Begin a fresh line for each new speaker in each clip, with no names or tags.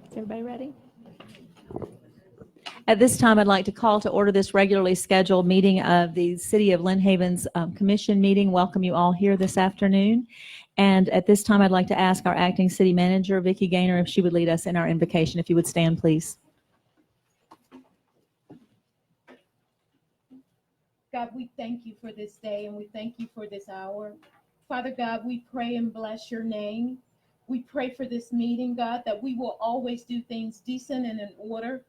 Is everybody ready? At this time, I'd like to call to order this regularly scheduled meeting of the City of Lynn Haven's Commission meeting. Welcome you all here this afternoon. And at this time, I'd like to ask our acting city manager, Vicki Gaynor, if she would lead us in our invocation. If you would stand, please.
God, we thank you for this day and we thank you for this hour. Father God, we pray and bless your name. We pray for this meeting, God, that we will always do things decent and in order.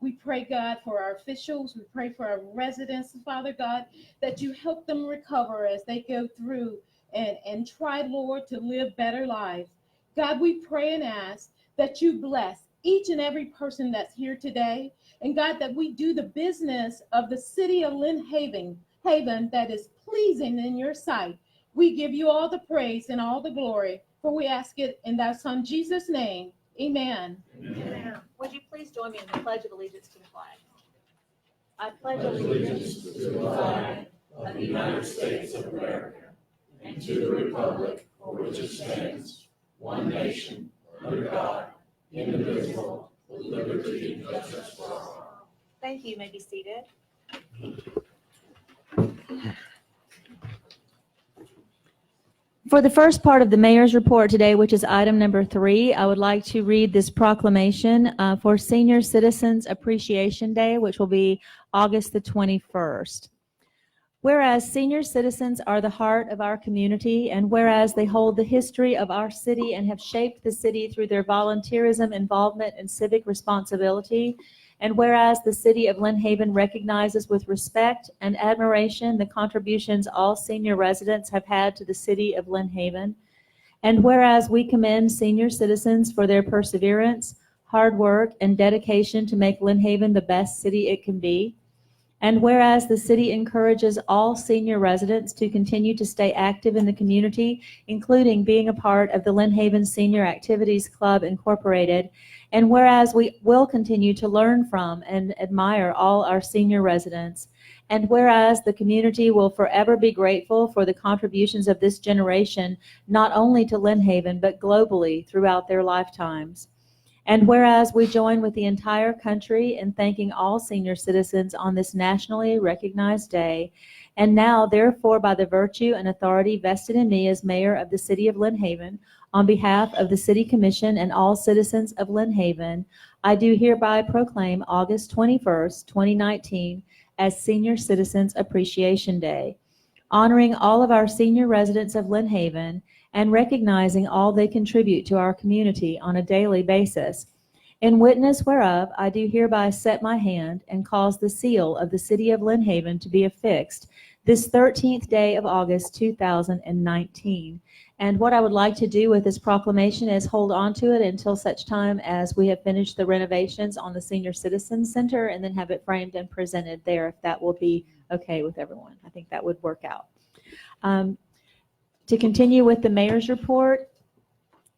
We pray, God, for our officials. We pray for our residents, Father God, that you help them recover as they go through and try, Lord, to live better lives. God, we pray and ask that you bless each and every person that's here today. And God, that we do the business of the city of Lynn Haven that is pleasing in your sight. We give you all the praise and all the glory, for we ask it in thy son Jesus' name. Amen.
Amen. Would you please join me in the Pledge of Allegiance to the flag? I pledge allegiance to the flag of the United States of America and to the republic for which it stands, one nation, under God, indivisible, with liberty and justice for all. Thank you. You may be seated. For the first part of the mayor's report today, which is item number 3, I would like to read this proclamation for Senior Citizens Appreciation Day, which will be August the 21st. Whereas senior citizens are the heart of our community, and whereas they hold the history of our city and have shaped the city through their volunteerism, involvement, and civic responsibility, and whereas the city of Lynn Haven recognizes with respect and admiration the contributions all senior residents have had to the city of Lynn Haven, and whereas we commend senior citizens for their perseverance, hard work, and dedication to make Lynn Haven the best city it can be, and whereas the city encourages all senior residents to continue to stay active in the community, including being a part of the Lynn Haven Senior Activities Club Incorporated, and whereas we will continue to learn from and admire all our senior residents, and whereas the community will forever be grateful for the contributions of this generation, not only to Lynn Haven, but globally throughout their lifetimes. And whereas we join with the entire country in thanking all senior citizens on this nationally recognized day, and now, therefore, by the virtue and authority vested in me as mayor of the city of Lynn Haven, on behalf of the City Commission and all citizens of Lynn Haven, I do hereby proclaim August 21st, 2019 as Senior Citizens Appreciation Day, honoring all of our senior residents of Lynn Haven and recognizing all they contribute to our community on a daily basis. In witness whereof, I do hereby set my hand and cause the seal of the City of Lynn Haven to be affixed this 13th day of August 2019. And what I would like to do with this proclamation is hold on to it until such time as we have finished the renovations on the Senior Citizen Center, and then have it framed and presented there, if that will be okay with everyone. I think that would work out. To continue with the mayor's report,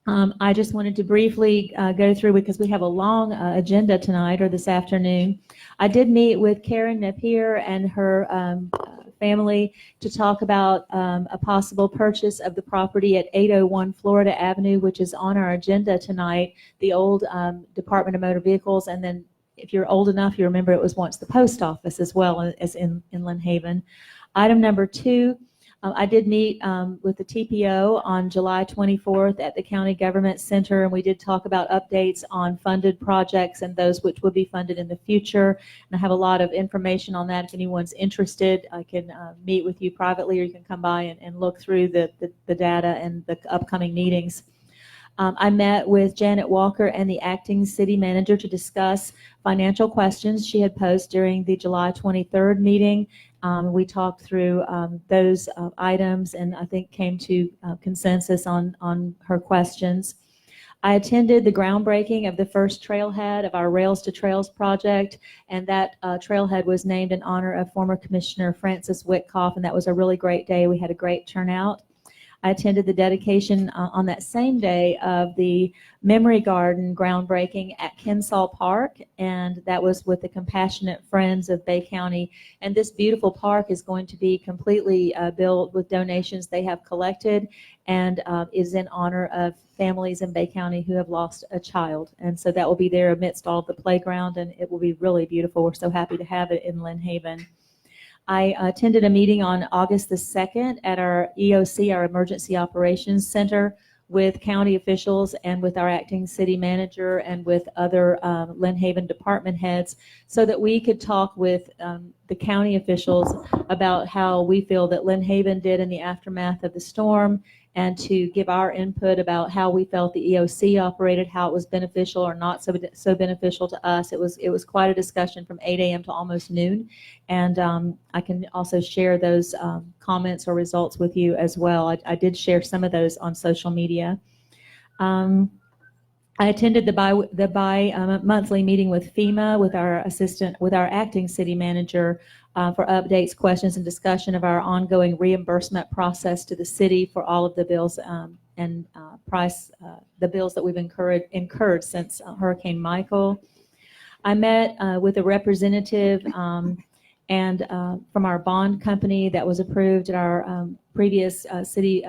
I just wanted to briefly go through, because we have a long agenda tonight or this afternoon. I did meet with Karen Napier and her family to talk about a possible purchase of the property at 801 Florida Avenue, which is on our agenda tonight, the old Department of Motor Vehicles. And then if you're old enough, you remember it was once the post office as well as in Lynn Haven. Item number 2, I did meet with the TPO on July 24th at the County Government Center, and we did talk about updates on funded projects and those which will be funded in the future. And I have a lot of information on that. If anyone's interested, I can meet with you privately, or you can come by and look through the data and the upcoming meetings. I met with Janet Walker and the acting city manager to discuss financial questions she had posed during the July 23rd meeting. We talked through those items, and I think came to consensus on her questions. I attended the groundbreaking of the first trailhead of our Rails to Trails project, and that trailhead was named in honor of former Commissioner Francis Witkoff, and that was a really great day. We had a great turnout. I attended the dedication on that same day of the Memory Garden groundbreaking at Kensall Park, and that was with the Compassionate Friends of Bay County. And this beautiful park is going to be completely built with donations they have collected, and is in honor of families in Bay County who have lost a child. And so that will be there amidst all of the playground, and it will be really beautiful. We're so happy to have it in Lynn Haven. I attended a meeting on August the 2nd at our EOC, our Emergency Operations Center, with county officials and with our acting city manager and with other Lynn Haven department heads, so that we could talk with the county officials about how we feel that Lynn Haven did in the aftermath of the storm, and to give our input about how we felt the EOC operated, how it was beneficial or not so beneficial to us. It was quite a discussion from 8 a.m. to almost noon, and I can also share those comments or results with you as well. I did share some of those on social media. I attended the monthly meeting with FEMA with our acting city manager for updates, questions, and discussion of our ongoing reimbursement process to the city for all of the bills and the bills that we've incurred since Hurricane Michael. I met with a representative and from our bond company that was approved at our previous city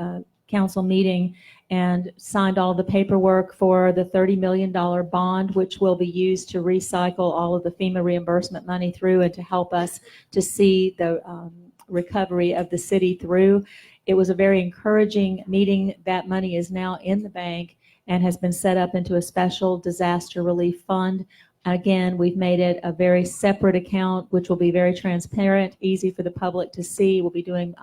council meeting, and signed all the paperwork for the $30 million bond, which will be used to recycle all of the FEMA reimbursement money through and to help us to see the recovery of the city through. It was a very encouraging meeting. That money is now in the bank and has been set up into a special disaster relief fund. Again, we've made it a very separate account, which will be very transparent, easy for the public to see. We'll be doing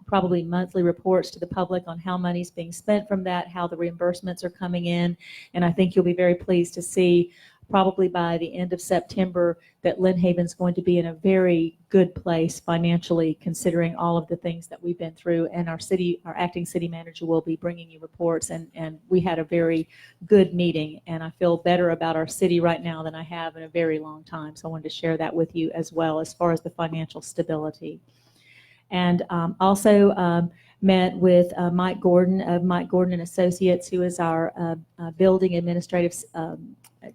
probably monthly reports to the public on how money's being spent from that, how the reimbursements are coming in. And I think you'll be very pleased to see, probably by the end of September, that Lynn Haven's going to be in a very good place financially, considering all of the things that we've been through. And our acting city manager will be bringing you reports. And we had a very good meeting, and I feel better about our city right now than I have in a very long time. So I wanted to share that with you as well, as far as the financial stability. And also met with Mike Gordon of Mike Gordon and Associates, who is our building administrative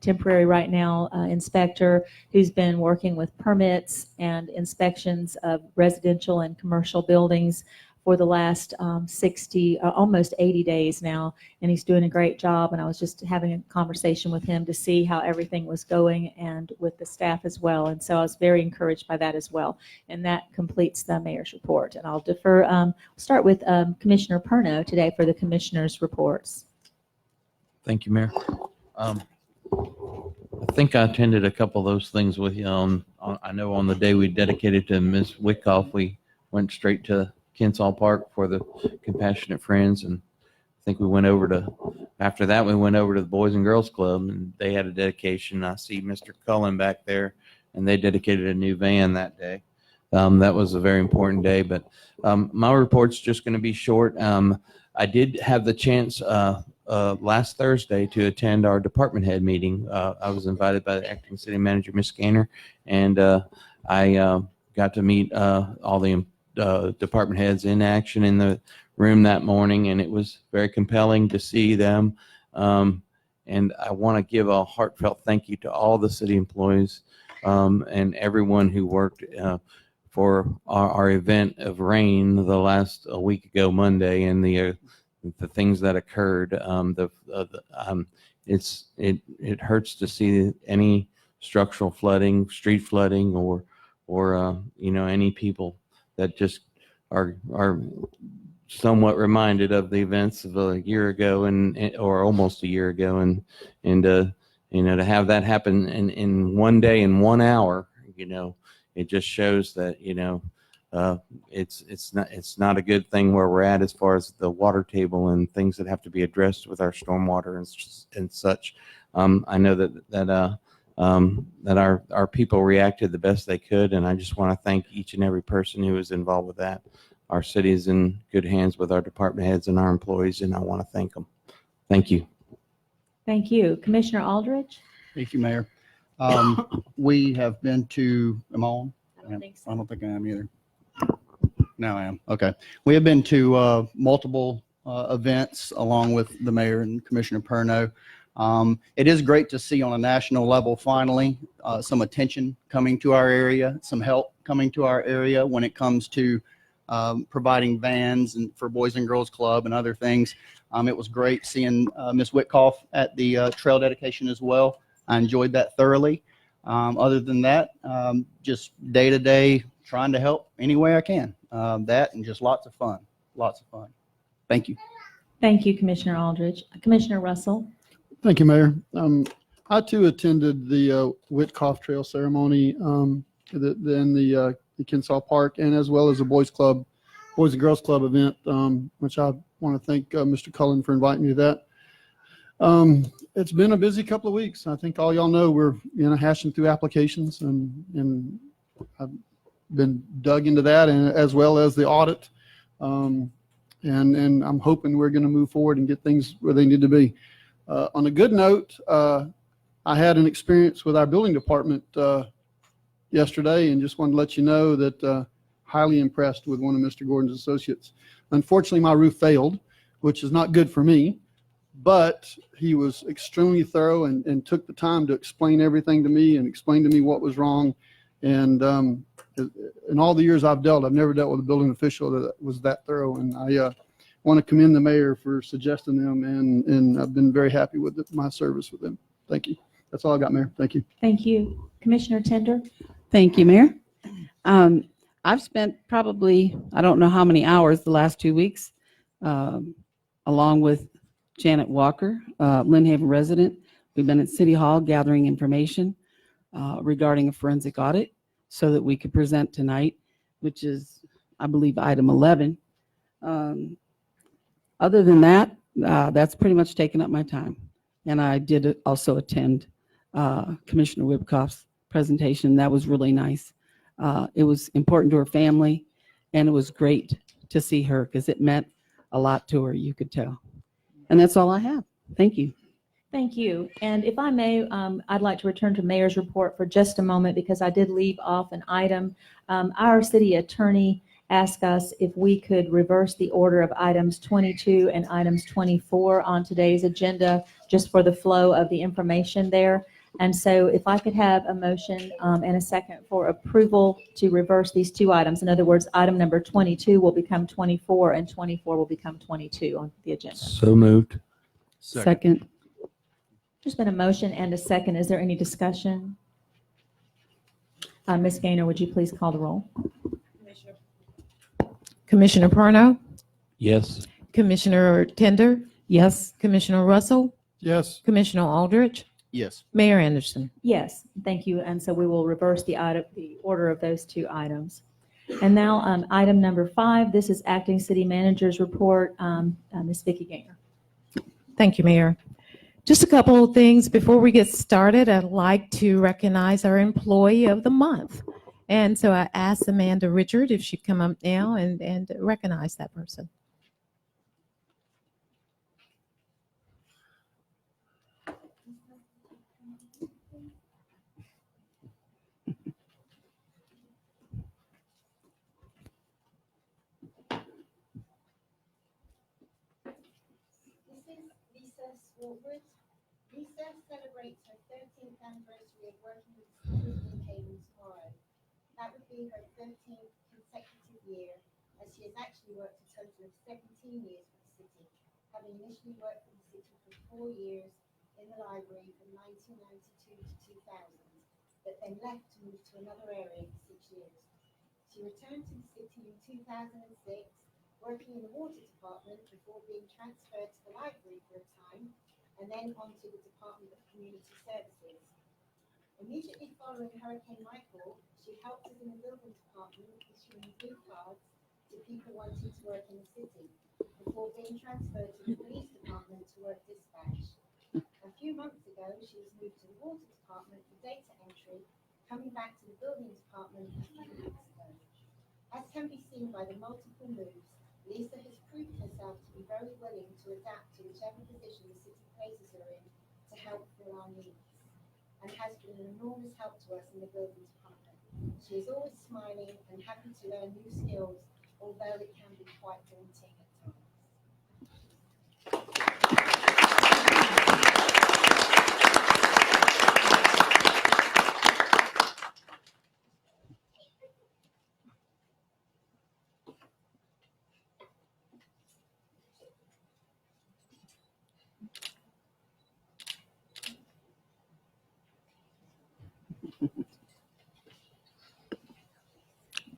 temporary right now inspector, who's been working with permits and inspections of residential and commercial buildings for the last 60, almost 80 days now, and he's doing a great job. And I was just having a conversation with him to see how everything was going, and with the staff as well. And so I was very encouraged by that as well. And that completes the mayor's report. And I'll defer, start with Commissioner Perno today for the commissioner's reports.
Thank you, Mayor. I think I attended a couple of those things with you. I know on the day we dedicated to Ms. Wyckoff, we went straight to Kensall Park for the Compassionate Friends, and I think we went over after that we went over to the Boys and Girls Club, and they had a dedication. I see Mr. Cullen back there, and they dedicated a new van that day. That was a very important day, but my report's just going to be short. I did have the chance last Thursday to attend our department head meeting. I was invited by the acting city manager, Ms. Gaynor, and I got to meet all the department heads in action in the room that morning, and it was very compelling to see them. And I want to give a heartfelt thank you to all the city employees and everyone who worked for our event of rain the last week ago Monday, and the things that occurred. It hurts to see any structural flooding, street flooding, or any people that just are somewhat reminded of the events of a year ago or almost a year ago, and to have that happen in one day and 1 hour, it just shows that it's not a good thing where we're at as far as the water table and things that have to be addressed with our stormwater and such. I know that our people reacted the best they could, and I just want to thank each and every person who was involved with that. Our city is in good hands with our department heads and our employees, and I want to thank them. Thank you.
Thank you. Commissioner Aldridge?
Thank you, Mayor. We have been to, am I on?
I don't think so.
I don't think I am either. Now I am. Okay. We have been to multiple events along with the mayor and Commissioner Perno. It is great to see on a national level, finally, some attention coming to our area, some help coming to our area when it comes to providing vans and for Boys and Girls Club and other things. It was great seeing Ms. Whitkoff at the trail dedication as well. I enjoyed that thoroughly. Other than that, just day to day trying to help any way I can. That and just lots of fun. Thank you.
Thank you, Commissioner Aldridge. Commissioner Russell?
Thank you, Mayor. I too attended the Whitcoff Trail ceremony in the Kensaw Park, and as well as the Boys and Girls Club event, which I want to thank Mr. Cullen for inviting me to that. It's been a busy couple of weeks. I think all y'all know we're hashing through applications, and I've been dug into that, and as well as the audit. And I'm hoping we're going to move forward and get things where they need to be. On a good note, I had an experience with our building department yesterday, and just wanted to let you know that highly impressed with one of Mr. Gordon's associates. Unfortunately, my roof failed, which is not good for me, but he was extremely thorough and took the time to explain everything to me and explain to me what was wrong. And in all the years I've never dealt with a building official that was that thorough. And I want to commend the mayor for suggesting them, and I've been very happy with my service with them. Thank you. That's all I got, Mayor. Thank you.
Thank you. Commissioner Tender?
Thank you, Mayor. I've spent probably, I don't know how many hours the last 2 weeks, along with Janet Walker, Lynn Haven resident. We've been at City Hall gathering information regarding a forensic audit so that we could present tonight, which is, I believe, item 11. Other than that, that's pretty much taken up my time. And I did also attend Commissioner Whitcoff's presentation. That was really nice. It was important to her family, and it was great to see her because it meant a lot to her, you could tell. And that's all I have. Thank you.
Thank you. And if I may, I'd like to return to Mayor's report for just a moment because I did leave off an item. Our city attorney asked us if we could reverse the order of items 22 and items 24 on today's agenda, just for the flow of the information there. And so if I could have a motion and a second for approval to reverse these two items. In other words, item number 22 will become 24 and 24 will become 22 on the agenda.
So moved.
Second.
There's been a motion and a second. Is there any discussion? Ms. Gaynor, would you please call the roll?
Commissioner Perno,
Yes.
Commissioner Tender,
Yes.
Commissioner Russell,
Yes.
Commissioner Aldrich,
Yes.
Mayor Anderson.
Yes, thank you. And so we will reverse the order of those two items. And now item number 5, this is Acting City Manager's Report. Ms. Vicki Gaynor.
Thank you, Mayor. Just a couple of things before we get started. I'd like to recognize our Employee of the Month. And so I asked Amanda Richard if she'd come up now and recognize that person.
This is Lisa Swartwood. Lisa celebrates her 13th anniversary of working with the City of New Haven tomorrow. That would be her 13th consecutive year, as she has actually worked a total of 17 years for the city, having initially worked for the city for 4 years in the library from 1992 to 2000, but then left to move to another area for 6 years. She returned to the city in 2006, working in the water department before being transferred to the library for a time, and then on to the Department of Community Services. Immediately following Hurricane Michael, she helped us in the building department issuing blue cards to people wanting to work in the city, before being transferred to the police department to work dispatch. A few months ago, she was moved to the water department for data entry, coming back to the building department a few weeks ago. As can be seen by the multiple moves, Lisa has proved herself to be very willing to adapt to whichever position the city places her in to help fill our needs, and has been an enormous help to us in the building department. She is always smiling and happy to learn new skills, although it can be quite daunting at times.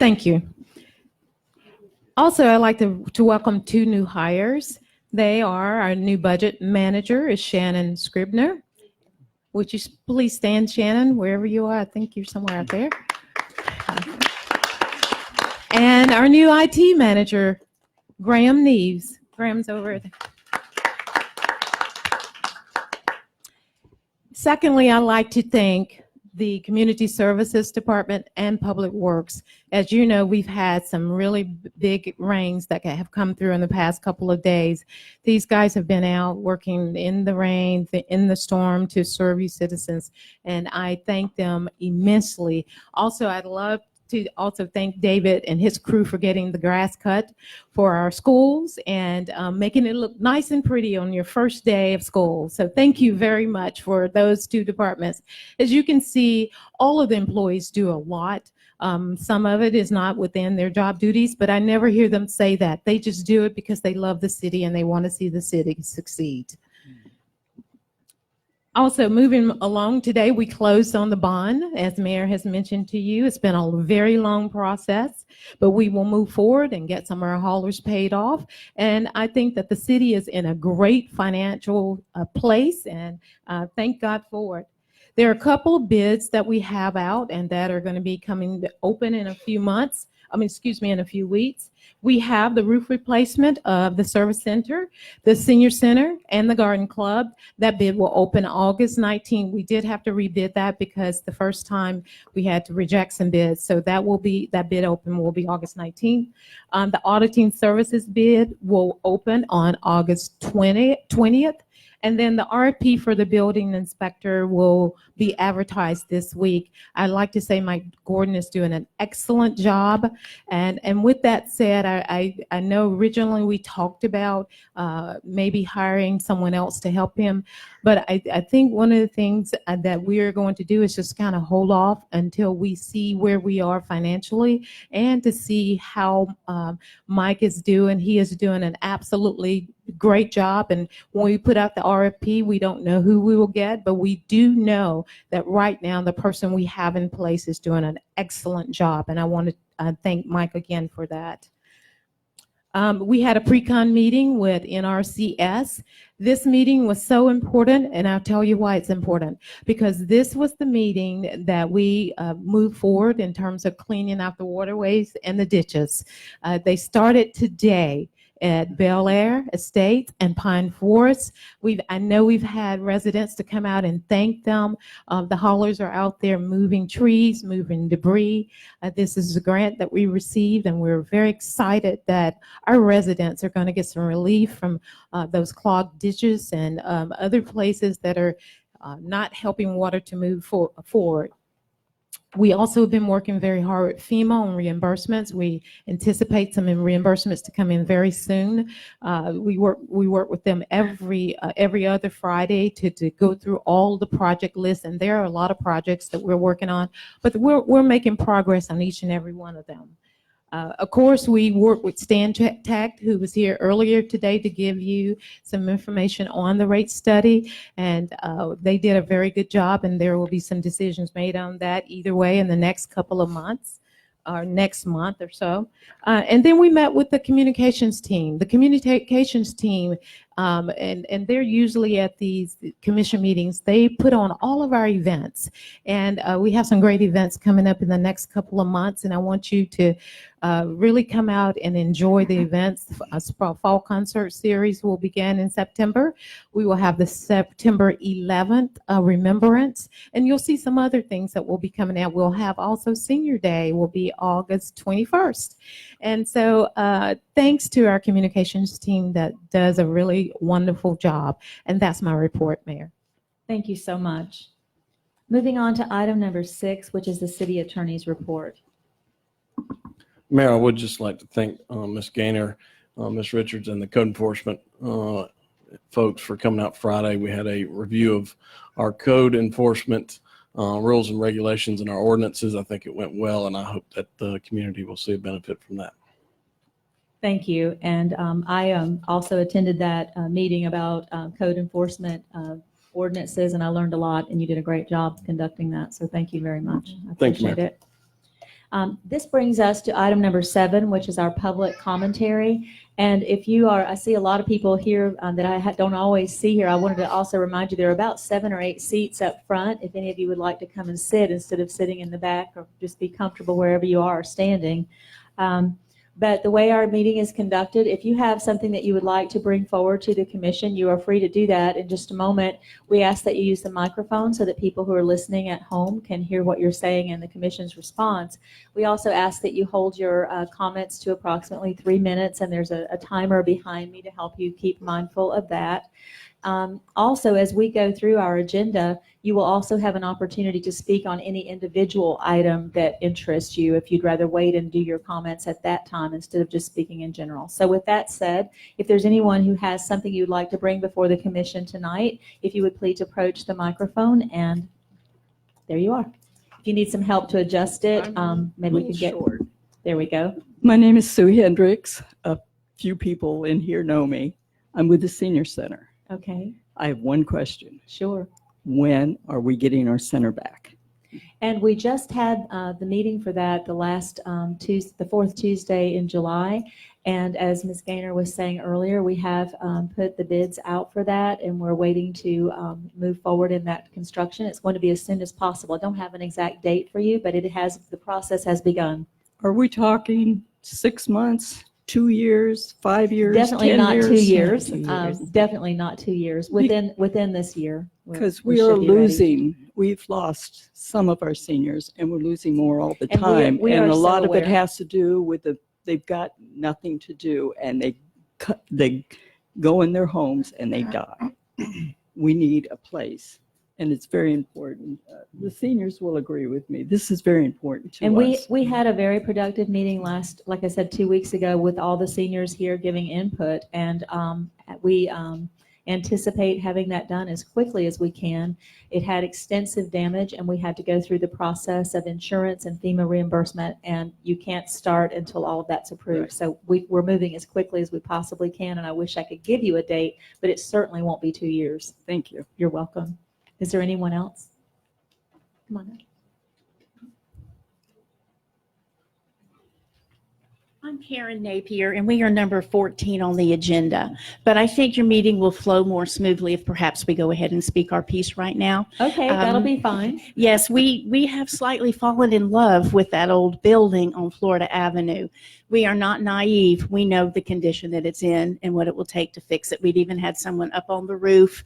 Thank you. Also, I'd like to welcome two new hires. They are our new budget manager is Shannon Scribner. Would you please stand, Shannon, wherever you are? I think you're somewhere out there. And our new IT manager, Graham Neves. Graham's over there. Secondly, I'd like to thank the Community Services Department and Public Works. As you know, we've had some really big rains that have come through in the past couple of days. These guys have been out working in the rain, in the storm to serve you citizens, and I thank them immensely. Also, I'd love to also thank David and his crew for getting the grass cut for our schools and making it look nice and pretty on your first day of school. So thank you very much for those two departments. As you can see, all of the employees do a lot. Some of it is not within their job duties, but I never hear them say that. They just do it because they love the city and they want to see the city succeed. Also, moving along today, we closed on the bond, as the mayor has mentioned to you. It's been a very long process, but we will move forward and get some of our haulers paid off. And I think that the city is in a great financial place, and thank God for it. There are a couple of bids that we have out and that are going to be coming open in a few months. In a few weeks. We have the roof replacement of the service center, the senior center, and the garden club. That bid will open August 19th. We did have to rebid that because the first time we had to reject some bids. So that bid open will be August 19th. The auditing services bid will open on August 20th. And then the RFP for the building inspector will be advertised this week. I'd like to say Mike Gordon is doing an excellent job. And with that said, I know originally we talked about maybe hiring someone else to help him. But I think one of the things that we are going to do is just kind of hold off until we see where we are financially and to see how Mike is doing. He is doing an absolutely great job. And when we put out the RFP, we don't know who we will get, but we do know that right now the person we have in place is doing an excellent job. And I want to thank Mike again for that. We had a pre-con meeting with NRCS. This meeting was so important, and I'll tell you why it's important. Because this was the meeting that we moved forward in terms of cleaning out the waterways and the ditches. They started today at Bel Air Estates and Pine Forest. I know we've had residents to come out and thank them. The haulers are out there moving trees, moving debris. This is a grant that we received, and we're very excited that our residents are going to get some relief from those clogged ditches and other places that are not helping water to move forward. We also have been working very hard with FEMA on reimbursements. We anticipate some reimbursements to come in very soon. We work with them every other Friday to go through all the project lists, and there are a lot of projects that we're working on, but we're making progress on each and every one of them. Of course, we work with Stan Tact, who was here earlier today to give you some information on the rate study, and they did a very good job, and there will be some decisions made on that either way in the next couple of months or next month or so. And then we met with the communications team. The communications team, and they're usually at these commission meetings, they put on all of our events. And we have some great events coming up in the next couple of months, and I want you to really come out and enjoy the events. Fall concert series will begin in September. We will have the September 11th Remembrance, and you'll see some other things that will be coming out. We'll have also Senior Day will be August 21st. And so thanks to our communications team that does a really wonderful job. And that's my report, Mayor.
Thank you so much. Moving on to item number 6, which is the city attorney's report.
Mayor, I would just like to thank Ms. Gaynor, Ms. Richards, and the code enforcement folks for coming out Friday. We had a review of our code enforcement rules and regulations and our ordinances. I think it went well, and I hope that the community will see a benefit from that.
Thank you. And I also attended that meeting about code enforcement ordinances, and I learned a lot, and you did a great job conducting that. So thank you very much. I
Thank you,
appreciate
Mayor.
it. This brings us to item number 7, which is our public commentary. And if you are, I see a lot of people here that I don't always see here. I wanted to also remind you there are about 7 or 8 seats up front. If any of you would like to come and sit instead of sitting in the back, or just be comfortable wherever you are standing. But the way our meeting is conducted, if you have something that you would like to bring forward to the commission, you are free to do that. In just a moment, we ask that you use the microphone so that people who are listening at home can hear what you're saying and the commission's response. We also ask that you hold your comments to approximately 3 minutes, and there's a timer behind me to help you keep mindful of that. Also, as we go through our agenda, you will also have an opportunity to speak on any individual item that interests you if you'd rather wait and do your comments at that time instead of just speaking in general. So with that said, if there's anyone who has something you'd like to bring before the commission tonight, if you would please approach the microphone, and there you are. If you need some help to adjust it, maybe we can get, there we go.
My name is Sue Hendricks. A few people in here know me. I'm with the Senior Center.
Okay,
I have one question.
sure.
When are we getting our center back?
And we just had the meeting for that the last the 4th Tuesday in July. And as Ms. Gaynor was saying earlier, we have put the bids out for that, and we're waiting to move forward in that construction. It's going to be as soon as possible. I don't have an exact date for you, but the process has begun.
Are we talking 6 months, 2 years, 5 years,
Definitely
10
not
years?
2 years.
2 years.
Definitely not 2 years. Within this year.
Because we are losing, we've lost some of our seniors, and we're losing more all the
And
time.
we are
And a
so
lot of it
aware.
has to do with they've got nothing to do, and they go in their homes and they die. We need a place, and it's very important. The seniors will agree with me. This is very important to
And
us.
we had a very productive meeting like I said, 2 weeks ago with all the seniors here giving input. And we anticipate having that done as quickly as we can. It had extensive damage, and we had to go through the process of insurance and FEMA reimbursement, and you can't start until all of that's approved.
Right.
So we're moving as quickly as we possibly can, and I wish I could give you a date, but it certainly won't be 2 years.
Thank you.
You're welcome. Is there anyone else? Come on up.
I'm Karen Napier, and we are number 14 on the agenda. But I think your meeting will flow more smoothly if perhaps we go ahead and speak our piece right now.
Okay, that'll be fine.
Yes, we have slightly fallen in love with that old building on Florida Avenue. We are not naive. We know the condition that it's in and what it will take to fix it. We've even had someone up on the roof.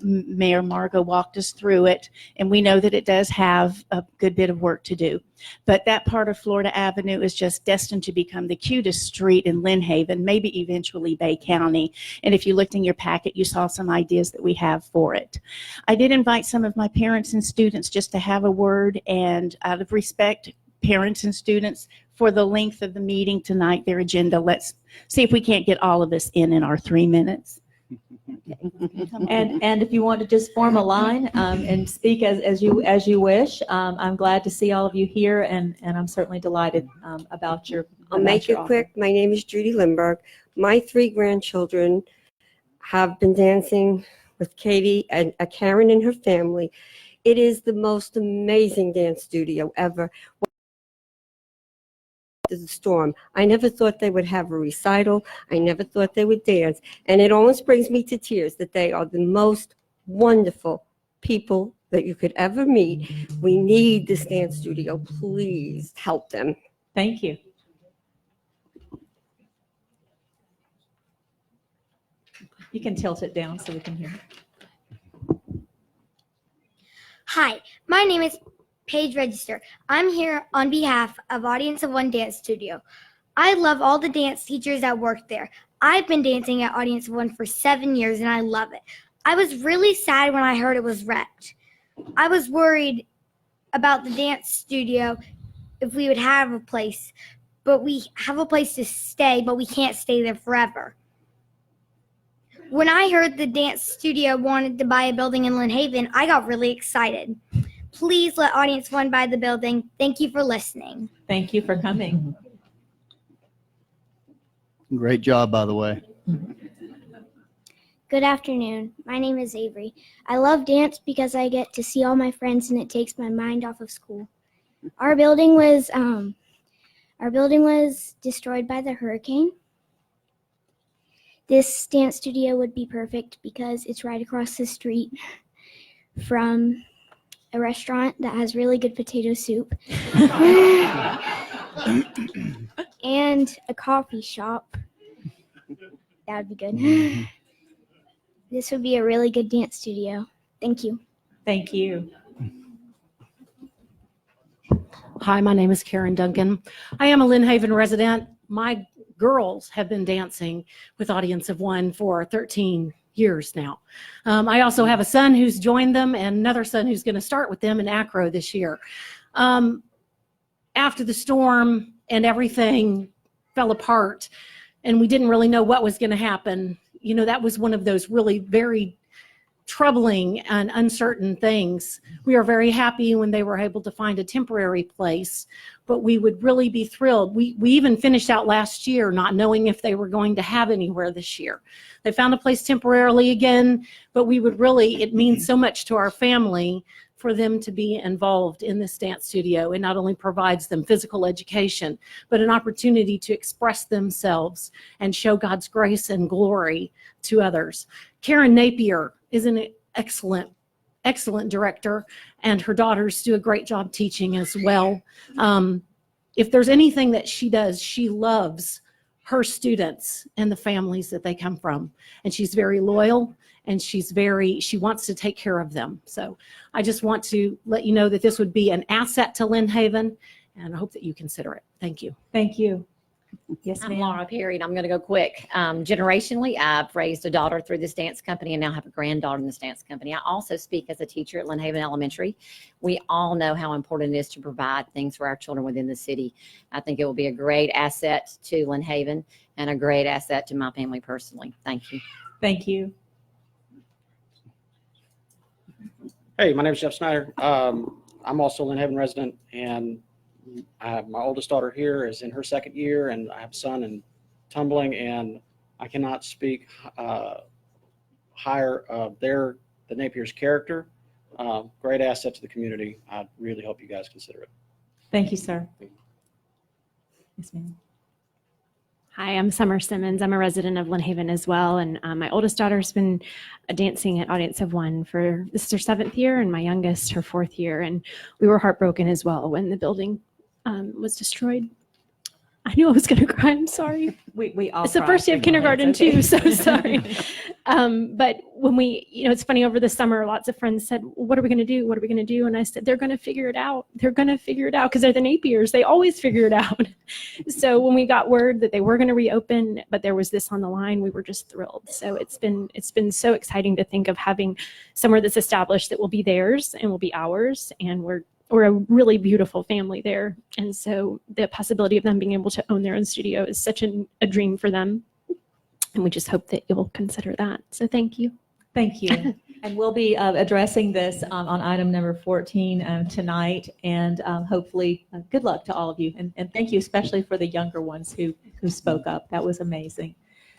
Mayor Margot walked us through it, and we know that it does have a good bit of work to do. But that part of Florida Avenue is just destined to become the cutest street in Lynn Haven, maybe eventually Bay County. And if you looked in your packet, you saw some ideas that we have for it. I did invite some of my parents and students just to have a word, and out of respect, parents and students, for the length of the meeting tonight, their agenda, let's see if we can't get all of this in our 3 minutes.
And if you want to just form a line and speak as you wish, I'm glad to see all of you here, and I'm certainly delighted about your.
I'll make it quick. My name is Judy Lindberg. My 3 grandchildren have been dancing with Katie and Karen and her family. It is the most amazing dance studio ever. The storm. I never thought they would have a recital. I never thought they would dance. And it almost brings me to tears that they are the most wonderful people that you could ever meet. We need this dance studio. Please help them.
Thank you. You can tilt it down so we can hear.
Hi, my name is Paige Register. I'm here on behalf of Audience of One Dance Studio. I love all the dance teachers that work there. I've been dancing at Audience of One for 7 years, and I love it. I was really sad when I heard it was wrecked. I was worried about the dance studio, if we would have a place, but we have a place to stay, but we can't stay there forever. When I heard the dance studio wanted to buy a building in Lynn Haven, I got really excited. Please let Audience One buy the building. Thank you for listening.
Thank you for coming.
Great job, by the way.
Good afternoon. My name is Avery. I love dance because I get to see all my friends and it takes my mind off of school. Our building was Our building was destroyed by the hurricane. This dance studio would be perfect because it's right across the street from a restaurant that has really good potato soup and a coffee shop. That would be good. This would be a really good dance studio. Thank you.
Thank you.
Hi, my name is Karen Duncan. I am a Lynn Haven resident. My girls have been dancing with Audience of One for 13 years now. I also have a son who's joined them and another son who's going to start with them in Acro this year. After the storm and everything fell apart and we didn't really know what was going to happen, you know, that was one of those really very troubling and uncertain things. We are very happy when they were able to find a temporary place, but we would really be thrilled. We even finished out last year not knowing if they were going to have anywhere this year. They found a place temporarily again, but we would really, it means so much to our family for them to be involved in this dance studio. It not only provides them physical education, but an opportunity to express themselves and show God's grace and glory to others. Karen Napier is an excellent director, and her daughters do a great job teaching as well. If there's anything that she does, she loves her students and the families that they come from. And she's very loyal, and she wants to take care of them. So I just want to let you know that this would be an asset to Lynn Haven, and I hope that you consider it. Thank you.
Thank you. Yes,
I'm
ma'am.
Laura Perry, and I'm going to go quick. Generationally, I've raised a daughter through this dance company and now have a granddaughter in this dance company. I also speak as a teacher at Lynn Haven Elementary. We all know how important it is to provide things for our children within the city. I think it will be a great asset to Lynn Haven and a great asset to my family personally. Thank you.
Thank you.
Hey, my name is Jeff Snyder. I'm also a Lynn Haven resident, and I have my oldest daughter here is in her second year, and I have a son in tumbling, and I cannot speak higher of the Napier's character. Great asset to the community. I really hope you guys consider it.
Thank you, sir. Yes, ma'am.
Hi, I'm Summer Simmons. I'm a resident of Lynn Haven as well. And my oldest daughter's been dancing at Audience of One for, this is her 7th year, and my youngest, her 4th year. And we were heartbroken as well when the building was destroyed. I knew I was going to cry. I'm sorry.
We all
It's the
cried
first day of
in
kindergarten
moments, okay.
too, so sorry. But when we, it's funny, over the summer, lots of friends said, what are we going to do? What are we going to do? And I said, they're going to figure it out. They're going to figure it out because they're the Napiers. They always figure it out. So when we got word that they were going to reopen, but there was this on the line, we were just thrilled. So it's been so exciting to think of having somewhere that's established that will be theirs and will be ours. And we're a really beautiful family there. And so the possibility of them being able to own their own studio is such a dream for them. And we just hope that you'll consider that. So thank you.
Thank you. And we'll be addressing this on item number 14 tonight. And hopefully, good luck to all of you. And thank you especially for the younger ones who spoke up. That was amazing.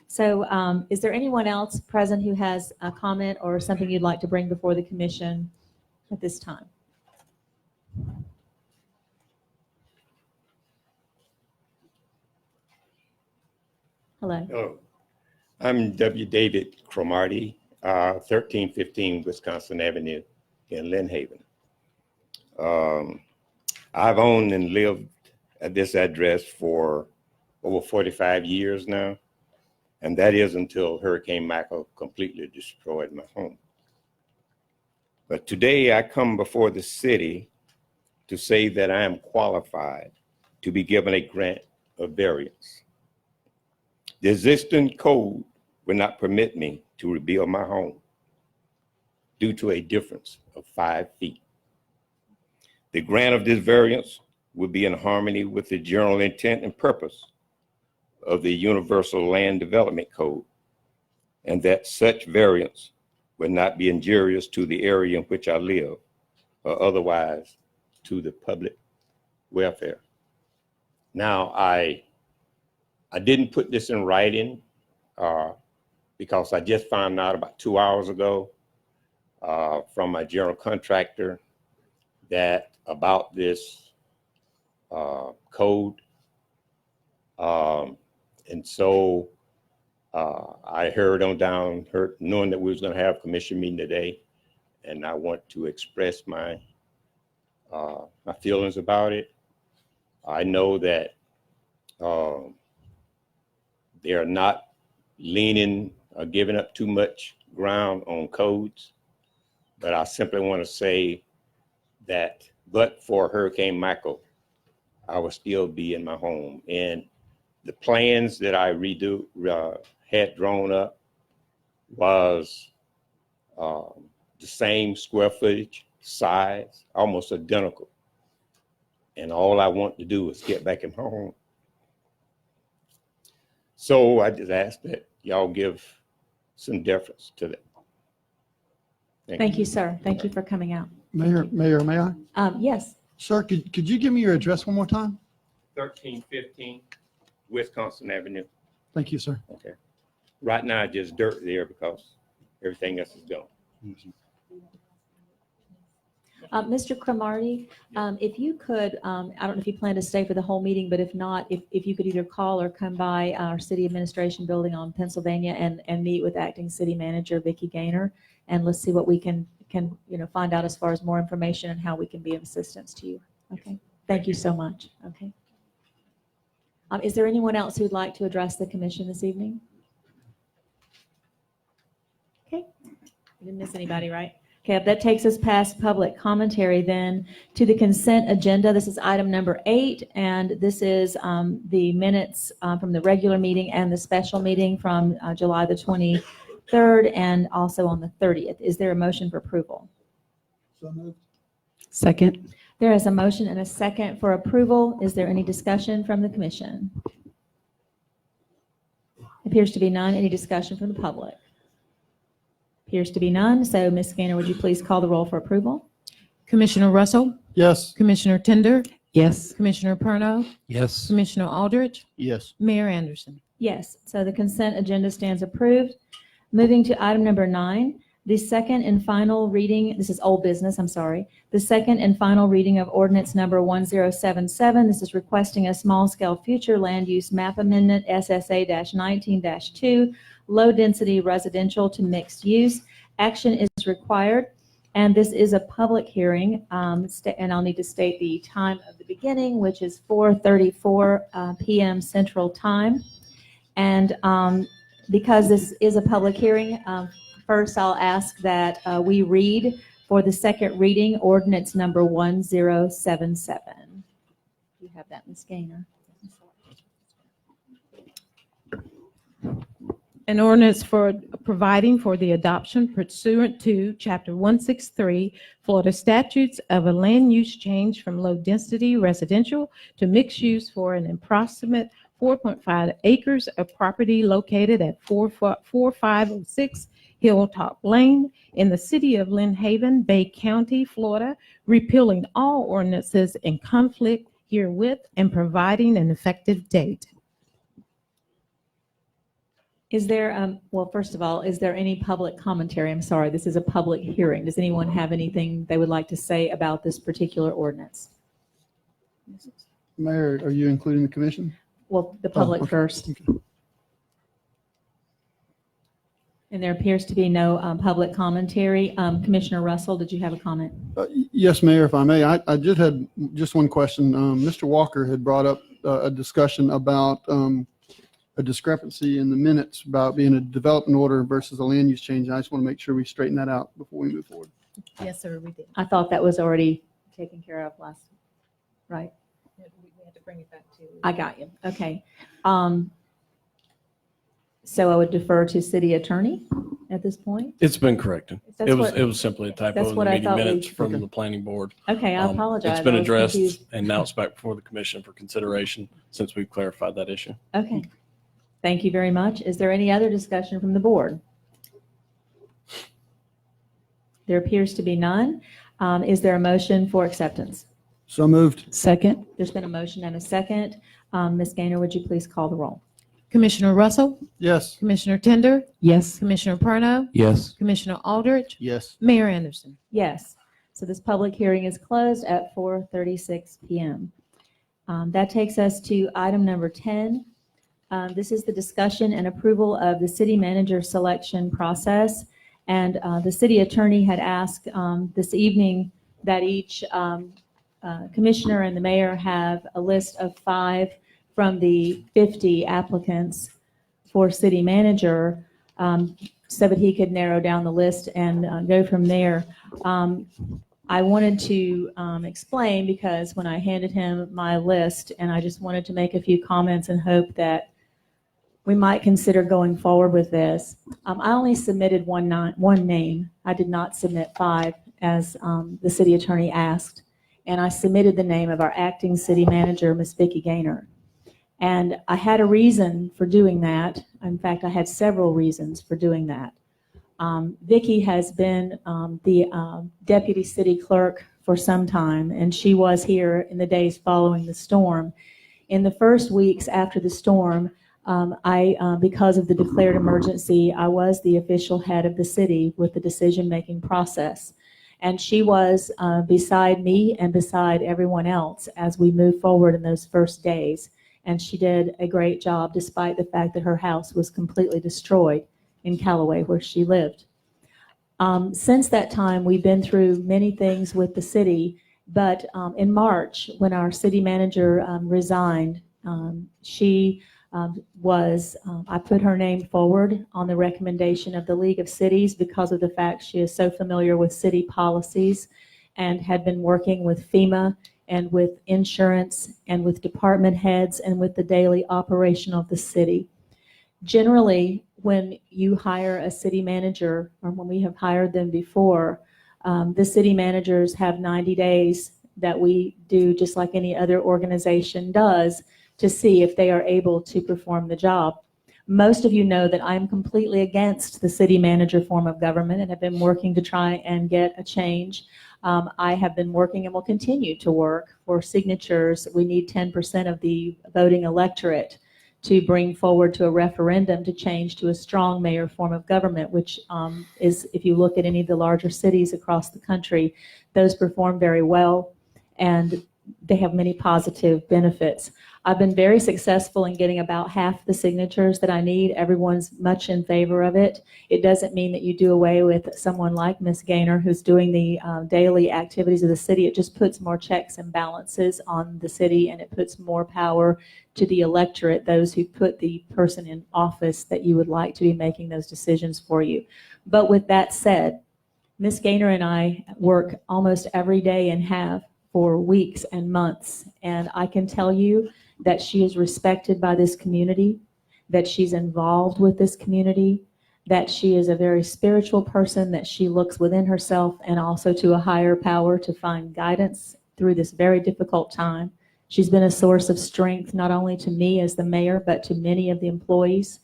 So is there anyone else present who has a comment or something you'd like to bring before the commission at this time? Hello.
Hello. I'm W. David Cromartie, 1315 Wisconsin Avenue in Lynn Haven. I've owned and lived at this address for over 45 years now, and that is until Hurricane Michael completely destroyed my home. But today I come before the city to say that I am qualified to be given a grant of variance. The existing code would not permit me to rebuild my home due to a difference of 5 feet. The grant of this variance would be in harmony with the general intent and purpose of the Universal Land Development Code, and that such variance would not be injurious to the area in which I live or otherwise to the public welfare. Now, I didn't put this in writing because I just found out about 2 hours ago from my general contractor that about this code, And so I heard knowing that we was going to have a commission meeting today, and I want to express my feelings about it. I know that they are not leaning or giving up too much ground on codes, but I simply want to say that but for Hurricane Michael, I would still be in my home. And the plans that I had drawn up was the same square footage, size, almost identical. And all I want to do is get back in my home. So I just ask that y'all give some deference to that.
Thank you, sir. Thank you for coming out.
Mayor, may I?
Yes.
Sir, could you give me your address one more time?
1315 Wisconsin Avenue.
Thank you, sir.
Okay. Right now, just dirt there because everything else is gone.
Mr. Cromartie, if you could, I don't know if you plan to stay for the whole meeting, but if not, if you could either call or come by our city administration building on Pennsylvania and meet with acting city manager Vicki Gaynor, and let's see what we can find out as far as more information and how we can be of assistance to you. Okay. Thank you so much. Okay. Is there anyone else who'd like to address the commission this evening? Okay. I didn't miss anybody, right? Okay, that takes us past public commentary then to the consent agenda. This is item number 8, and this is the minutes from the regular meeting and the special meeting from July the 23rd and also on the 30th. Is there a motion for approval?
So moved.
Second.
There is a motion and a second for approval. Is there any discussion from the commission? Appears to be none. Any discussion from the public? Appears to be none. So, Ms. Gaynor, would you please call the roll for approval?
Commissioner Russell,
Yes.
Commissioner Tender,
Yes.
Commissioner Perno,
Yes.
Commissioner Aldrich,
Yes.
Mayor Anderson.
Yes, so the consent agenda stands approved. Moving to item number 9, the second and final reading, this is old business, I'm sorry. The second and final reading of ordinance number 1077. This is requesting a small-scale future land use map amendment, SSA-19-2, low-density residential to mixed use. Action is required, and this is a public hearing, and I'll need to state the time of the beginning, which is 4:34 p.m. Central Time. And because this is a public hearing, first I'll ask that we read for the second reading ordinance number 1077. You have that, Ms. Gaynor.
An ordinance for providing for the adoption pursuant to Chapter 163 Florida statutes of a land use change from low-density residential to mixed use for an approximate 4.5 acres of property located at 4506 Hilltop Lane in the city of Lynn Haven, Bay County, Florida, repealing all ordinances in conflict herewith and providing an effective date.
Is there, well, first of all, is there any public commentary? I'm sorry, this is a public hearing. Does anyone have anything they would like to say about this particular ordinance?
Mayor, are you including the commission?
Well, the public
okay.
first.
Okay.
And there appears to be no public commentary. Commissioner Russell, did you have a comment?
Yes, Mayor, if I may. I did had just one question. Mr. Walker had brought up a discussion about a discrepancy in the minutes about being a development order versus a land use change. I just want to make sure we straighten that out before we move forward.
Yes, sir, we did.
I thought that was already taken care of last, right?
We had to bring it back to.
I got you. Okay. So I would defer to city attorney at this point.
It's been corrected.
That's
It was
what-
simply a typo
that's
in the
what I
meeting
thought we-
minutes from
Okay.
the planning board.
Okay, I apologize.
It's been
I was
addressed
confused.
and now it's back before the commission for consideration since we've clarified that issue.
Okay. Thank you very much. Is there any other discussion from the board? There appears to be none. Is there a motion for acceptance?
So moved.
Second.
There's been a motion and a second. Ms. Gaynor, would you please call the roll?
Commissioner Russell,
Yes.
Commissioner Tender,
Yes.
Commissioner Perno,
Yes.
Commissioner Aldrich,
Yes.
Mayor Anderson.
Yes. So this public hearing is closed at 4:36 p.m. That takes us to item number 10, This is the discussion and approval of the city manager selection process. And the city attorney had asked this evening that each commissioner and the mayor have a list of 5 from the 50 applicants for city manager, so that he could narrow down the list and go from there. I wanted to explain, because when I handed him my list, and I just wanted to make a few comments and hope that we might consider going forward with this. I only submitted one name. I did not submit 5 as the city attorney asked. And I submitted the name of our acting city manager, Ms. Vicki Gaynor. And I had a reason for doing that. In fact, I had several reasons for doing that. Vicki has been the deputy city clerk for some time, and she was here in the days following the storm. In the first weeks after the storm, because of the declared emergency, I was the official head of the city with the decision-making process. And she was beside me and beside everyone else as we moved forward in those first days. And she did a great job, despite the fact that her house was completely destroyed in Callaway, where she lived. Since that time, we've been through many things with the city, but in March, when our city manager resigned, I put her name forward on the recommendation of the League of Cities because of the fact she is so familiar with city policies and had been working with FEMA and with insurance and with department heads and with the daily operation of the city. Generally, when you hire a city manager, or when we have hired them before, the city managers have 90 days that we do, just like any other organization does, to see if they are able to perform the job. Most of you know that I'm completely against the city manager form of government and have been working to try and get a change. I have been working and will continue to work for signatures. We need 10% of the voting electorate to bring forward to a referendum to change to a strong mayor form of government, which is, if you look at any of the larger cities across the country, those perform very well and they have many positive benefits. I've been very successful in getting about half the signatures that I need. Everyone's much in favor of it. It doesn't mean that you do away with someone like Ms. Gaynor, who's doing the daily activities of the city. It just puts more checks and balances on the city, and it puts more power to the electorate, those who put the person in office that you would like to be making those decisions for you. But with that said, Ms. Gaynor and I work almost every day and have for weeks and months, and I can tell you that she is respected by this community, that she's involved with this community, that she is a very spiritual person, that she looks within herself and also to a higher power to find guidance through this very difficult time. She's been a source of strength, not only to me as the mayor, but to many of the employees.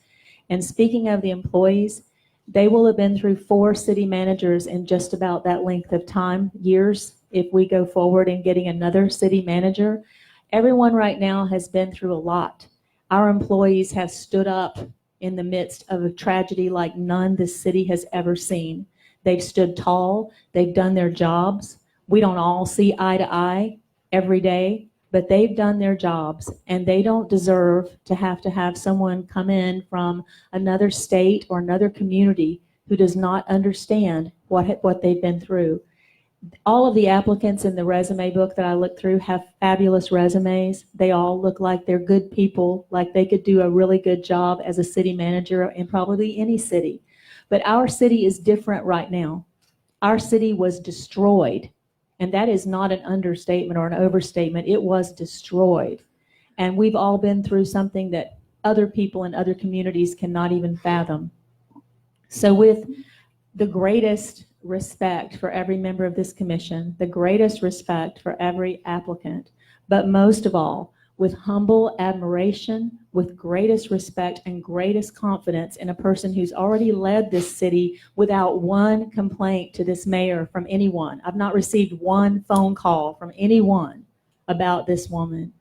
And speaking of the employees, they will have been through 4 city managers in just about that length of time, years, if we go forward in getting another city manager. Everyone right now has been through a lot. Our employees have stood up in the midst of a tragedy like none this city has ever seen. They've stood tall. They've done their jobs. We don't all see eye to eye every day, but they've done their jobs, and they don't deserve to have someone come in from another state or another community who does not understand what they've been through. All of the applicants in the resume book that I looked through have fabulous resumes. They all look like they're good people, like they could do a really good job as a city manager in probably any city. But our city is different right now. Our city was destroyed, and that is not an understatement or an overstatement. It was destroyed. And we've all been through something that other people in other communities cannot even fathom. So with the greatest respect for every member of this commission, the greatest respect for every applicant, but most of all, with humble admiration, with greatest respect and greatest confidence in a person who's already led this city without one complaint to this mayor from anyone. I've not received one phone call from anyone about this woman.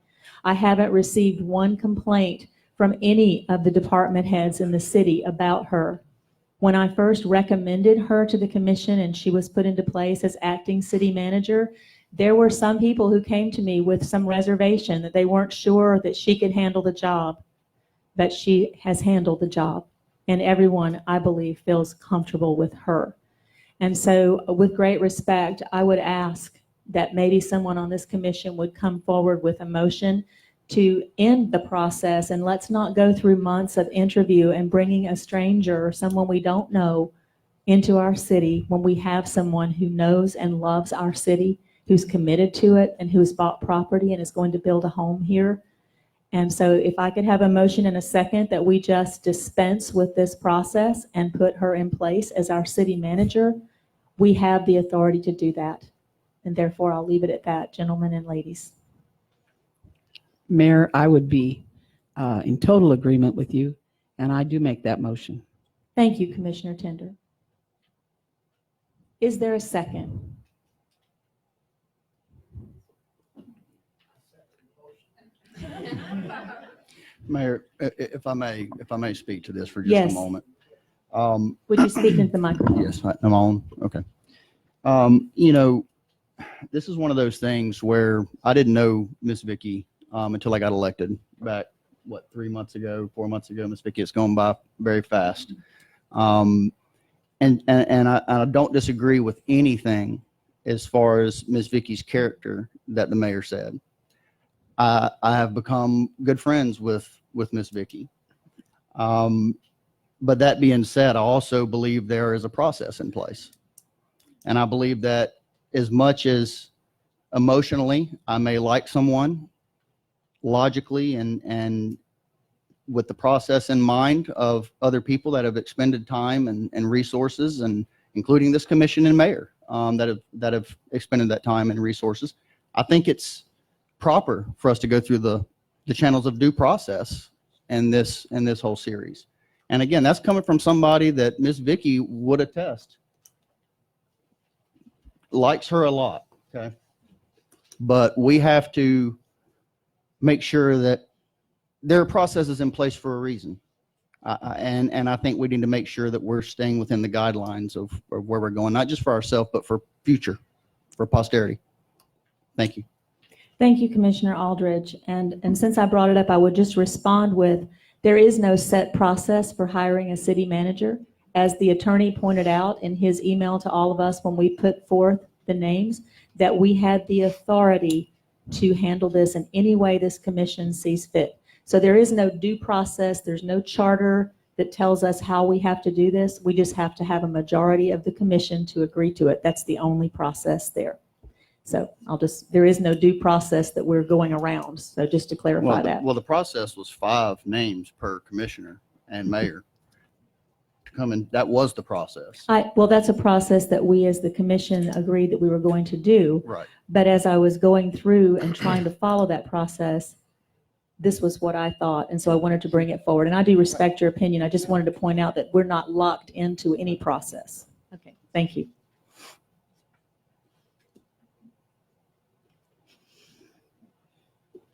I haven't received one complaint from any of the department heads in the city about her. When I first recommended her to the commission and she was put into place as acting city manager, there were some people who came to me with some reservation that they weren't sure that she could handle the job. but she has handled the job, and everyone, I believe, feels comfortable with her. And so with great respect, I would ask that maybe someone on this commission would come forward with a motion to end the process, and let's not go through months of interview and bringing a stranger or someone we don't know into our city when we have someone who knows and loves our city, who's committed to it, and who's bought property and is going to build a home here. And so if I could have a motion in a second that we just dispense with this process and put her in place as our city manager, we have the authority to do that. And therefore, I'll leave it at that, gentlemen and ladies.
Mayor, I would be in total agreement with you, and I do make that motion.
Thank you, Commissioner Tender. Is there a second?
Mayor, if I may speak to this for just
Yes.
a moment.
Would you speak into the microphone?
Yes, I'm on. Okay. This is one of those things where I didn't know Miss Vicky until I got elected back, 3 months ago, 4 months ago. Miss Vicky, it's gone by very fast. And I don't disagree with anything as far as Miss Vicky's character that the mayor said. I have become good friends with Miss Vicky. But that being said, I also believe there is a process in place. And I believe that as much as emotionally I may like someone, logically and with the process in mind of other people that have expended time and resources, and including this commission and mayor that have expended that time and resources, I think it's proper for us to go through the channels of due process in this whole series. And again, that's coming from somebody that Miss Vicky would attest likes her a lot. Okay. But we have to make sure that there are processes in place for a reason. And I think we need to make sure that we're staying within the guidelines of where we're going, not just for ourselves, but for future, for posterity. Thank you.
Thank you, Commissioner Aldridge. And since I brought it up, I would just respond with, there is no set process for hiring a city manager. As the attorney pointed out in his email to all of us when we put forth the names, that we had the authority to handle this in any way this commission sees fit. So there is no due process. There's no charter that tells us how we have to do this. We just have to have a majority of the commission to agree to it. That's the only process there. So there is no due process that we're going around. So just to clarify that.
Well, the process was 5 names per commissioner and mayor to come in. That was the process.
Well, that's a process that we as the commission agreed that we were going to do.
Right.
But as I was going through and trying to follow that process, this was what I thought. And so I wanted to bring it forward. And I do respect your opinion. I just wanted to point out that we're not locked into any process. Okay. Thank you.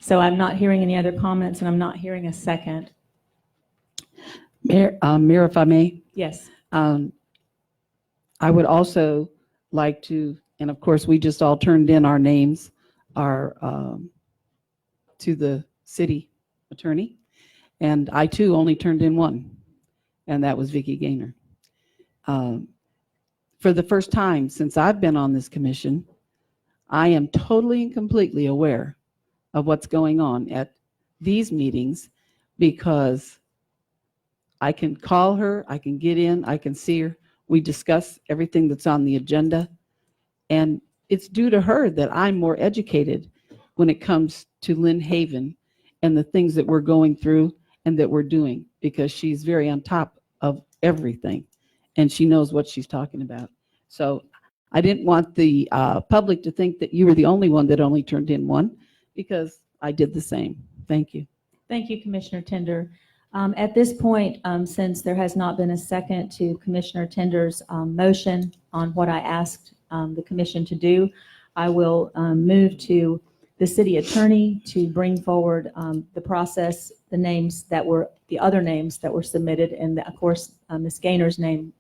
So I'm not hearing any other comments, and I'm not hearing a second.
Mayor, if I may,
Yes.
I would also like to, and of course, we just all turned in our names to the city attorney, and I too only turned in one, and that was Vicki Gaynor. For the first time since I've been on this commission, I am totally and completely aware of what's going on at these meetings, because I can call her, I can get in, I can see her. We discuss everything that's on the agenda. And it's due to her that I'm more educated when it comes to Lynn Haven and the things that we're going through and that we're doing, because she's very on top of everything and she knows what she's talking about. So I didn't want the public to think that you were the only one that only turned in one, because I did the same. Thank you.
Thank you, Commissioner Tender. At this point, since there has not been a second to Commissioner Tender's motion on what I asked the commission to do, I will move to the city attorney to bring forward the process, the other names that were submitted, and of course, Ms. Gaynor's name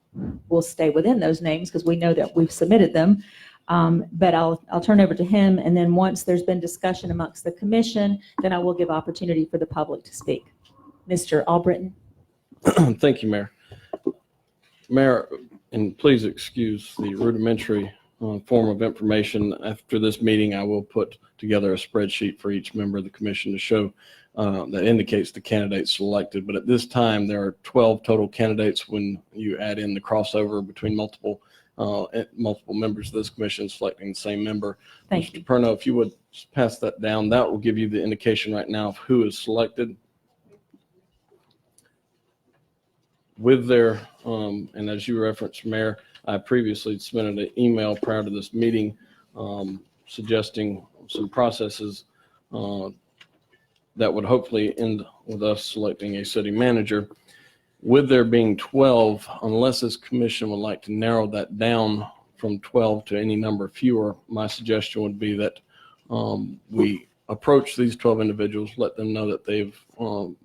will stay within those names because we know that we've submitted them. But I'll turn over to him, and then once there's been discussion amongst the commission, then I will give opportunity for the public to speak. Mr. Albritton?
Thank you, Mayor. Mayor, and please excuse the rudimentary form of information. After this meeting, I will put together a spreadsheet for each member of the commission to show that indicates the candidates selected. But at this time, there are 12 total candidates when you add in the crossover between multiple members of this commission selecting the same member.
Thank
Mr. Perno, if you would pass that down, that will give you the indication right now of who is selected. With their, and as you referenced, Mayor, I previously submitted an email prior to this meeting suggesting some processes that would hopefully end with us selecting a city manager. With there being 12, unless this commission would like to narrow that down from 12 to any number fewer, my suggestion would be that we approach these 12 individuals, let them know that they've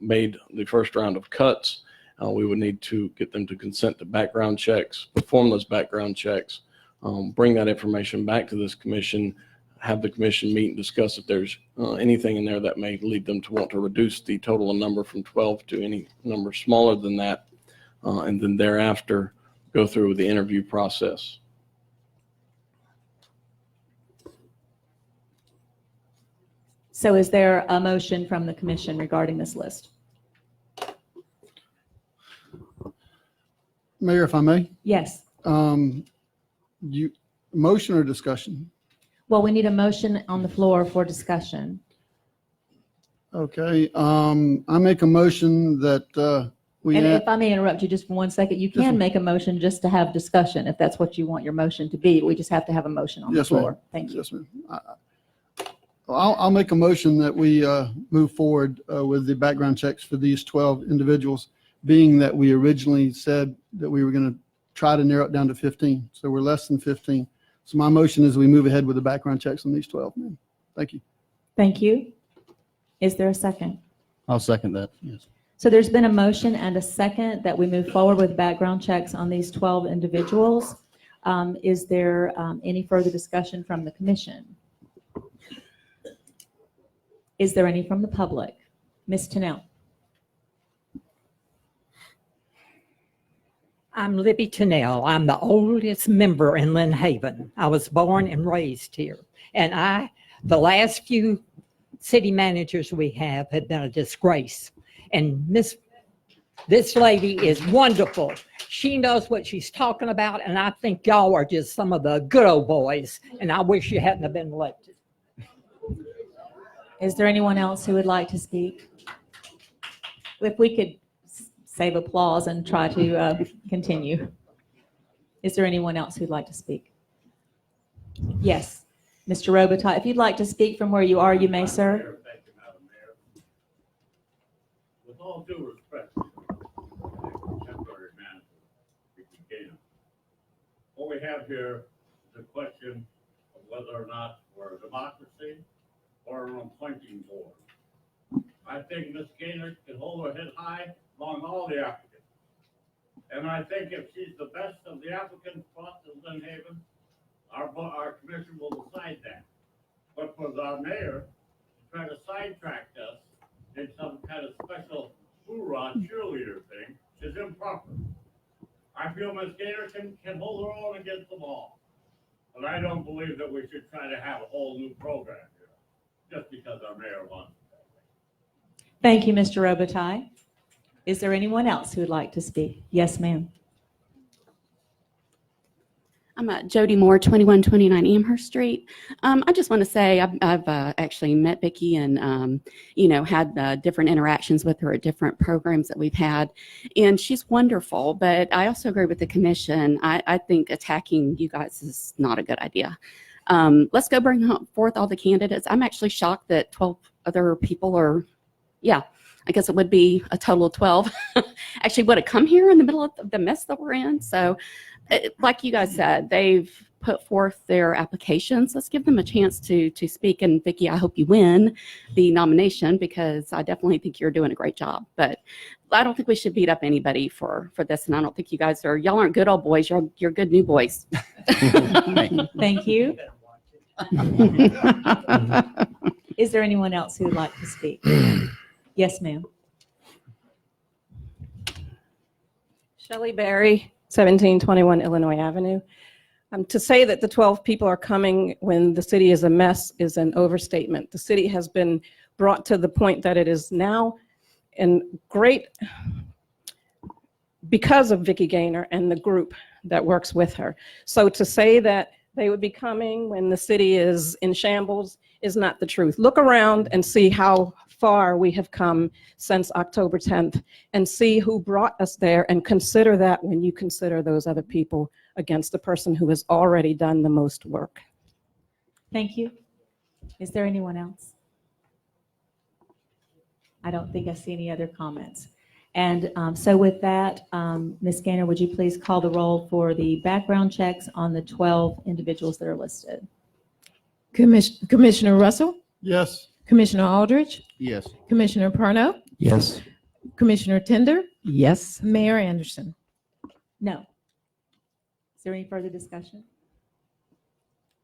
made the first round of cuts. We would need to get them to consent to background checks, perform those background checks, bring that information back to this commission, have the commission meet and discuss if there's anything in there that may lead them to want to reduce the total number from 12 to any number smaller than that, and then thereafter go through the interview process.
So is there a motion from the commission regarding this list?
Mayor, if I may,
Yes.
Motion or discussion?
Well, we need a motion on the floor for discussion.
Okay, I make a motion that we
And
add.
if I may interrupt you just for 1 second, you
Yes,
can
ma'am.
make a motion just to have discussion if that's what you want your motion to be. We just have to have a motion on the
Yes, ma'am.
floor. Thank you.
Yes, ma'am. I'll make a motion that we move forward with the background checks for these 12 individuals, being that we originally said that we were going to try to narrow it down to 15. So we're less than 15. So my motion is we move ahead with the background checks on these 12 men. Thank you.
Thank you. Is there a second?
I'll second that. Yes.
So there's been a motion and a second that we move forward with background checks on these 12 individuals. Is there any further discussion from the commission? Is there any from the public? Ms. Tennell?
I'm Libby Tennell. I'm the oldest member in Lynn Haven. I was born and raised here. And the last few city managers we have been a disgrace. And this lady is wonderful. She knows what she's talking about. And I think y'all are just some of the good old boys. And I wish you hadn't have been elected.
Is there anyone else who would like to speak? If we could save applause and try to continue. Is there anyone else who'd like to speak? Yes, Mr. Robitaille, if you'd like to speak from where you are, you may, sir.
Thank you, Madam Mayor. With all due respect, temporary manager, Vicky Gaynor, what we have here is a question of whether or not we're a democracy or an appointing board. I think Ms. Gaynor can hold her head high among all the applicants. And I think if she's the best of the applicants brought to Lynn Haven, our commission will decide that. But for our mayor to try to sidetrack us in some kind of special hoorah cheerleader thing is improper. I feel Ms. Gaynor can hold her own against them all. But I don't believe that we should try to have a whole new program here, just because our mayor wants it.
Thank you, Mr. Robitaille. Is there anyone else who would like to speak? Yes, ma'am.
I'm Jody Moore, 2129 Amherst Street. I just want to say I've actually met Vicki and, had different interactions with her at different programs that we've had. And she's wonderful, but I also agree with the commission. I think attacking you guys is not a good idea. Let's go bring forth all the candidates. I'm actually shocked that 12 other people are, I guess it would be a total of 12 actually would have come here in the middle of the mess that we're in. So like you guys said, they've put forth their applications. Let's give them a chance to speak. And Vicki, I hope you win the nomination because I definitely think you're doing a great job. But I don't think we should beat up anybody for this. And I don't think you guys y'all aren't good old boys. You're good new boys.
Thank you. Is there anyone else who would like to speak? Yes, ma'am.
Shelley Berry, 1721 Illinois Avenue. To say that the 12 people are coming when the city is a mess is an overstatement. The city has been brought to the point that it is now in great, because of Vicki Gaynor and the group that works with her. So to say that they would be coming when the city is in shambles is not the truth. Look around and see how far we have come since October 10th and see who brought us there, and consider that when you consider those other people against the person who has already done the most work.
Thank you. Is there anyone else? I don't think I see any other comments. And so with that, Ms. Gaynor, would you please call the roll for the background checks on the 12 individuals that are listed?
Commissioner Russell,
Yes.
Commissioner Aldridge,
Yes.
Commissioner Perno,
Yes.
Commissioner Tender,
Yes.
Mayor Anderson.
No. Is there any further discussion?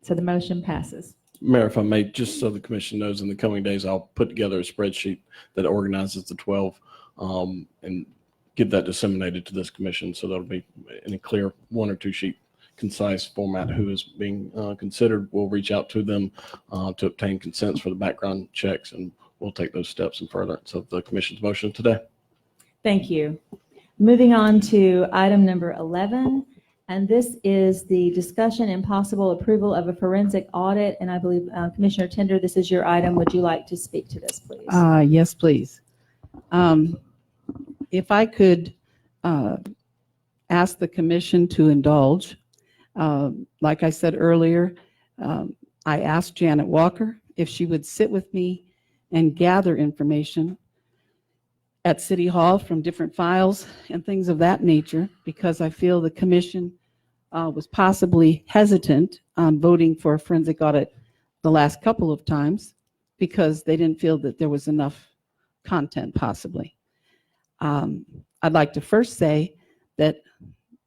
So the motion passes.
Mayor, if I may, just so the commission knows, in the coming days, I'll put together a spreadsheet that organizes the 12 and get that disseminated to this commission. So that'll be in a clear 1 or 2 sheet, concise format who is being considered. We'll reach out to them to obtain consents for the background checks, and we'll take those steps in furtherance of the commission's motion today.
Thank you. Moving on to item number 11, and this is the discussion and possible approval of a forensic audit. And I believe Commissioner Tender, this is your item. Would you like to speak to this, please?
Yes, please. If I could ask the commission to indulge, like I said earlier, I asked Janet Walker if she would sit with me and gather information at City Hall from different files and things of that nature, because I feel the commission was possibly hesitant on voting for a forensic audit the last couple of times because they didn't feel that there was enough content possibly. I'd like to first say that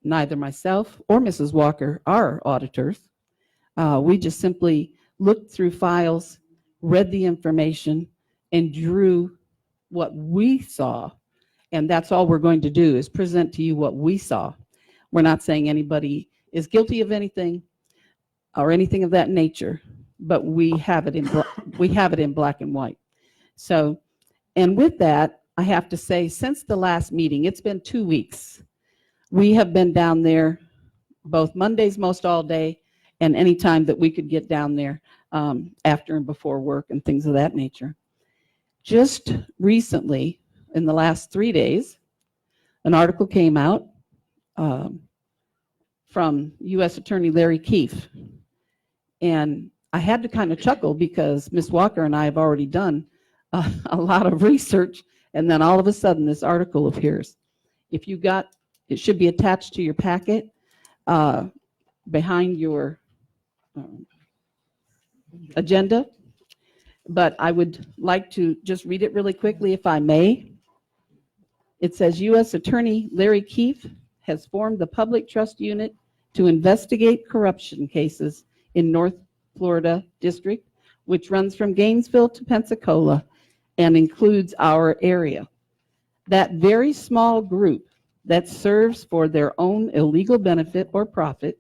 neither myself or Mrs. Walker are auditors. We just simply looked through files, read the information, and drew what we saw. And that's all we're going to do, is present to you what we saw. We're not saying anybody is guilty of anything or anything of that nature, but we have it in black and white. So, and with that, I have to say, since the last meeting, it's been 2 weeks. We have been down there both Mondays, most all day, and any time that we could get down there after and before work and things of that nature. Just recently, in the last 3 days, an article came out from U.S. Attorney Larry Keefe. And I had to kind of chuckle because Ms. Walker and I have already done a lot of research, and then all of a sudden this article appears. If you got, it should be attached to your packet behind your agenda, but I would like to just read it really quickly if I may. It says, U.S. Attorney Larry Keefe has formed the Public Trust Unit to investigate corruption cases in North Florida District, which runs from Gainesville to Pensacola and includes our area. That very small group that serves for their own illegal benefit or profit,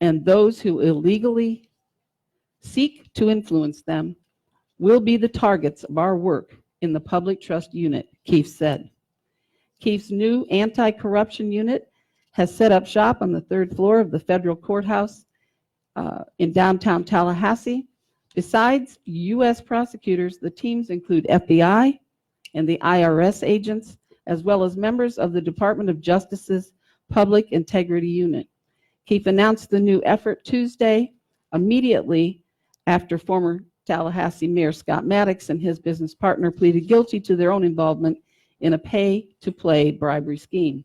and those who illegally seek to influence them, will be the targets of our work in the Public Trust Unit, Keefe said. Keefe's new anti-corruption unit has set up shop on the 3rd floor of the federal courthouse in downtown Tallahassee. Besides U.S. prosecutors, the teams include FBI and the IRS agents, as well as members of the Department of Justice's Public Integrity Unit. Keefe announced the new effort Tuesday, immediately after former Tallahassee Mayor Scott Maddox and his business partner pleaded guilty to their own involvement in a pay-to-play bribery scheme.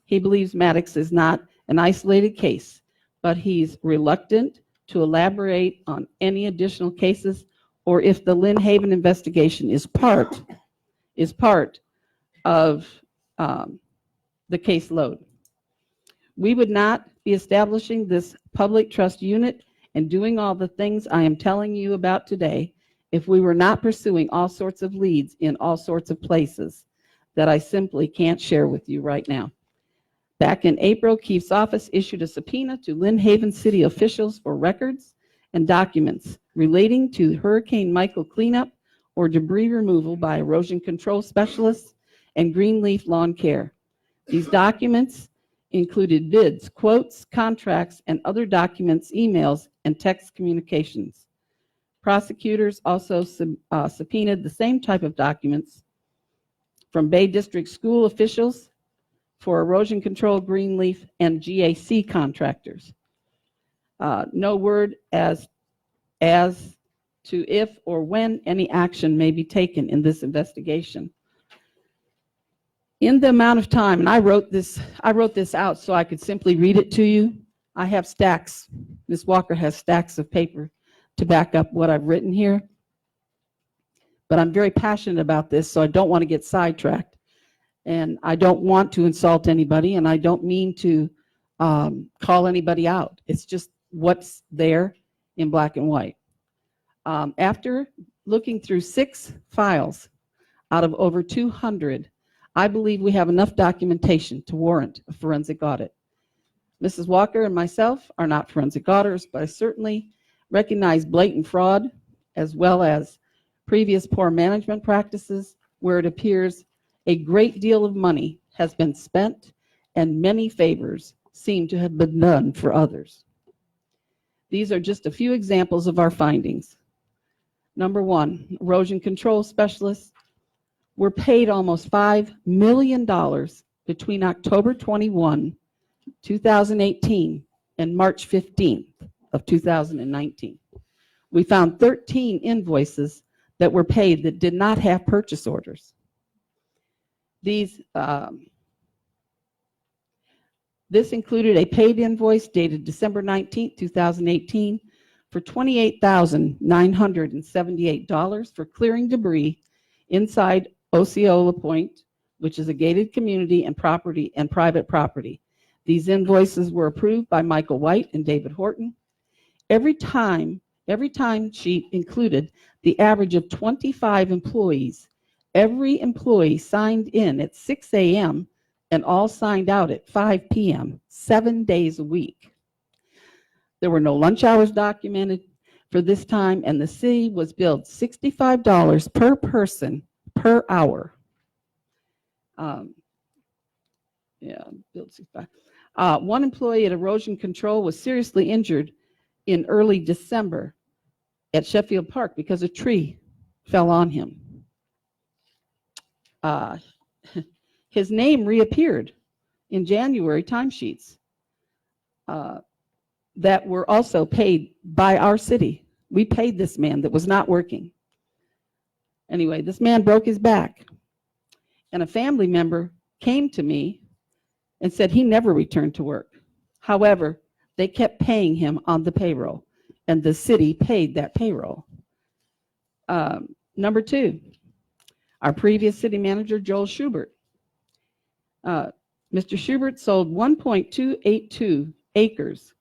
He believes Maddox is not an isolated case, but he's reluctant to elaborate on any additional cases or if the Lynn Haven investigation is part of the caseload. We would not be establishing this Public Trust Unit and doing all the things I am telling you about today if we were not pursuing all sorts of leads in all sorts of places that I simply can't share with you right now. Back in April, Keefe's office issued a subpoena to Lynn Haven city officials for records and documents relating to Hurricane Michael cleanup or debris removal by erosion control specialists and Greenleaf Lawn Care. These documents included bids, quotes, contracts, and other documents, emails, and text communications. Prosecutors also subpoenaed the same type of documents from Bay District school officials for erosion control, Greenleaf, and GAC contractors. No word as to if or when any action may be taken in this investigation. In the amount of time, and I wrote this out so I could simply read it to you. I have stacks. Ms. Walker has stacks of paper to back up what I've written here. But I'm very passionate about this, so I don't want to get sidetracked. And I don't want to insult anybody, and I don't mean to call anybody out. It's just what's there in black and white. After looking through 6 files out of over 200, I believe we have enough documentation to warrant a forensic audit. Mrs. Walker and myself are not forensic auditors, but I certainly recognize blatant fraud as well as previous poor management practices where it appears a great deal of money has been spent and many favors seem to have been done for others. These are just a few examples of our findings. Number 1, erosion control specialists were paid almost $5 million between October 21, 2018 and March 15th of 2019. We found 13 invoices that were paid that did not have purchase orders. This included a paid invoice dated December 19, 2018 for $28,978 for clearing debris inside Osceola Point, which is a gated community and private property. These invoices were approved by Michael White and David Horton. Every time sheet included the average of 25 employees. Every employee signed in at 6 a.m. and all signed out at 5 p.m., 7 days a week. There were no lunch hours documented for this time, and the city was billed $65 per person per hour. Billed 65. One employee at Erosion Control was seriously injured in early December at Sheffield Park because a tree fell on him. His name reappeared in January timesheets that were also paid by our city. We paid this man that was not working. Anyway, this man broke his back, and a family member came to me and said he never returned to work. However, they kept paying him on the payroll, and the city paid that payroll. Number 2, our previous city manager, Joel Schubert. Mr. Schubert sold 1.282 acres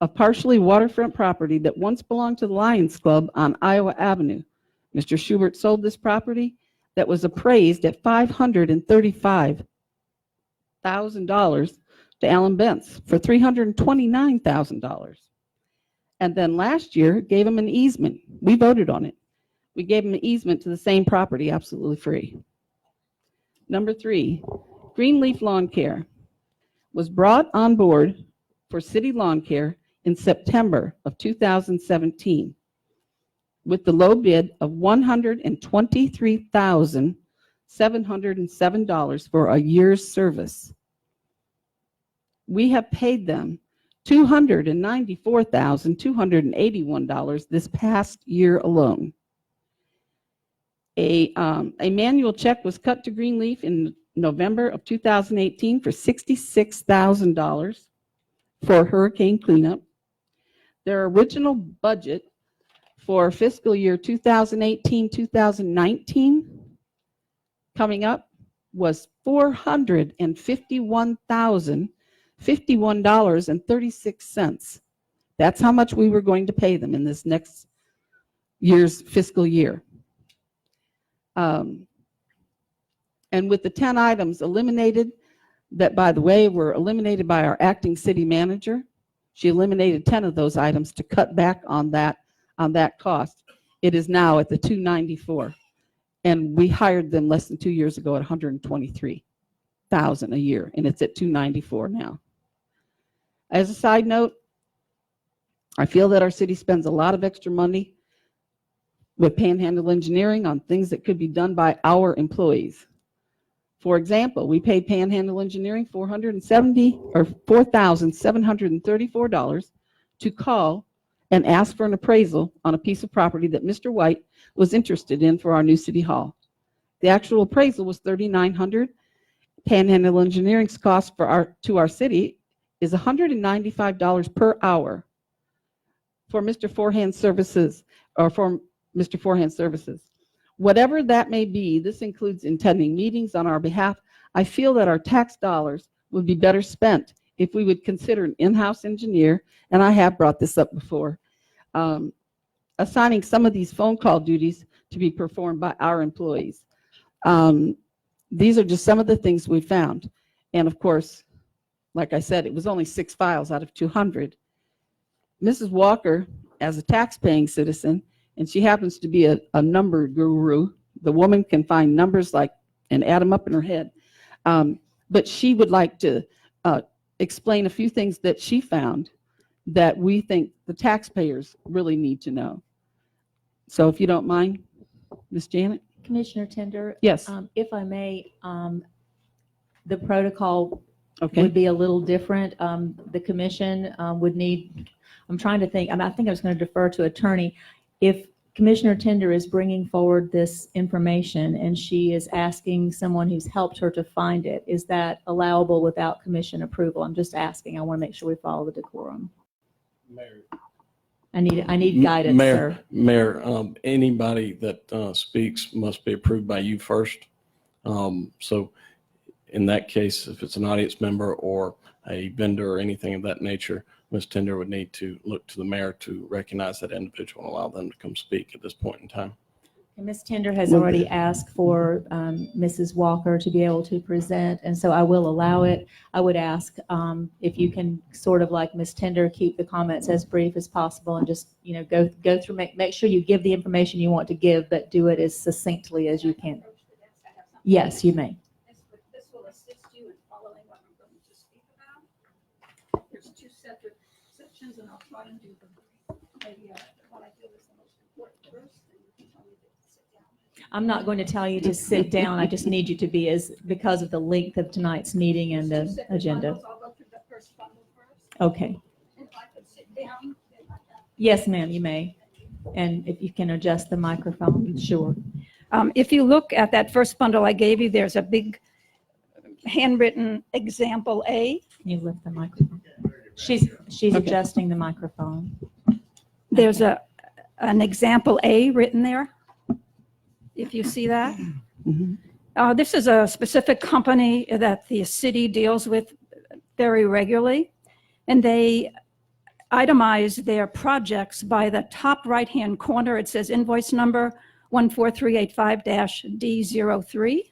of partially waterfront property that once belonged to the Lions Club on Iowa Avenue. Mr. Schubert sold this property that was appraised at $535,000 to Alan Bentz for $329,000. And then last year gave him an easement. We voted on it. We gave him an easement to the same property absolutely free. Number 3, Greenleaf Lawn Care was brought on board for city lawn care in September of 2017 with the low bid of $123,707 for a year's service. We have paid them $294,281 this past year alone. A manual check was cut to Greenleaf in November of 2018 for $66,000 for hurricane cleanup. Their original budget for fiscal year 2018-2019 coming up was $451,051.36. That's how much we were going to pay them in this next year's fiscal year. And with the 10 items eliminated, that, by the way, were eliminated by our acting city manager. She eliminated 10 of those items to cut back on that cost. It is now at the 294. And we hired them less than 2 years ago at $123,000 a year, and it's at 294 now. As a side note, I feel that our city spends a lot of extra money with Panhandle Engineering on things that could be done by our employees. For example, we paid Panhandle Engineering $4,734 to call and ask for an appraisal on a piece of property that Mr. White was interested in for our new city hall. The actual appraisal was $3,900. Panhandle Engineering's cost to our city is $195 per hour for Mr. Forehand services, or for Mr. Forehand services. Whatever that may be, this includes attending meetings on our behalf. I feel that our tax dollars would be better spent if we would consider an in-house engineer, and I have brought this up before, assigning some of these phone call duties to be performed by our employees. These are just some of the things we found. And of course, like I said, it was only 6 files out of 200. Mrs. Walker, as a tax-paying citizen, and she happens to be a number guru. The woman can find numbers and add them up in her head. But she would like to explain a few things that she found that we think the taxpayers really need to know. So if you don't mind, Ms. Janet?
Commissioner Tender?
Yes.
If I may, the protocol
Okay.
would be a little different. The commission would need, I'm trying to think, I think I was going to defer to attorney. If Commissioner Tender is bringing forward this information and she is asking someone who's helped her to find it, is that allowable without commission approval? I'm just asking. I want to make sure we follow the decorum.
Mayor.
I need guidance, sir.
Mayor, anybody that speaks must be approved by you first. So in that case, if it's an audience member or a vendor or anything of that nature, Ms. Tender would need to look to the mayor to recognize that individual and allow them to come speak at this point in time.
And Ms. Tender has already asked for Mrs. Walker to be able to present, and so I will allow it. I would ask if you can sort of like Ms. Tender, keep the comments as brief as possible and just, go through, make sure you give the information you want to give, but do it as succinctly as you can. Yes, you may.
This will assist you in following what I'm going to speak about. There's 2 separate sections, and I'll try and do them. Maybe what I feel is the most important first, and you can tell me to sit down.
I'm not going to tell you to sit down. I just need you to be because of the length of tonight's meeting and the agenda.
I'll go through the first bundle first.
Okay.
If I could sit down, then I can.
Yes, ma'am, you may. And if you can adjust the microphone, sure.
If you look at that first bundle I gave you, there's a big handwritten example A.
Can you lift the microphone? She's adjusting the microphone.
There's an example A written there, if you see that. This is a specific company that the city deals with very regularly, and they itemize their projects by the top right-hand corner. It says invoice number 14385-D03,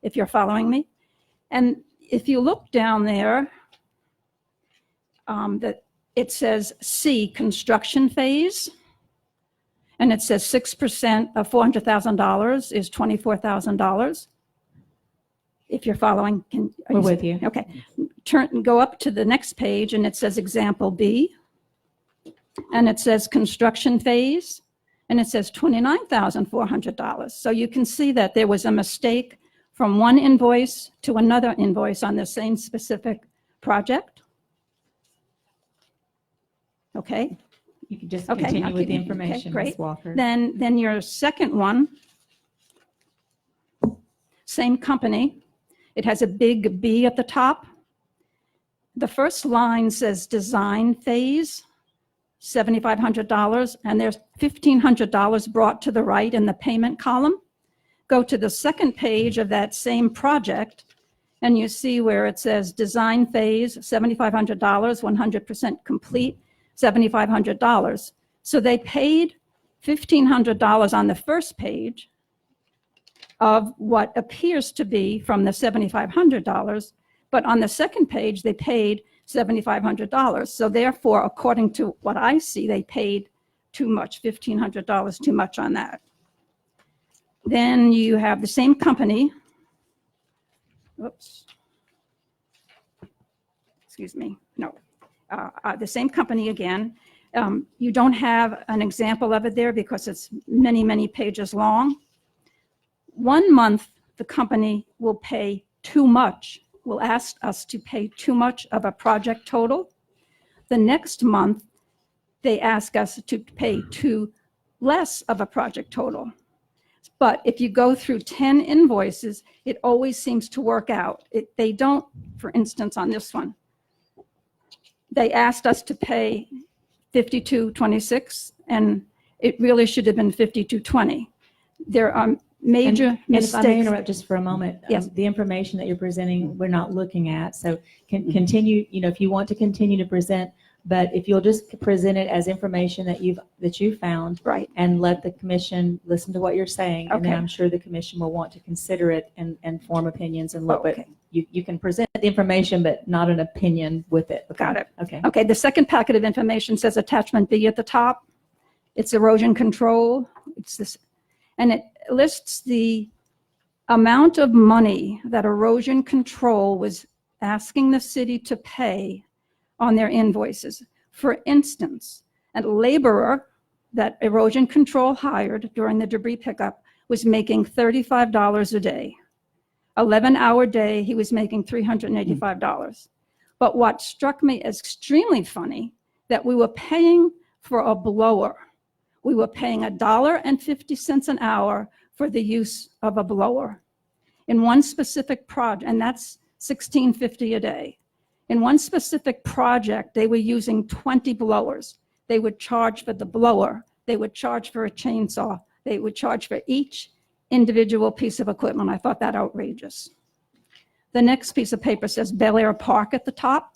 if you're following me. And if you look down there, it says C, construction phase, and it says 6% of $400,000 is $24,000. If you're following,
We're with you.
Okay. Go up to the next page, and it says example B, and it says construction phase, and it says $29,400. So you can see that there was a mistake from one invoice to another invoice on the same specific project. Okay.
You can just
Okay,
continue with the
okay,
information,
great.
Ms. Walker.
Then your second one, same company. It has a big B at the top. The first line says design phase, $7,500, and there's $1,500 brought to the right in the payment column. Go to the second page of that same project, and you see where it says design phase, $7,500, 100% complete, $7,500. So they paid $1,500 on the first page, of what appears to be from the $7,500, But on the second page, they paid $7,500. So therefore, according to what I see, they paid too much, $1,500 too much on that. Then you have the same company. Oops. Excuse me. No. The same company again. You don't have an example of it there because it's many, many pages long. 1 month, the company will pay too much, will ask us to pay too much of a project total. The next month, they ask us to pay too less of a project total. But if you go through 10 invoices, it always seems to work out. They don't, for instance, on this one, they asked us to pay $52.26, and it really should have been $52.20. There are major
And if I may
mistakes.
interrupt just for a moment,
Yes.
the information that you're presenting, we're not looking at. So continue, if you want to continue to present, but if you'll just present it as information that you found.
Right.
And let the commission listen to what you're saying. And then
Okay.
I'm sure the commission will want to consider it and form opinions and look, but
Okay.
you can present the information, but not an opinion with it.
Got it.
Okay.
Okay, the second packet of information says attachment B at the top. It's erosion control. It's this, and it lists the amount of money that erosion control was asking the city to pay on their invoices. For instance, a laborer that erosion control hired during the debris pickup was making $35 a day. 11-hour day, he was making $385. But what struck me as extremely funny, that we were paying for a blower. We were paying $1.50 an hour for the use of a blower. In one specific project, and that's $16.50 a day. In one specific project, they were using 20 blowers. They would charge for the blower. They would charge for a chainsaw. They would charge for each individual piece of equipment. I thought that outrageous. The next piece of paper says Bel Air Park at the top.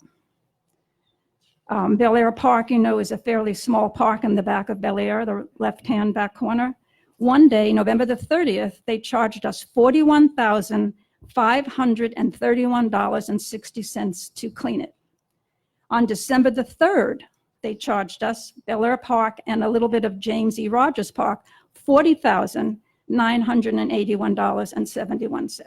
Bel Air Park, is a fairly small park in the back of Bel Air, the left-hand back corner. One day, November the 30th, they charged us $41,531.60 to clean it. On December the 3rd, they charged us, Bel Air Park and a little bit of James E. Rogers Park, $40,981.71.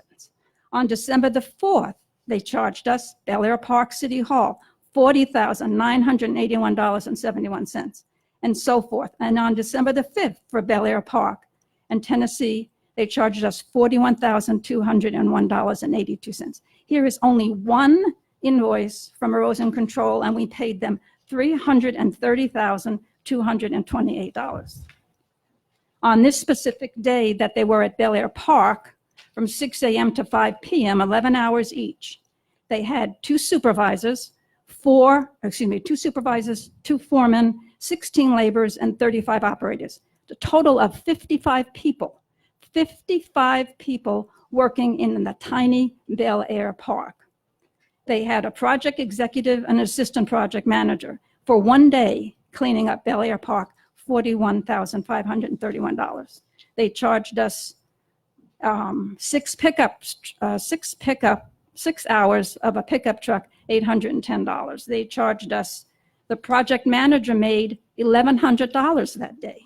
On December the 4th, they charged us, Bel Air Park City Hall, $40,981.71, and so forth. And on December the 5th for Bel Air Park and Tennessee, they charged us $41,201.82. Here is only one invoice from Erosion Control, and we paid them $330,228. On this specific day that they were at Bel Air Park, from 6 a.m. to 5 p.m., 11 hours each, they had two supervisors, two foremen, 16 laborers, and 35 operators. A total of 55 people. 55 people working in the tiny Bel Air Park. They had a project executive and assistant project manager for one day cleaning up Bel Air Park, $41,531. They charged us 6 hours of a pickup truck, $810. They charged us, the project manager made $1,100 that day.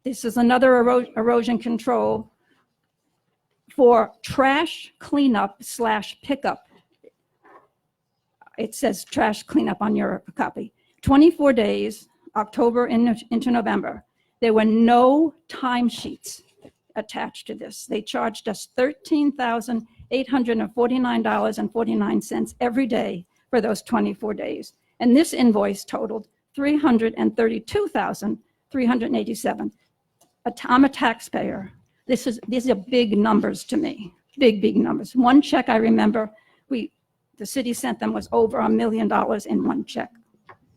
This is another erosion control for trash cleanup / pickup. It says trash cleanup on your copy. 24 days, October into November. There were no timesheets attached to this. They charged us $13,849.49 every day for those 24 days. And this invoice totaled $332,387. I'm a taxpayer. These are big numbers to me, big numbers. One check I remember, the city sent them was over $1 million in one check.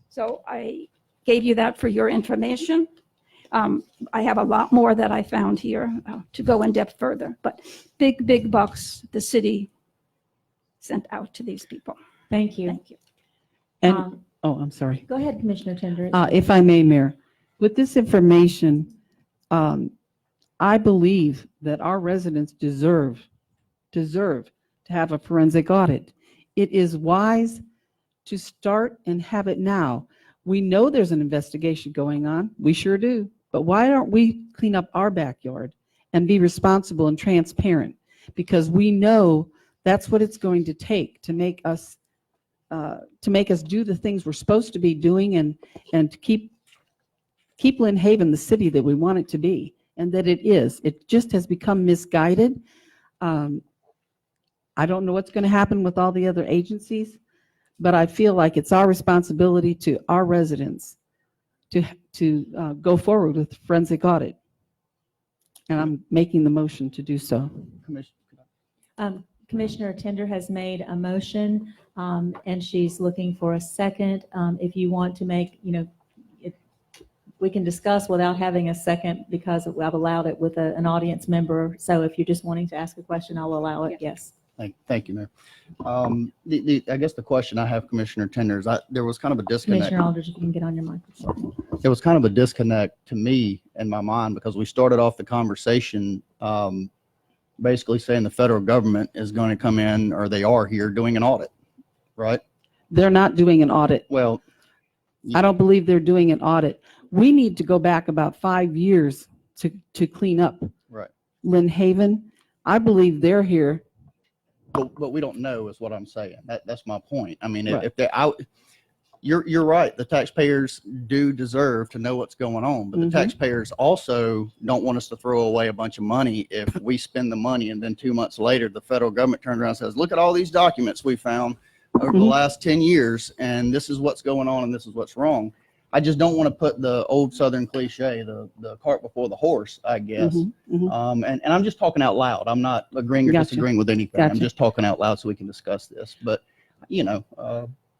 So I gave you that for your information. I have a lot more that I found here to go in depth further, but big bucks the city sent out to these people.
Thank you.
Thank you.
And, I'm sorry.
Go ahead, Commissioner Tender.
If I may, Mayor, with this information, I believe that our residents deserve to have a forensic audit. it is wise to start and have it now. We know there's an investigation going on. We sure do. But why don't we clean up our backyard and be responsible and transparent? Because we know that's what it's going to take to make us do the things we're supposed to be doing and to keep Lynn Haven the city that we want it to be, and that it is. It just has become misguided. I don't know what's going to happen with all the other agencies, but I feel like it's our responsibility to our residents to go forward with forensic audit. And I'm making the motion to do so.
Commissioner Tender has made a motion, and she's looking for a second. If you want to make, we can discuss without having a second because I've allowed it with an audience member. So if you're just wanting to ask a question, I'll allow it. Yes.
Thank you, Mayor. I guess the question I have, Commissioner Tender, is there was kind of a disconnect.
Commissioner Aldridge, if you can get on your microphone.
There was kind of a disconnect to me in my mind because we started off the conversation basically saying the federal government is going to come in, or they are here doing an audit, right?
They're not doing an audit.
Well,
I don't believe they're doing an audit. We need to go back about 5 years to clean up.
Right.
Lynn Haven, I believe they're here.
But we don't know is what I'm saying. That's my point. I mean,
Right.
if they're out, you're right. The taxpayers do deserve to know what's going on, but the taxpayers also don't want us to throw away a bunch of money if we spend the money and then 2 months later, the federal government turns around and says, look at all these documents we found over the last 10 years, and this is what's going on and this is what's wrong. I just don't want to put the old Southern cliche, the cart before the horse, I guess. And I'm just talking out loud. I'm not agreeing or
Gotcha.
disagreeing with anything.
Gotcha.
I'm just talking out loud so we can discuss this. But,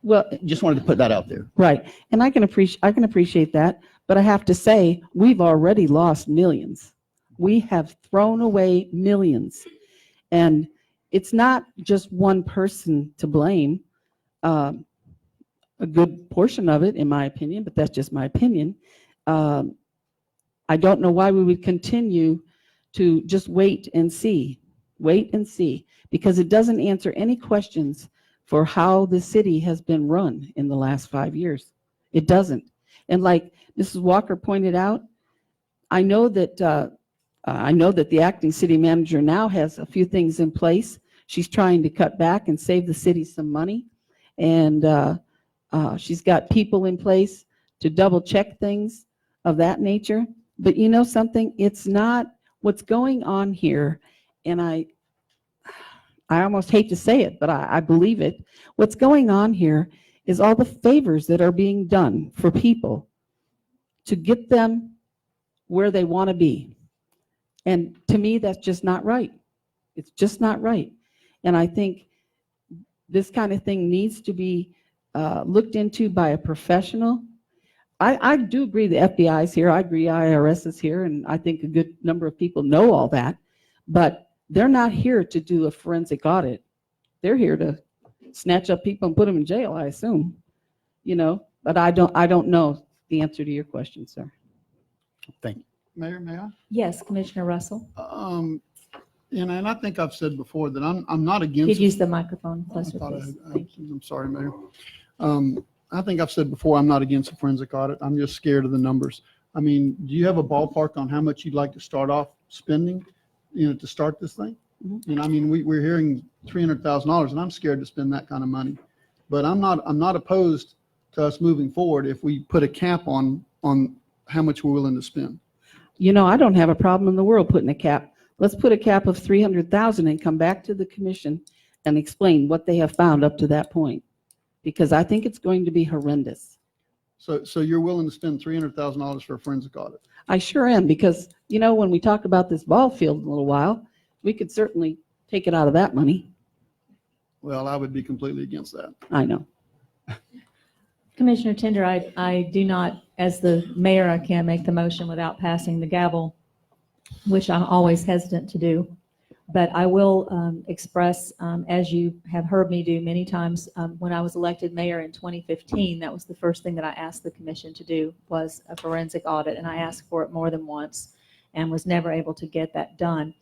well, just wanted to put that out there.
Right. And I can appreciate that, but I have to say, we've already lost millions. We have thrown away millions. And it's not just one person to blame. A good portion of it, in my opinion, but that's just my opinion. I don't know why we would continue to just wait and see, because it doesn't answer any questions for how the city has been run in the last 5 years. It doesn't. And like Mrs. Walker pointed out, I know that the acting city manager now has a few things in place. She's trying to cut back and save the city some money. And she's got people in place to double check things of that nature. But you know something? It's not what's going on here. And I almost hate to say it, but I believe it. What's going on here is all the favors that are being done for people to get them where they want to be. And to me, that's just not right. It's just not right. And I think this kind of thing needs to be looked into by a professional. I do agree the FBI is here. I agree IRS is here. And I think a good number of people know all that. But they're not here to do a forensic audit. They're here to snatch up people and put them in jail, I assume. But I don't know the answer to your question, sir.
Thank you.
Mayor, may I?
Yes, Commissioner Russell.
And I think I've said before that I'm not against.
Could use the microphone closer, please. Thank you.
I'm sorry, Mayor. I think I've said before, I'm not against a forensic audit. I'm just scared of the numbers. I mean, do you have a ballpark on how much you'd like to start off spending, to start this thing? I mean, we're hearing $300,000, and I'm scared to spend that kind of money. But I'm not opposed to us moving forward if we put a cap on how much we're willing to spend.
I don't have a problem in the world putting a cap. Let's put a cap of 300,000 and come back to the commission and explain what they have found up to that point, because I think it's going to be horrendous.
So you're willing to spend $300,000 for a forensic audit?
I sure am, because, when we talk about this ball field in a little while, we could certainly take it out of that money.
Well, I would be completely against that.
I know.
Commissioner Tender, I do not, as the mayor, I can't make the motion without passing the gavel, which I'm always hesitant to do. But I will express, as you have heard me do many times, when I was elected mayor in 2015, that was the first thing that I asked the commission to do, was a forensic audit. And I asked for it more than once and was never able to get that done.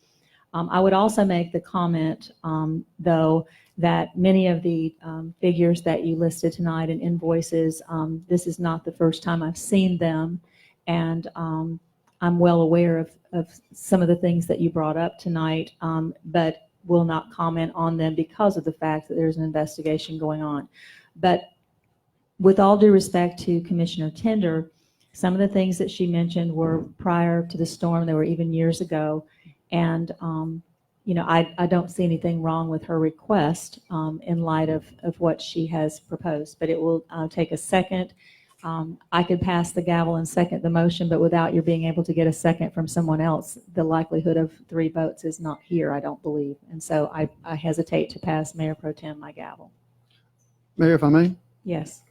I would also make the comment, though, that many of the figures that you listed tonight and invoices, this is not the first time I've seen them. And I'm well aware of some of the things that you brought up tonight, but will not comment on them because of the fact that there's an investigation going on. But with all due respect to Commissioner Tender, some of the things that she mentioned were prior to the storm. They were even years ago. And, I don't see anything wrong with her request in light of what she has proposed. But it will take a second. I could pass the gavel and second the motion, but without your being able to get a second from someone else, the likelihood of 3 votes is not here, I don't believe. And so I hesitate to pass Mayor Pro Tem my gavel.
Mayor, if I may?
Yes.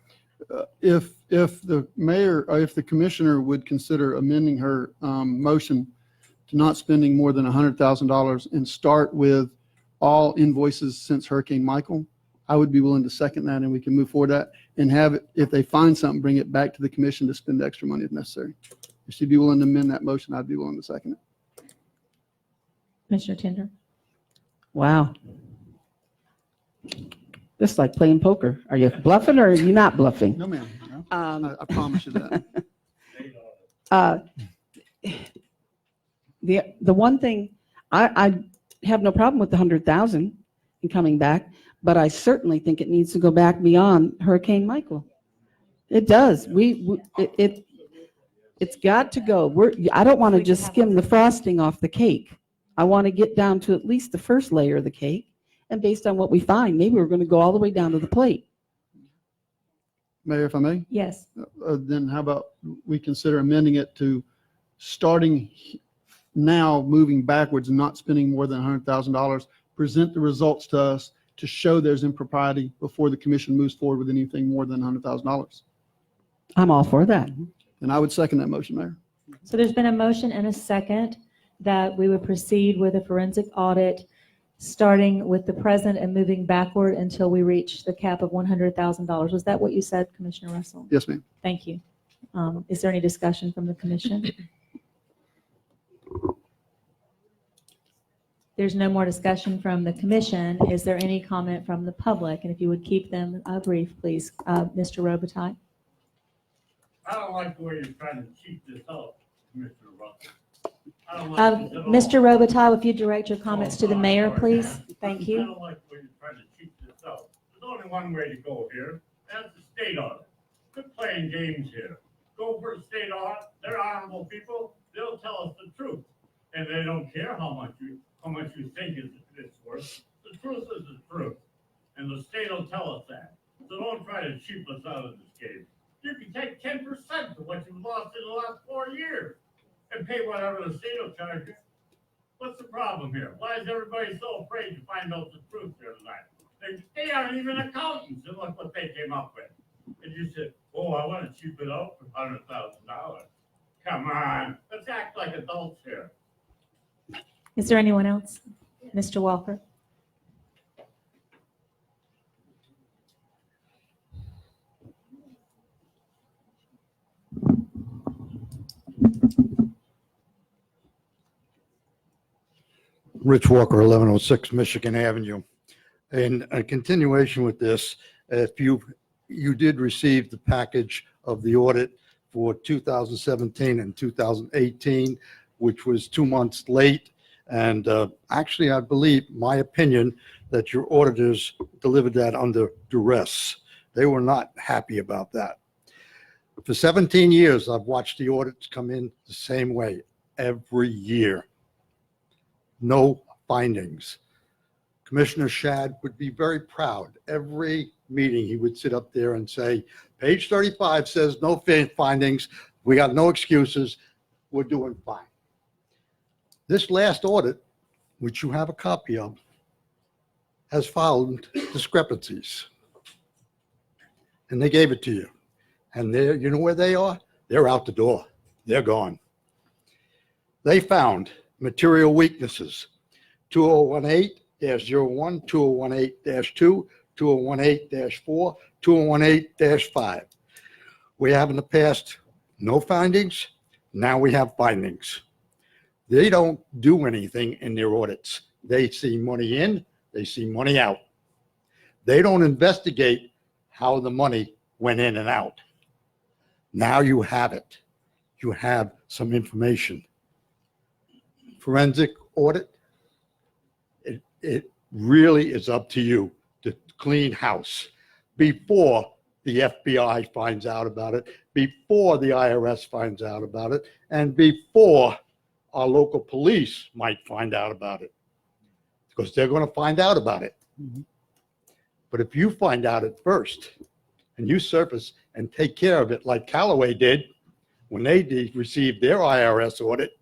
If the mayor, or if the commissioner would consider amending her motion to not spending more than $100,000 and start with all invoices since Hurricane Michael, I would be willing to second that, and we can move forward that and have it, if they find something, bring it back to the commission to spend extra money if necessary. If she'd be willing to amend that motion, I'd be willing to second it.
Commissioner Tender?
Wow. This is like playing poker. Are you bluffing or are you not bluffing?
No, ma'am. No. I promise you that.
The one thing, I have no problem with the 100,000 and coming back, but I certainly think it needs to go back beyond Hurricane Michael. It does. It's got to go. I don't want to just skim the frosting off the cake. I want to get down to at least the first layer of the cake. And based on what we find, maybe we're going to go all the way down to the plate.
Mayor, if I may?
Yes.
Then how about we consider amending it to starting now, moving backwards and not spending more than $100,000, present the results to us to show there's impropriety before the commission moves forward with anything more than $100,000.
I'm all for that.
And I would second that motion, Mayor.
So there's been a motion and a second that we would proceed with a forensic audit, starting with the present and moving backward until we reach the cap of $100,000. Was that what you said, Commissioner Russell?
Yes, ma'am.
Thank you. Is there any discussion from the commission? There's no more discussion from the commission. Is there any comment from the public? And if you would keep them brief, please. Mr. Robitaille.
I don't like the way you're trying to cheat this up, Commissioner Russell. I don't like this at all.
Mr. Robitaille, if you direct your comments to the mayor, please. Thank
I
you.
don't like the way you're trying to cheat this up. There's only one way to go here. That's the state audit. Quit playing games here. Go for a state audit. They're honorable people. They'll tell us the truth. And they don't care how much you think it's worth. The truth is the truth. And the state will tell us that. So don't try to cheat us out of this game. You can take 10% of what you've lost in the last 4 years and pay whatever the state will charge you. What's the problem here? Why is everybody so afraid to find out the truth here tonight? They aren't even accountants, and look what they came up with. And you said, oh, I want to cheap it out for $100,000. Come on, let's act like adults here.
Is there anyone else? Mr. Walker?
Rich Walker, 1106 Michigan Avenue. In a continuation with this, if you did receive the package of the audit for 2017 and 2018, which was 2 months late. And actually, I believe, my opinion, that your auditors delivered that under duress. They were not happy about that. For 17 years, I've watched the audits come in the same way every year. No findings. Commissioner Shad would be very proud. Every meeting, he would sit up there and say, page 35 says no findings. We got no excuses. We're doing fine. This last audit, which you have a copy of, has found discrepancies. And they gave it to you. And you know where they are? They're out the door. They're gone. They found material weaknesses. 2018-01, 2018-2, 2018-4, 2018-5. We have in the past no findings. Now we have findings. They don't do anything in their audits. They see money in, they see money out. They don't investigate how the money went in and out. Now you have it. You have some information. Forensic audit, it really is up to you to clean house before the FBI finds out about it, before the IRS finds out about it, and before our local police might find out about it, because they're going to find out about it. But if you find out it first and you surface and take care of it like Callaway did when they received their IRS audit,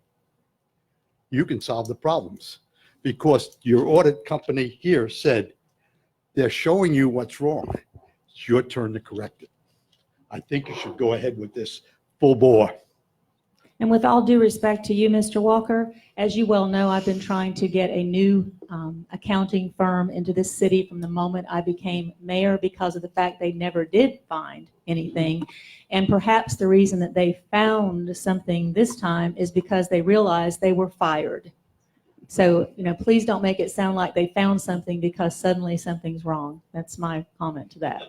you can solve the problems, because your audit company here said they're showing you what's wrong. It's your turn to correct it. I think you should go ahead with this full bore.
And with all due respect to you, Mr. Walker, as you well know, I've been trying to get a new accounting firm into this city from the moment I became mayor, because of the fact they never did find anything. And perhaps the reason that they found something this time is because they realized they were fired. So, please don't make it sound like they found something because suddenly something's wrong. That's my comment to that.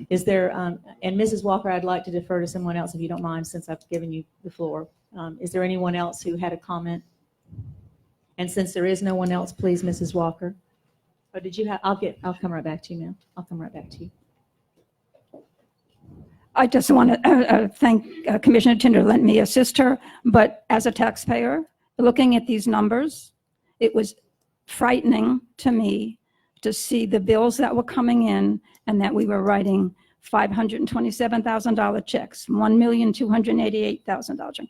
Is there, and Mrs. Walker, I'd like to defer to someone else if you don't mind, since I've given you the floor. Is there anyone else who had a comment? And since there is no one else, please, Mrs. Walker. Or did you have, I'll come right back to you, ma'am. I'll come right back to you.
I just want to thank Commissioner Tinder to let me assist her, but as a taxpayer, looking at these numbers, it was frightening to me to see the bills that were coming in and that we were writing $527,000 checks, $1,288,000.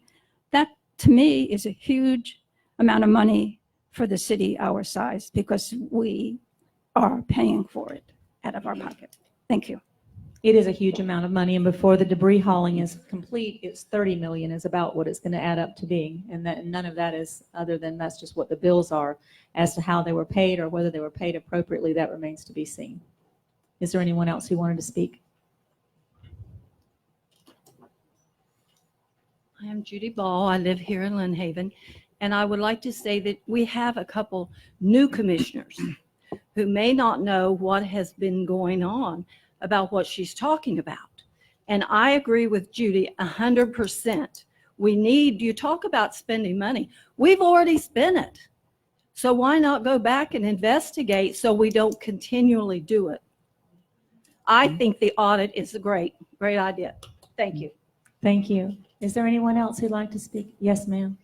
That, to me, is a huge amount of money for the city our size, because we are paying for it out of our pocket. Thank you.
It is a huge amount of money, and before the debris hauling is complete, it's 30 million is about what it's going to add up to being, and that none of that is other than that's just what the bills are. As to how they were paid or whether they were paid appropriately, that remains to be seen. Is there anyone else who wanted to speak?
I am Judy Ball. I live here in Lynn Haven, and I would like to say that we have a couple new commissioners who may not know what has been going on about what she's talking about. And I agree with Judy 100%. You talk about spending money. We've already spent it. So why not go back and investigate so we don't continually do it? I think the audit is a great idea. Thank you.
Thank you. Is there anyone else who'd like to speak? Yes, ma'am.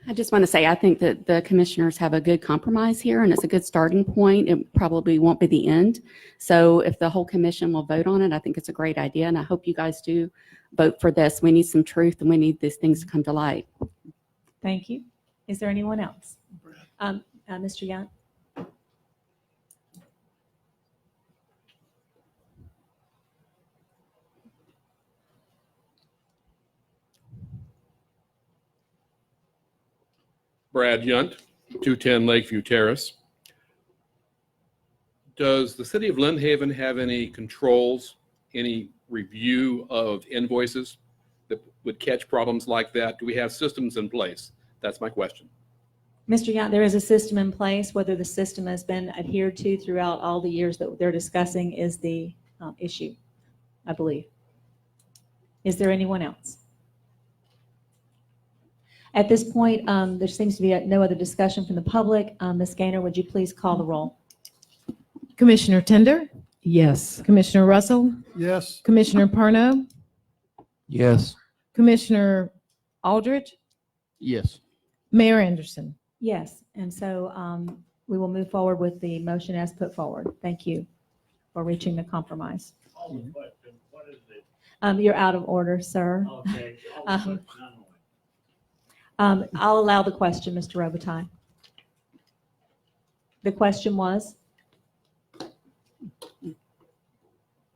I just want to say, I think that the commissioners have a good compromise here, and it's a good starting point. It probably won't be the end. So if the whole commission will vote on it, I think it's a great idea, and I hope you guys do vote for this. We need some truth, and we need these things to come to light.
Thank you. Is there anyone else? Mr. Young?
Brad Yunt, 210 Lakeview Terrace. Does the city of Lynn Haven have any controls, any review of invoices that would catch problems like that? Do we have systems in place? That's my question.
Mr. Young, there is a system in place. Whether the system has been adhered to throughout all the years that they're discussing is the issue, I believe. Is there anyone else? At this point, there seems to be no other discussion from the public. Ms. Gaynor, would you please call the roll?
Commissioner Tender?
Yes.
Commissioner Russell?
Yes.
Commissioner Perno?
Yes.
Commissioner Aldridge?
Yes.
Mayor Anderson?
Yes, and so we will move forward with the motion as put forward. Thank you for reaching the compromise.
All the question, what is it?
You're out of order, sir.
Okay. All the question,
I'll allow the question, Mr. Robitaille. The question was?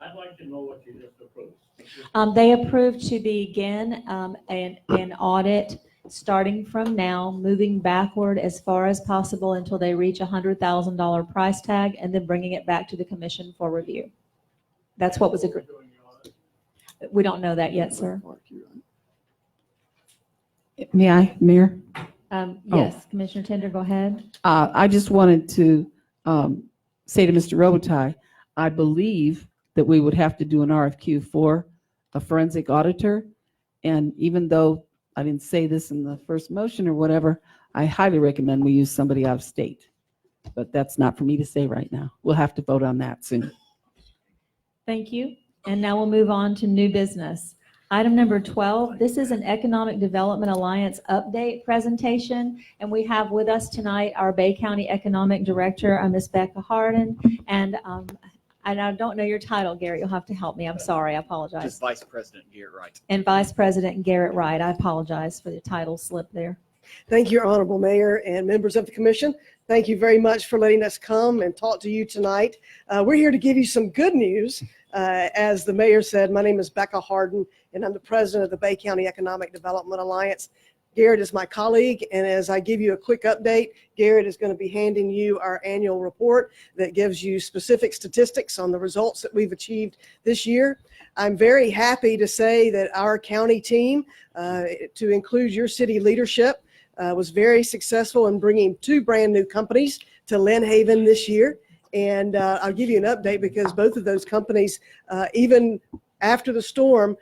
I'd like to know what you just approved.
They approved to begin an audit starting from now, moving backward as far as possible until they reach $100,000 price tag, and then bringing it back to the commission for review. That's what was agreed. We don't know that yet, sir.
May I, Mayor?
Yes, Commissioner Tender, go ahead.
I just wanted to say to Mr. Robitaille, I believe that we would have to do an RFQ for a forensic auditor. And even though I didn't say this in the first motion or whatever, I highly recommend we use somebody out of state. But that's not for me to say right now. We'll have to vote on that soon.
Thank you. And now we'll move on to new business. Item number 12, this is an Economic Development Alliance update presentation. And we have with us tonight our Bay County Economic Director, Ms. Becca Hardin. And I don't know your title, Garrett. You'll have to help me. I'm sorry. I apologize.
Just Vice President Garrett Wright.
And Vice President Garrett Wright. I apologize for the title slip there.
Thank you, Honorable Mayor and members of the Commission. Thank you very much for letting us come and talk to you tonight. We're here to give you some good news. As the Mayor said, my name is Becca Hardin, and I'm the President of the Bay County Economic Development Alliance. Garrett is my colleague, and as I give you a quick update, Garrett is going to be handing you our annual report that gives you specific statistics on the results that we've achieved this year. I'm very happy to say that our county team, to include your city leadership, was very successful in bringing 2 brand new companies to Lynn Haven this year. And I'll give you an update because both of those companies, even after the storm,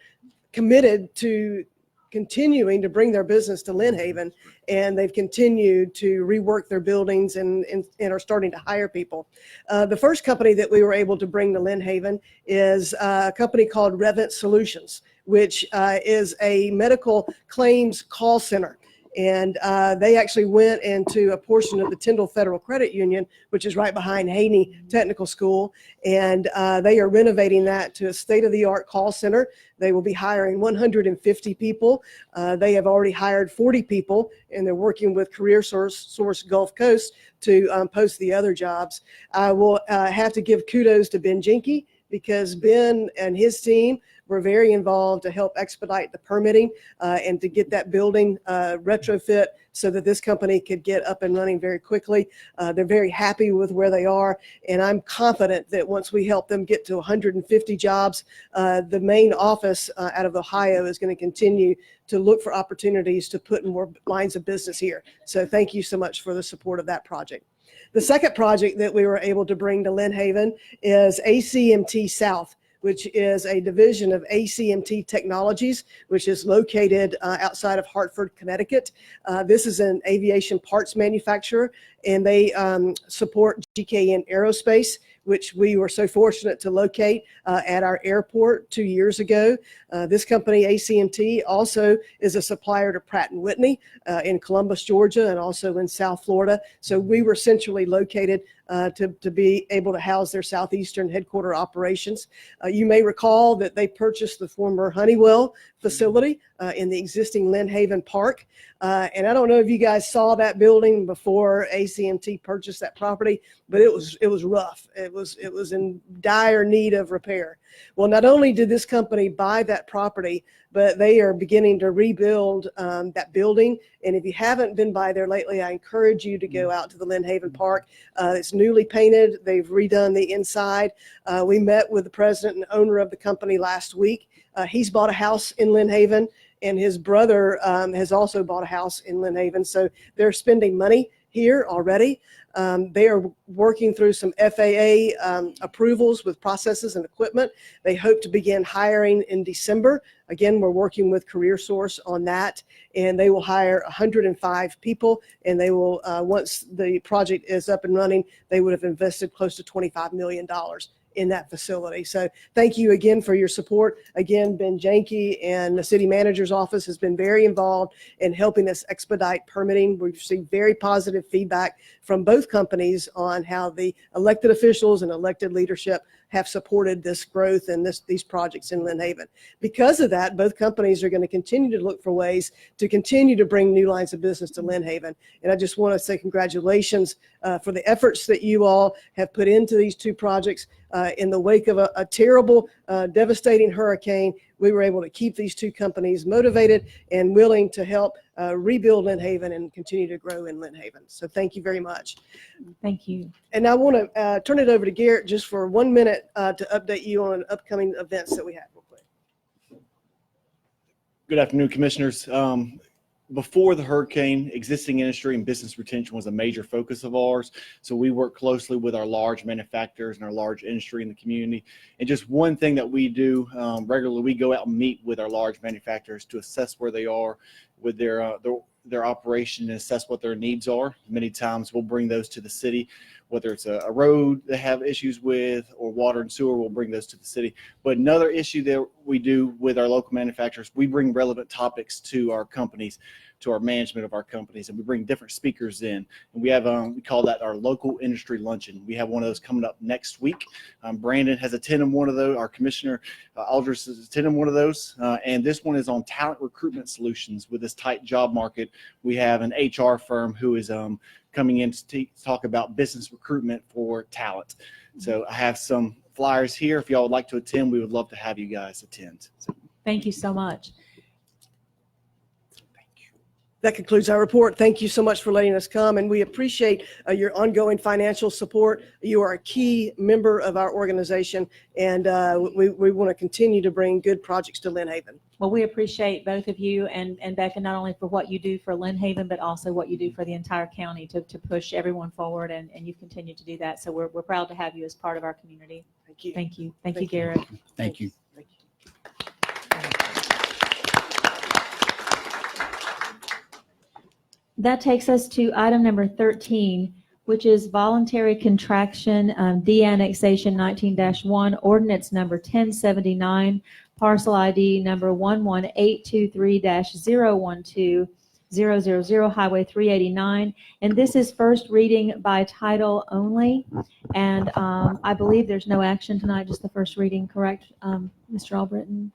committed to continuing to bring their business to Lynn Haven, and they've continued to rework their buildings and are starting to hire people. The first company that we were able to bring to Lynn Haven is a company called Revent Solutions, which is a medical claims call center. And they actually went into a portion of the Tyndall Federal Credit Union, which is right behind Haney Technical School. And they are renovating that to a state-of-the-art call center. They will be hiring 150 people. They have already hired 40 people, and they're working with Career Source Gulf Coast to post the other jobs. I will have to give kudos to Ben Jenke, because Ben and his team were very involved to help expedite the permitting and to get that building retrofit so that this company could get up and running very quickly. They're very happy with where they are, and I'm confident that once we help them get to 150 jobs, the main office out of Ohio is going to continue to look for opportunities to put more lines of business here. So thank you so much for the support of that project. The second project that we were able to bring to Lynn Haven is ACMT South, which is a division of ACMT Technologies, which is located outside of Hartford, Connecticut. This is an aviation parts manufacturer, and they support GKN Aerospace, which we were so fortunate to locate at our airport 2 years ago. This company, ACMT, also is a supplier to Pratt & Whitney in Columbus, Georgia, and also in South Florida. So we were centrally located to be able to house their southeastern headquarter operations. You may recall that they purchased the former Honeywell facility in the existing Lynn Haven Park. And I don't know if you guys saw that building before ACMT purchased that property, but it was rough. It was in dire need of repair. Well, not only did this company buy that property, but they are beginning to rebuild that building. And if you haven't been by there lately, I encourage you to go out to the Lynn Haven Park. It's newly painted. They've redone the inside. We met with the president and owner of the company last week. He's bought a house in Lynn Haven, and his brother has also bought a house in Lynn Haven. So they're spending money here already. They are working through some FAA approvals with processes and equipment. They hope to begin hiring in December. Again, we're working with Career Source on that, and they will hire 105 people, and they will, once the project is up and running, they would have invested close to $25 million in that facility. So thank you again for your support. Again, Ben Jenke and the city manager's office has been very involved in helping us expedite permitting. We've received very positive feedback from both companies on how the elected officials and elected leadership have supported this growth and these projects in Lynn Haven. Because of that, both companies are going to continue to look for ways to continue to bring new lines of business to Lynn Haven. And I just want to say congratulations for the efforts that you all have put into these two projects. In the wake of a terrible, devastating hurricane, we were able to keep these two companies motivated and willing to help rebuild Lynn Haven and continue to grow in Lynn Haven. So thank you very much.
Thank you.
And I want to turn it over to Garrett just for 1 minute to update you on upcoming events that we have real quick.
Good afternoon, Commissioners. before the hurricane, existing industry and business retention was a major focus of ours. So we work closely with our large manufacturers and our large industry in the community. And just one thing that we do regularly, we go out and meet with our large manufacturers to assess where they are with their operation and assess what their needs are. Many times we'll bring those to the city, whether it's a road they have issues with or water and sewer, we'll bring those to the city. But another issue that we do with our local manufacturers, we bring relevant topics to our companies, to our management of our companies, and we bring different speakers in. And we have, we call that our local industry luncheon. We have one of those coming up next week. Brandon has attended one of those. Our commissioner, Aldris, has attended one of those. And this one is on talent recruitment solutions. With this tight job market, we have an HR firm who is coming in to talk about business recruitment for talent. So I have some flyers here. If y'all would like to attend, we would love to have you guys attend. So.
Thank you so much.
That concludes our report. Thank you so much for letting us come, and we appreciate your ongoing financial support. You are a key member of our organization, and we want to continue to bring good projects to Lynn Haven.
Well, we appreciate both of you and Becca, not only for what you do for Lynn Haven, but also what you do for the entire county to push everyone forward, and you've continued to do that. So we're proud to have you as part of our community.
Thank you.
Thank you. Thank you, Garrett.
Thank you.
That takes us to item number 13, which is voluntary contraction, de-annexation 19-1, ordinance number 1079, parcel ID number 11823-012-000, Highway 389. And this is first reading by title only. And I believe there's no action tonight, just the first reading, correct, Mr. Albritton?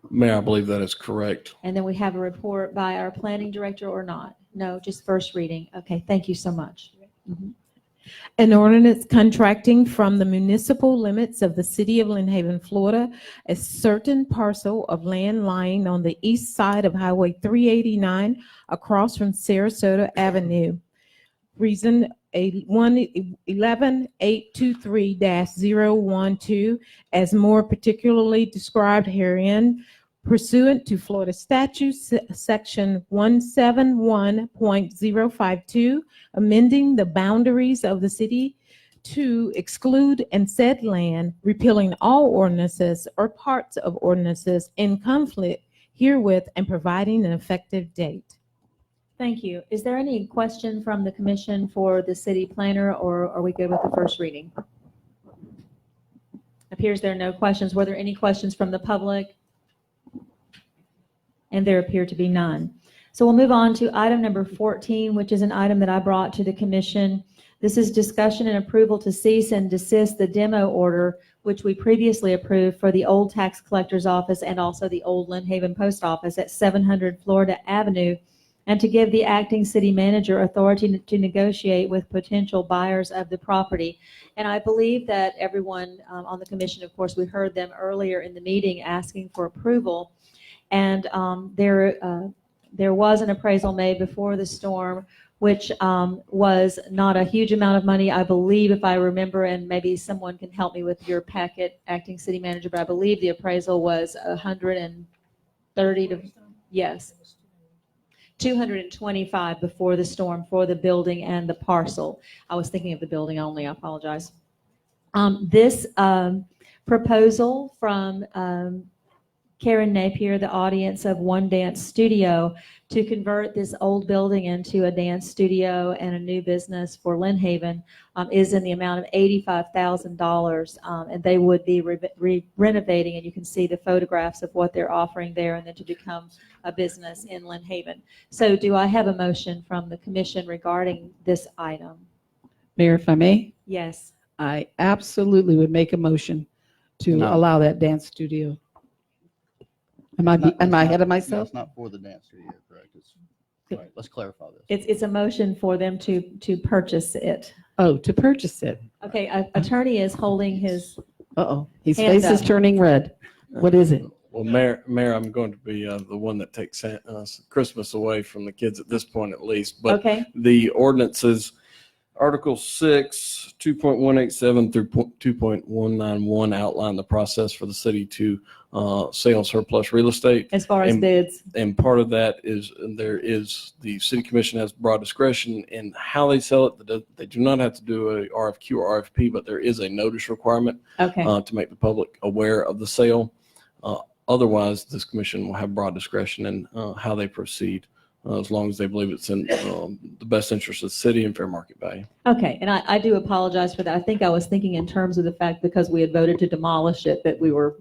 Mayor, I believe that is correct.
And then we have a report by our planning director or not? No, just first reading. Okay, thank you so much. Mhm.
An ordinance contracting from the municipal limits of the city of Lynn Haven, Florida, a certain parcel of land lying on the east side of Highway 389 across from Sarasota Avenue. Reason 11823-012, as more particularly described herein, pursuant to Florida statute section 171.052, amending the boundaries of the city to exclude and said land, repealing all ordinances or parts of ordinances in conflict herewith, and providing an effective date.
Thank you. Is there any question from the commission for the city planner, or are we good with the first reading? Appears there are no questions. Were there any questions from the public? And there appear to be none. So we'll move on to item number 14, which is an item that I brought to the commission. This is discussion and approval to cease and desist the demo order, which we previously approved for the old tax collector's office and also the old Lynn Haven post office at 700 Florida Avenue, and to give the acting city manager authority to negotiate with potential buyers of the property. And I believe that everyone on the commission, of course, we heard them earlier in the meeting asking for approval. And there was an appraisal made before the storm, which was not a huge amount of money, I believe, if I remember, and maybe someone can help me with your packet, acting city manager, but I believe the appraisal was 130 to, yes, 225 before the storm for the building and the parcel. I was thinking of the building only, I apologize. This proposal from Karen Napier, the audience of One Dance Studio, to convert this old building into a dance studio and a new business for Lynn Haven is in the amount of $85,000, and they would be renovating, and you can see the photographs of what they're offering there, and then to become a business in Lynn Haven. So do I have a motion from the commission regarding this item?
Mayor, if I may?
Yes.
I absolutely would make a motion to allow that dance studio. Am I ahead of myself?
No, it's not for the dance studio, correct? Right, let's clarify this.
It's a motion for them to purchase it.
Oh, to purchase it.
Okay, attorney is holding his
Uh-oh, his
hand
face is
up.
turning red. What is it?
Well, Mayor, I'm going to be the one that takes Christmas away from the kids at this point, at least. But
Okay.
the ordinances Article 6, 2.187 through 2.191 outline the process for the city to sell surplus real estate.
As far as
And-
bids.
And part of that is the city commission has broad discretion in how they sell it. They do not have to do a RFQ or RFP, but there is a notice requirement
Okay.
to make the public aware of the sale. Otherwise, this commission will have broad discretion in how they proceed, as long as they believe it's in the best interest of the city and fair market value.
Okay, and I do apologize for that. I think I was thinking in terms of the fact because we had voted to demolish it, that we were,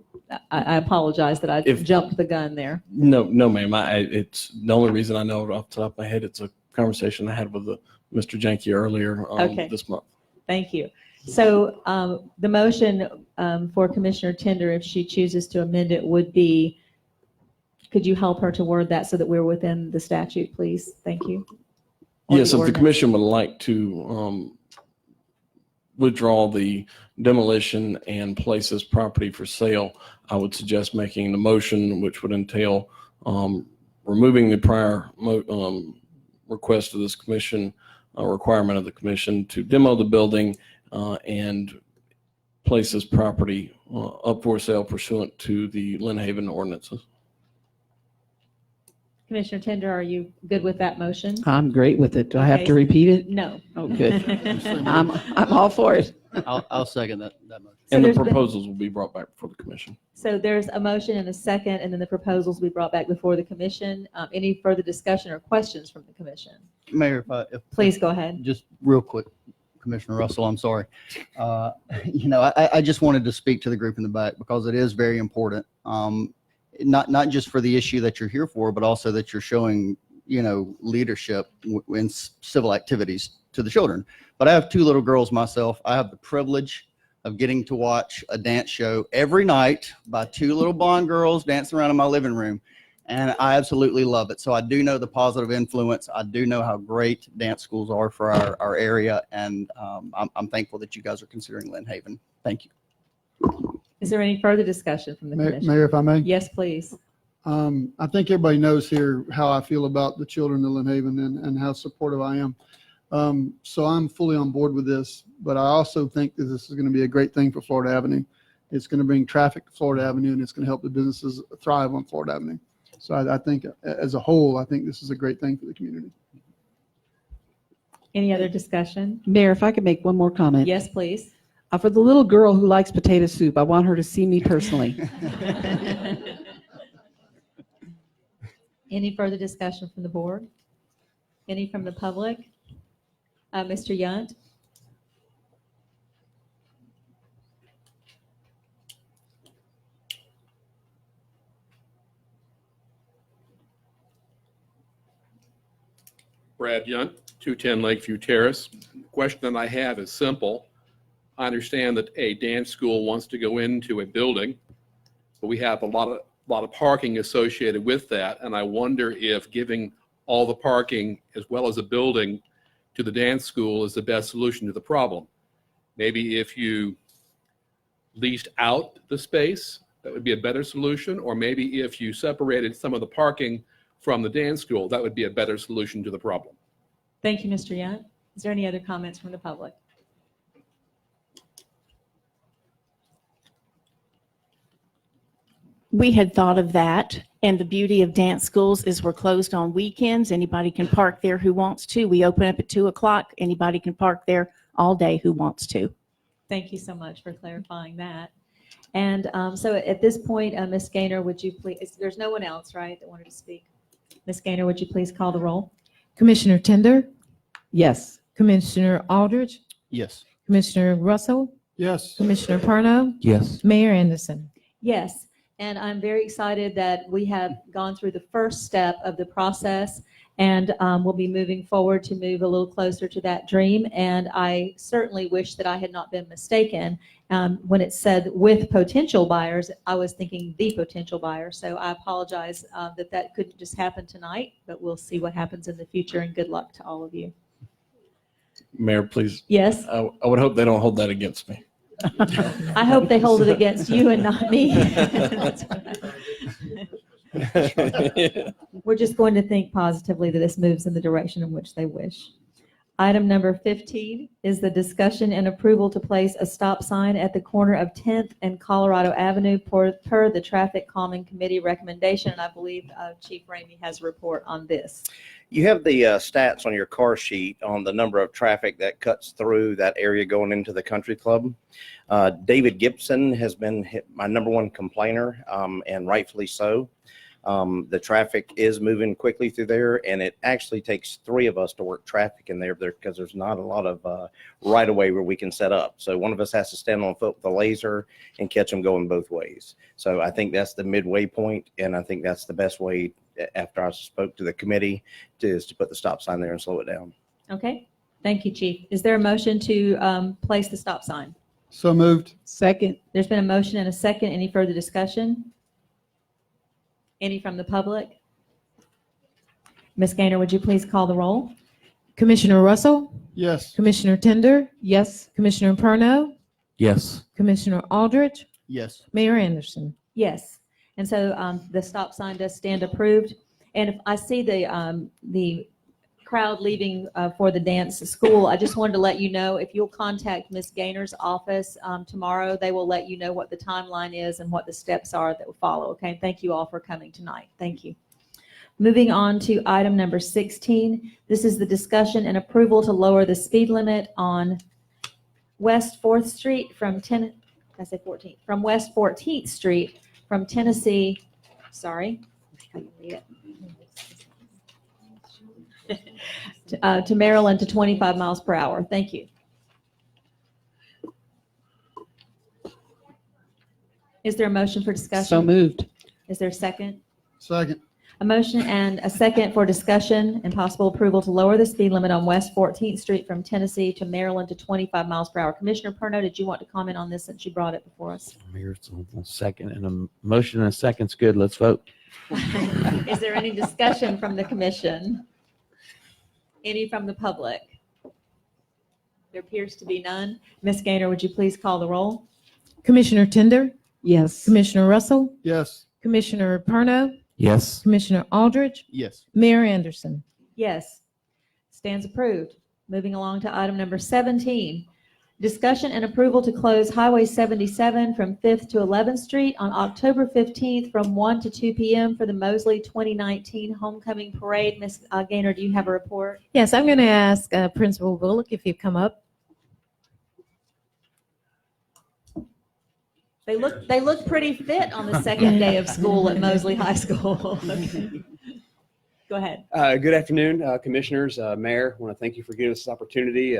I apologize that I jumped the gun there.
No, ma'am. It's the only reason I know it off the top of my head. It's a conversation I had with Mr. Janke earlier
Okay.
this month.
Thank you. So the motion for Commissioner Tender, if she chooses to amend it, would be, could you help her to word that so that we're within the statute, please? Thank you. Or
Yes, if the
ordinance.
commission would like to withdraw the demolition and place this property for sale, I would suggest making the motion, which would entail removing the prior request of this commission, requirement of the commission to demo the building and place this property up for sale pursuant to the Lynn Haven ordinances.
Commissioner Tender, are you good with that motion?
I'm great with it. Do I have
Okay.
to repeat it?
No.
Oh, good. I'm all for it.
I'll second that motion.
And the
there's been-
proposals will be brought back before the commission.
So there's a motion and a second, and then the proposals will be brought back before the commission. Any further discussion or questions from the commission?
Mayor, if
Please go ahead.
Just real quick, Commissioner Russell, I'm sorry. I just wanted to speak to the group in the back because it is very important. Not just for the issue that you're here for, but also that you're showing, leadership in civil activities to the children. But I have two little girls myself. I have the privilege of getting to watch a dance show every night by two little blonde girls dancing around in my living room. And I absolutely love it. So I do know the positive influence. I do know how great dance schools are for our area. And I'm thankful that you guys are considering Lynn Haven. Thank you.
Is there any further discussion from the commission?
Mayor, if I may?
Yes, please.
I think everybody knows here how I feel about the children of Lynn Haven and how supportive I am. So I'm fully on board with this, but I also think that this is going to be a great thing for Florida Avenue. It's going to bring traffic to Florida Avenue, and it's going to help the businesses thrive on Florida Avenue. So I think as a whole, I think this is a great thing for the community.
Any other discussion?
Mayor, if I could make one more comment.
Yes, please.
For the little girl who likes potato soup, I want her to see me personally.
Any further discussion from the board? Any from the public? Mr. Yunt?
Brad Yunt, 210 Lakeview Terrace. The question that I have is simple. I understand that a dance school wants to go into a building, but we have a lot of parking associated with that, and I wonder if giving all the parking as well as a building to the dance school is the best solution to the problem. Maybe if you leased out the space, that would be a better solution, or maybe if you separated some of the parking from the dance school, that would be a better solution to the problem.
Thank you, Mr. Yunt. Is there any other comments from the public?
We had thought of that, and the beauty of dance schools is we're closed on weekends. Anybody can park there who wants to. We open up at 2:00. Anybody can park there all day who wants to.
Thank you so much for clarifying that. And so at this point, Ms. Gaynor, would you please, there's no one else, right, that wanted to speak? Ms. Gaynor, would you please call the roll?
Commissioner Tender?
Yes.
Commissioner Aldridge?
Yes.
Commissioner Russell?
Yes.
Commissioner Parno?
Yes.
Mayor Anderson?
Yes, and I'm very excited that we have gone through the first step of the process, and we'll be moving forward to move a little closer to that dream. And I certainly wish that I had not been mistaken. When it said with potential buyers, I was thinking the potential buyer. So I apologize that couldn't just happen tonight, but we'll see what happens in the future, and good luck to all of you.
Mayor, please.
Yes?
I would hope they don't hold that against me.
I hope they hold it against you and not me. We're just going to think positively that this moves in the direction in which they wish. Item number 15 is the discussion and approval to place a stop sign at the corner of 10th and Colorado Avenue per the Traffic Calming Committee recommendation. And I believe Chief Ramey has a report on this.
You have the stats on your car sheet on the number of traffic that cuts through that area going into the country club. David Gibson has been my number one complainer, and rightfully so. The traffic is moving quickly through there, and it actually takes 3 of us to work traffic in there because there's not a lot of right of way where we can set up. So one of us has to stand on foot with a laser and catch them going both ways. So I think that's the midway point, and I think that's the best way, after I spoke to the committee, is to put the stop sign there and slow it down.
Okay, thank you, Chief. Is there a motion to place the stop sign?
So moved.
Second.
There's been a motion and a second. Any further discussion? Any from the public? Ms. Gaynor, would you please call the roll?
Commissioner Russell,
Yes.
Commissioner Tender,
Yes.
Commissioner Perno,
Yes.
Commissioner Aldrich,
Yes.
Mayor Anderson.
Yes. And so the stop sign does stand approved. And if I see the crowd leaving for the dance school, I just wanted to let you know, if you'll contact Ms. Gaynor's office tomorrow, they will let you know what the timeline is and what the steps are that will follow. Okay. Thank you all for coming tonight. Thank you. Moving on to item number 16. This is the discussion and approval to lower the speed limit on West 4th Street from from West 14th Street from Tennessee, to Maryland to 25 miles per hour. Thank you. Is there a motion for discussion?
So moved.
Is there a second?
Second.
A motion and a second for discussion and possible approval to lower the speed limit on West 14th Street from Tennessee to Maryland to 25 miles per hour. Commissioner Perno, did you want to comment on this since you brought it before us?
Here's a second, and a motion and a second's good. Let's vote.
Is there any discussion from the commission? Any from the public? There appears to be none. Ms. Gaynor, would you please call the roll?
Commissioner Tender,
Yes.
Commissioner Russell,
Yes.
Commissioner Perno,
Yes.
Commissioner Aldrich,
Yes.
Mayor Anderson.
Yes. Stands approved. Moving along to item number 17. Discussion and approval to close Highway 77 from 5th to 11th Street on October 15th from 1 to 2 p.m. for the Mosley 2019 Homecoming Parade. Ms. Gaynor, do you have a report?
Yes, I'm going to ask Principal Bullock if you come up.
They look pretty fit on the second day of school at Mosley High School. Okay. Go ahead.
Good afternoon, commissioners, mayor. I want to thank you for giving us this opportunity.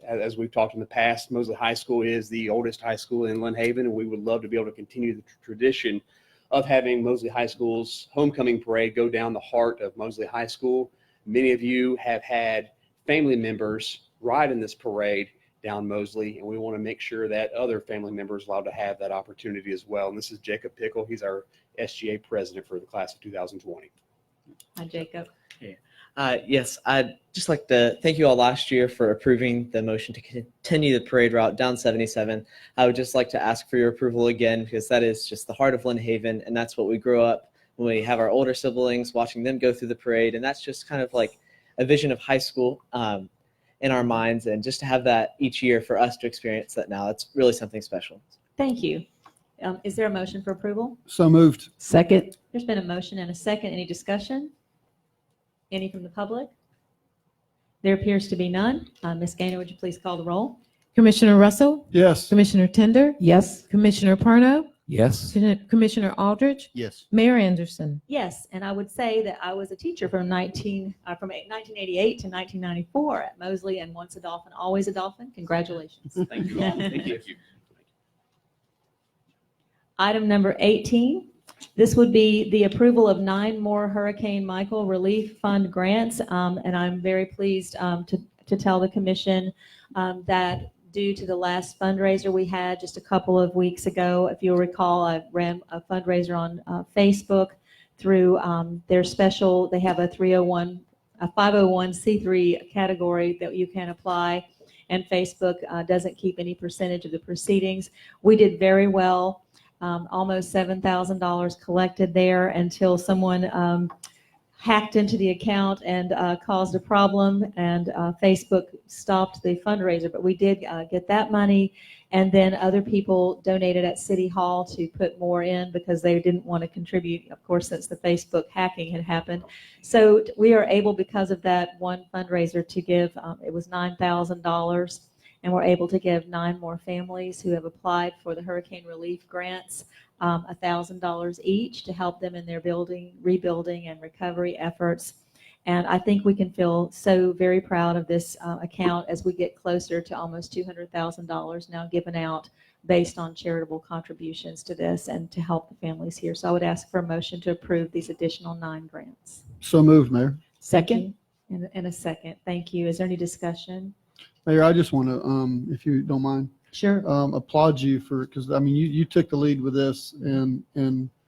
As we've talked in the past, Mosley High School is the oldest high school in Lynn Haven, and we would love to be able to continue the tradition of having Mosley High School's homecoming parade go down the heart of Mosley High School. Many of you have had family members ride in this parade down Mosley, and we want to make sure that other family members are allowed to have that opportunity as well. And this is Jacob Pickle. He's our SGA president for the class of 2020.
Hi, Jacob.
Yes, I'd just like to thank you all last year for approving the motion to continue the parade route down 77. I would just like to ask for your approval again, because that is just the heart of Lynn Haven, and that's what we grew up when we have our older siblings, watching them go through the parade, and that's just kind of like a vision of high school in our minds, and just to have that each year for us to experience that now, it's really something special.
Thank you. Is there a motion for approval?
So moved.
Second.
There's been a motion and a second. Any discussion? Any from the public? There appears to be none. Ms. Gaynor, would you please call the roll?
Commissioner Russell,
Yes.
Commissioner Tender,
Yes.
Commissioner Perno,
Yes.
Commissioner Aldrich,
Yes.
Mayor Anderson.
Yes, and I would say that I was a teacher from 1988 to 1994 at Mosley, and once a Dolphin, always a Dolphin. Congratulations.
Thank you all. Thank you.
Item number 18. This would be the approval of 9 more Hurricane Michael Relief Fund grants, and I'm very pleased to tell the commission that due to the last fundraiser we had just a couple of weeks ago, if you'll recall, I ran a fundraiser on Facebook through their special. They have a 501c3 category that you can apply, and Facebook doesn't keep any percentage of the proceedings. We did very well. Almost $7,000 collected there until someone hacked into the account and caused a problem, and Facebook stopped the fundraiser. But we did get that money, and then other people donated at City Hall to put more in because they didn't want to contribute, of course, since the Facebook hacking had happened. So we are able, because of that one fundraiser, to give, it was $9,000, and we're able to give 9 more families who have applied for the hurricane relief grants $1,000 each to help them in their rebuilding and recovery efforts. And I think we can feel so very proud of this account as we get closer to almost $200,000 now given out based on charitable contributions to this and to help the families here. So I would ask for a motion to approve these additional 9 grants.
So moved, Mayor.
Second. In a second. Thank you. Is there any discussion?
Mayor, I just want to, if you don't mind,
Sure.
applaud you for, because I mean, you took the lead with this, and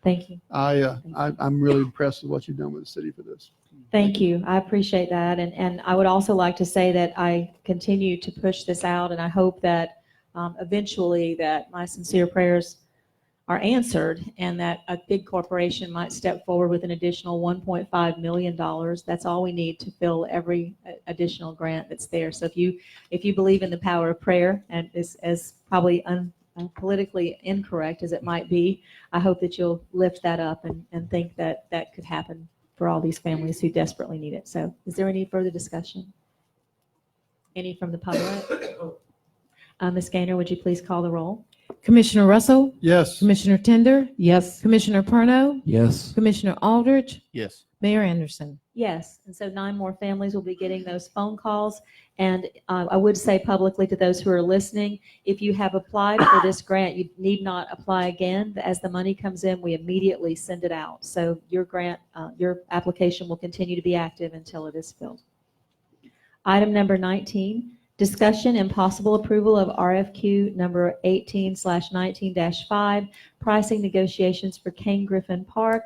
Thank you.
I'm really impressed with what you've done with the city for this.
Thank you. I appreciate that. And I would also like to say that I continue to push this out, and I hope that eventually that my sincere prayers are answered and that a big corporation might step forward with an additional $1.5 million. That's all we need to fill every additional grant that's there. So if you believe in the power of prayer, and as probably politically incorrect as it might be, I hope that you'll lift that up and think that that could happen for all these families who desperately need it. So is there any further discussion? Any from the public? Ms. Gaynor, would you please call the roll?
Commissioner Russell?
Yes.
Commissioner Tender?
Yes.
Commissioner Perno?
Yes.
Commissioner Aldridge?
Yes.
Mayor Anderson?
Yes, and so 9 more families will be getting those phone calls. And I would say publicly to those who are listening, if you have applied for this grant, you need not apply again. As the money comes in, we immediately send it out. So your grant, your application will continue to be active until it is filled. Item number 19, discussion and possible approval of RFQ number 18/19-5, pricing negotiations for Kane Griffin Park.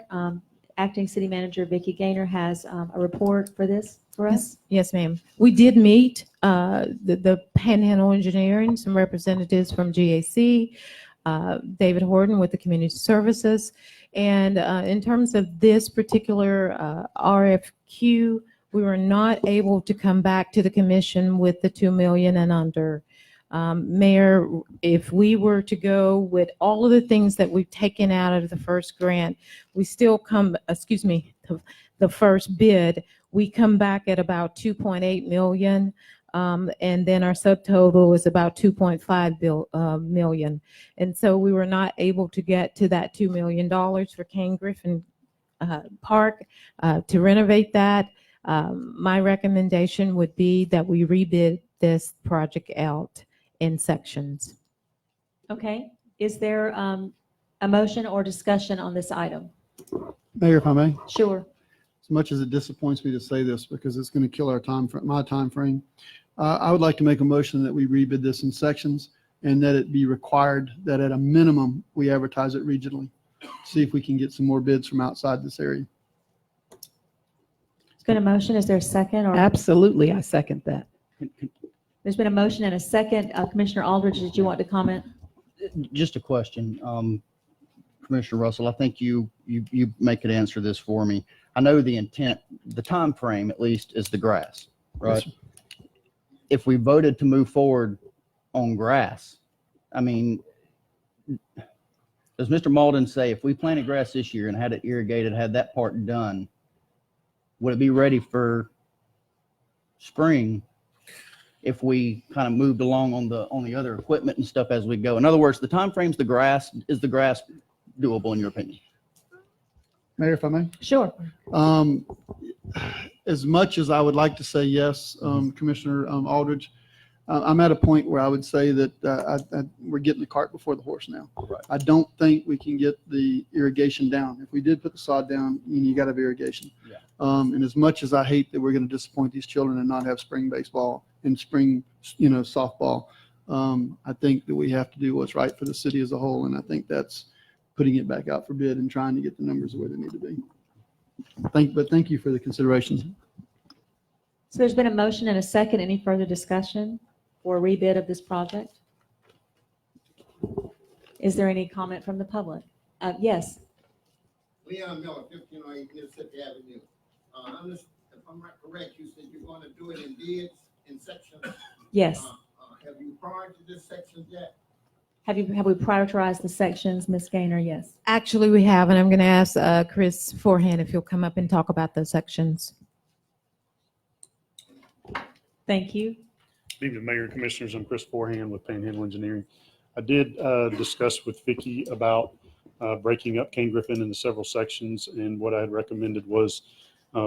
Acting City Manager Vicki Gaynor has a report for this for us.
Yes, ma'am. We did meet the Panhandle Engineering, some representatives from GAC, David Horton with the Community Services. And in terms of this particular RFQ, we were not able to come back to the commission with the 2 million and under. Mayor, if we were to go with all of the things that we've taken out of the first grant, we still come, the first bid, we come back at about 2.8 million. And then our subtotal is about 2.5 million. And so we were not able to get to that $2 million for Kane Griffin Park to renovate that. My recommendation would be that we rebid this project out in sections.
Okay, is there a motion or discussion on this item?
Mayor, if I may,
Sure.
as much as it disappoints me to say this because it's going to kill my time frame, I would like to make a motion that we rebid this in sections and that it be required that at a minimum we advertise it regionally. See if we can get some more bids from outside this area.
There's been a motion. Is there a second? Or
Absolutely, I second that.
There's been a motion and a second. Commissioner Aldridge, did you want to comment?
Just a question. Commissioner Russell, I think you make it answer this for me. I know the intent, the time frame at least, is the grass, right?
Yes,
if we voted to move forward on grass, I mean, does Mr. Malden say if we planted grass this year and had it irrigated, had that part done, would it be ready for spring if we kind of moved along on the other equipment and stuff as we go? In other words, the time frame's the grass. Is the grass doable in your opinion?
Mayor, if I may?
Sure.
As much as I would like to say yes, Commissioner Aldridge, I'm at a point where I would say that we're getting the cart before the horse now.
Right.
I don't think we can get the irrigation down. If we did put the sod down, you got to have irrigation.
Yeah.
And as much as I hate that we're going to disappoint these children and not have spring baseball and spring, softball, I think that we have to do what's right for the city as a whole. And I think that's putting it back out for bid and trying to get the numbers where they need to be. Thank you for the considerations.
So there's been a motion and a second. Any further discussion or rebid of this project? Is there any comment from the public? Yes.
Leon Miller, 1508 Mississippi Avenue. If I'm not correct, you said you're going to do it in bids, in sections.
Yes.
Have you prior to this section yet?
Have we prioritized the sections, Ms. Gaynor? Yes.
Actually, we have, and I'm going to ask Chris Forehand if he'll come up and talk about those sections.
Thank you.
Good evening, Mayor and Commissioners. I'm Chris Forehand with Panhandle Engineering. I did discuss with Vicki about breaking up Kane Griffin into several sections, and what I had recommended was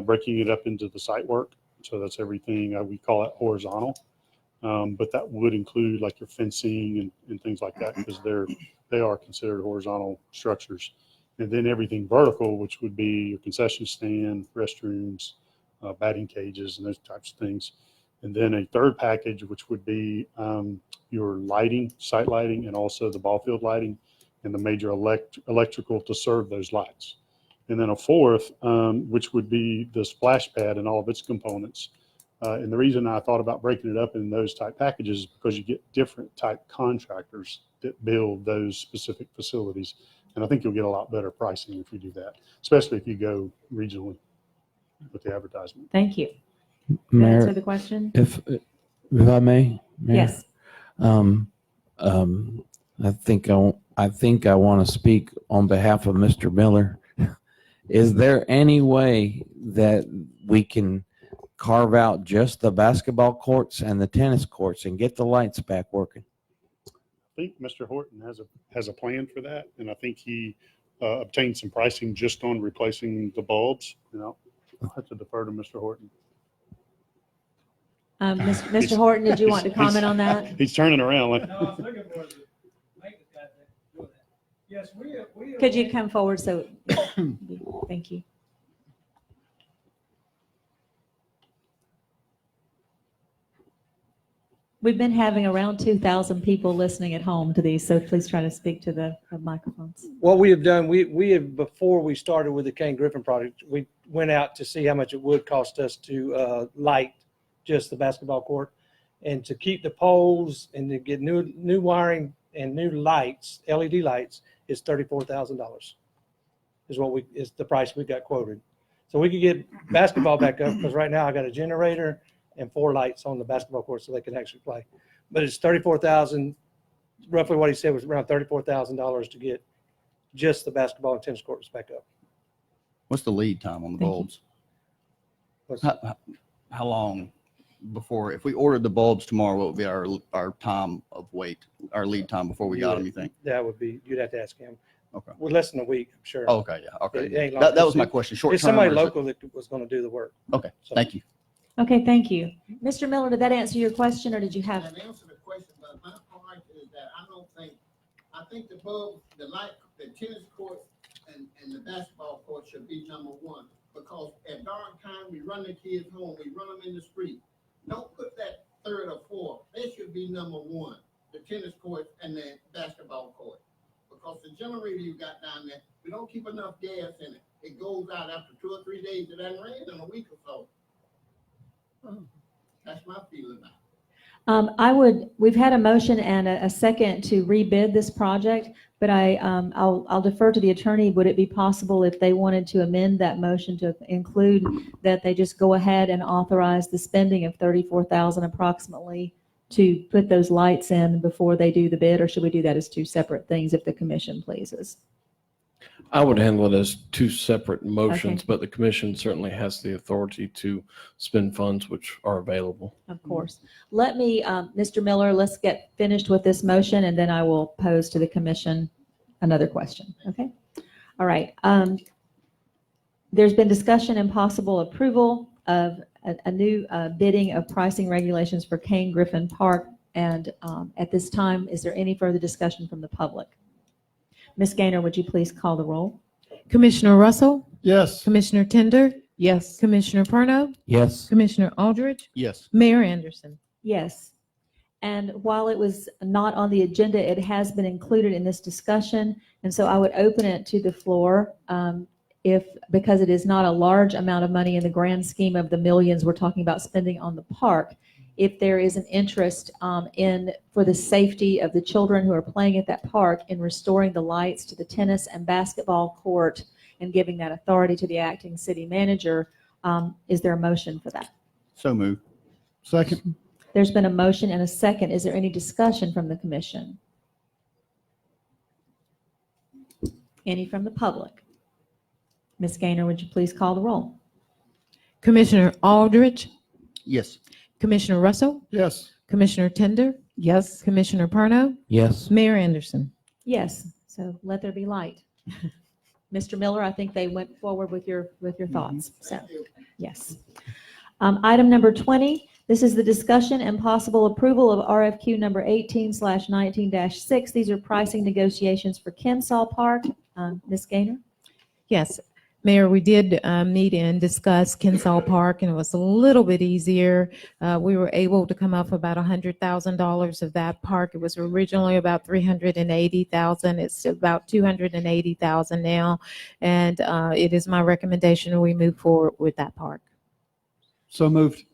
breaking it up into the site work. So that's everything, we call it horizontal. But that would include like your fencing and things like that, because they are considered horizontal structures. And then everything vertical, which would be your concession stand, restrooms, batting cages, and those types of things. And then a third package, which would be your lighting, site lighting, and also the ball field lighting and the major electrical to serve those lights. And then a fourth, which would be the splash pad and all of its components. And the reason I thought about breaking it up in those type packages is because you get different type contractors that build those specific facilities. And I think you'll get a lot better pricing if you do that, especially if you go regionally with the advertisement.
Thank you.
Mayor,
Answer the question.
if I may, Mayor?
Yes.
I think I want to speak on behalf of Mr. Miller. Is there any way that we can carve out just the basketball courts and the tennis courts and get the lights back working?
I think Mr. Horton has a plan for that, and I think he obtained some pricing just on replacing the bulbs. I'll have to defer to Mr. Horton.
Mr. Horton, did you want to comment on that?
He's turning around.
No, I was looking for the maintenance guy to do that. Yes, we.
Could you come forward? So, thank you. We've been having around 2,000 people listening at home to these, so please try to speak to the microphones.
What we have done, we have, before we started with the Kane Griffin project, we went out to see how much it would cost us to light just the basketball court, and to keep the poles and to get new wiring and new lights, LED lights, is $34,000. Is the price we got quoted. So we could get basketball back up, because right now I got a generator and 4 lights on the basketball court so they can actually play. But it's $34,000, roughly what he said was around $34,000 to get just the basketball and tennis courts back up.
What's the lead time on the bulbs? How long before, if we ordered the bulbs tomorrow, what would be our time of wait, our lead time before we got them, you think?
That would be, you'd have to ask him.
Okay.
Well, less than a week, I'm sure.
Oh, okay, yeah, okay.
It ain't long.
That was my question, short term.
It's somebody
or is it-
local that was going to do the work.
Okay,
So-
thank you.
Okay, thank you. Mr. Miller, did that answer your question, or did you have?
That answered the question, but my point is that I think the bulb, the light, the tennis court and the basketball court should be number one. Because at dark time, we run the kids home, we run them in the street. Don't put that third or fourth. They should be number one, the tennis court and the basketball court. Because the generator you got down there, we don't keep enough gas in it. It goes out after 2 or 3 days. It hasn't rained in a week or so. That's my feeling now.
We've had a motion and a second to rebid this project, but I'll defer to the attorney. Would it be possible if they wanted to amend that motion to include that they just go ahead and authorize the spending of $34,000 approximately to put those lights in before they do the bid, or should we do that as 2 separate things if the commission pleases?
I would handle it as 2 separate motions,
Okay.
but the commission certainly has the authority to spend funds which are available.
Of course. Let me, Mr. Miller, let's get finished with this motion, and then I will pose to the commission another question. Okay? All right. There's been discussion and possible approval of a new bidding of pricing regulations for Kane Griffin Park. And at this time, is there any further discussion from the public? Ms. Gaynor, would you please call the roll?
Commissioner Russell?
Yes.
Commissioner Tender?
Yes.
Commissioner Perno?
Yes.
Commissioner Aldridge?
Yes.
Mayor Anderson?
Yes. And while it was not on the agenda, it has been included in this discussion. And so I would open it to the floor because it is not a large amount of money in the grand scheme of the millions we're talking about spending on the park. If there is an interest for the safety of the children who are playing at that park in restoring the lights to the tennis and basketball court and giving that authority to the acting city manager, Is there a motion for that?
So moved.
Second.
There's been a motion and a second. Is there any discussion from the commission? Any from the public? Ms. Gaynor, would you please call the roll?
Commissioner Aldridge,
Yes.
Commissioner Russell,
Yes.
Commissioner Tender,
Yes.
Commissioner Perno,
Yes.
Mayor Anderson.
Yes, so let there be light. Mr. Miller, I think they went forward with your thoughts, so, yes. Item number 20, this is the discussion and possible approval of RFQ number 18/19-6. These are pricing negotiations for Kensall Park. Ms. Gaynor?
Yes, Mayor, we did meet and discuss Kensall Park, and it was a little bit easier. We were able to come up with about $100,000 of that park. It was originally about $380,000. It's about $280,000 now, and it is my recommendation we move forward with that park.
So moved.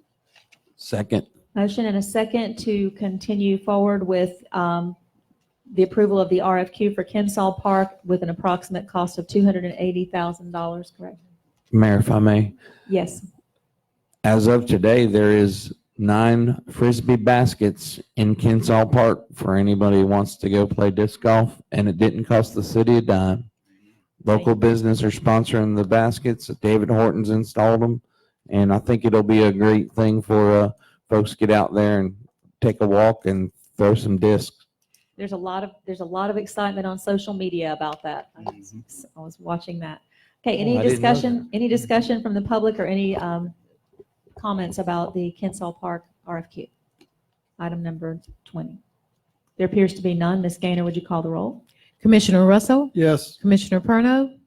Second.
Motion and a second to continue forward with the approval of the RFQ for Kensall Park with an approximate cost of $280,000, correct?
Mayor, if I may,
Yes.
as of today, there is 9 Frisbee baskets in Kensall Park for anybody who wants to go play disc golf, and it didn't cost the city a dime. Local business are sponsoring the baskets. David Horton's installed them, and I think it'll be a great thing for folks to get out there and take a walk and throw some discs.
There's a lot of excitement on social media about that. I was watching that. Okay,
Oh, I didn't know
any discussion from the public or any comments about the Kensall Park RFQ? Item number 20. There appears to be none. Ms. Gaynor, would you call the roll?
Commissioner Russell,
Yes.
Commissioner Perno,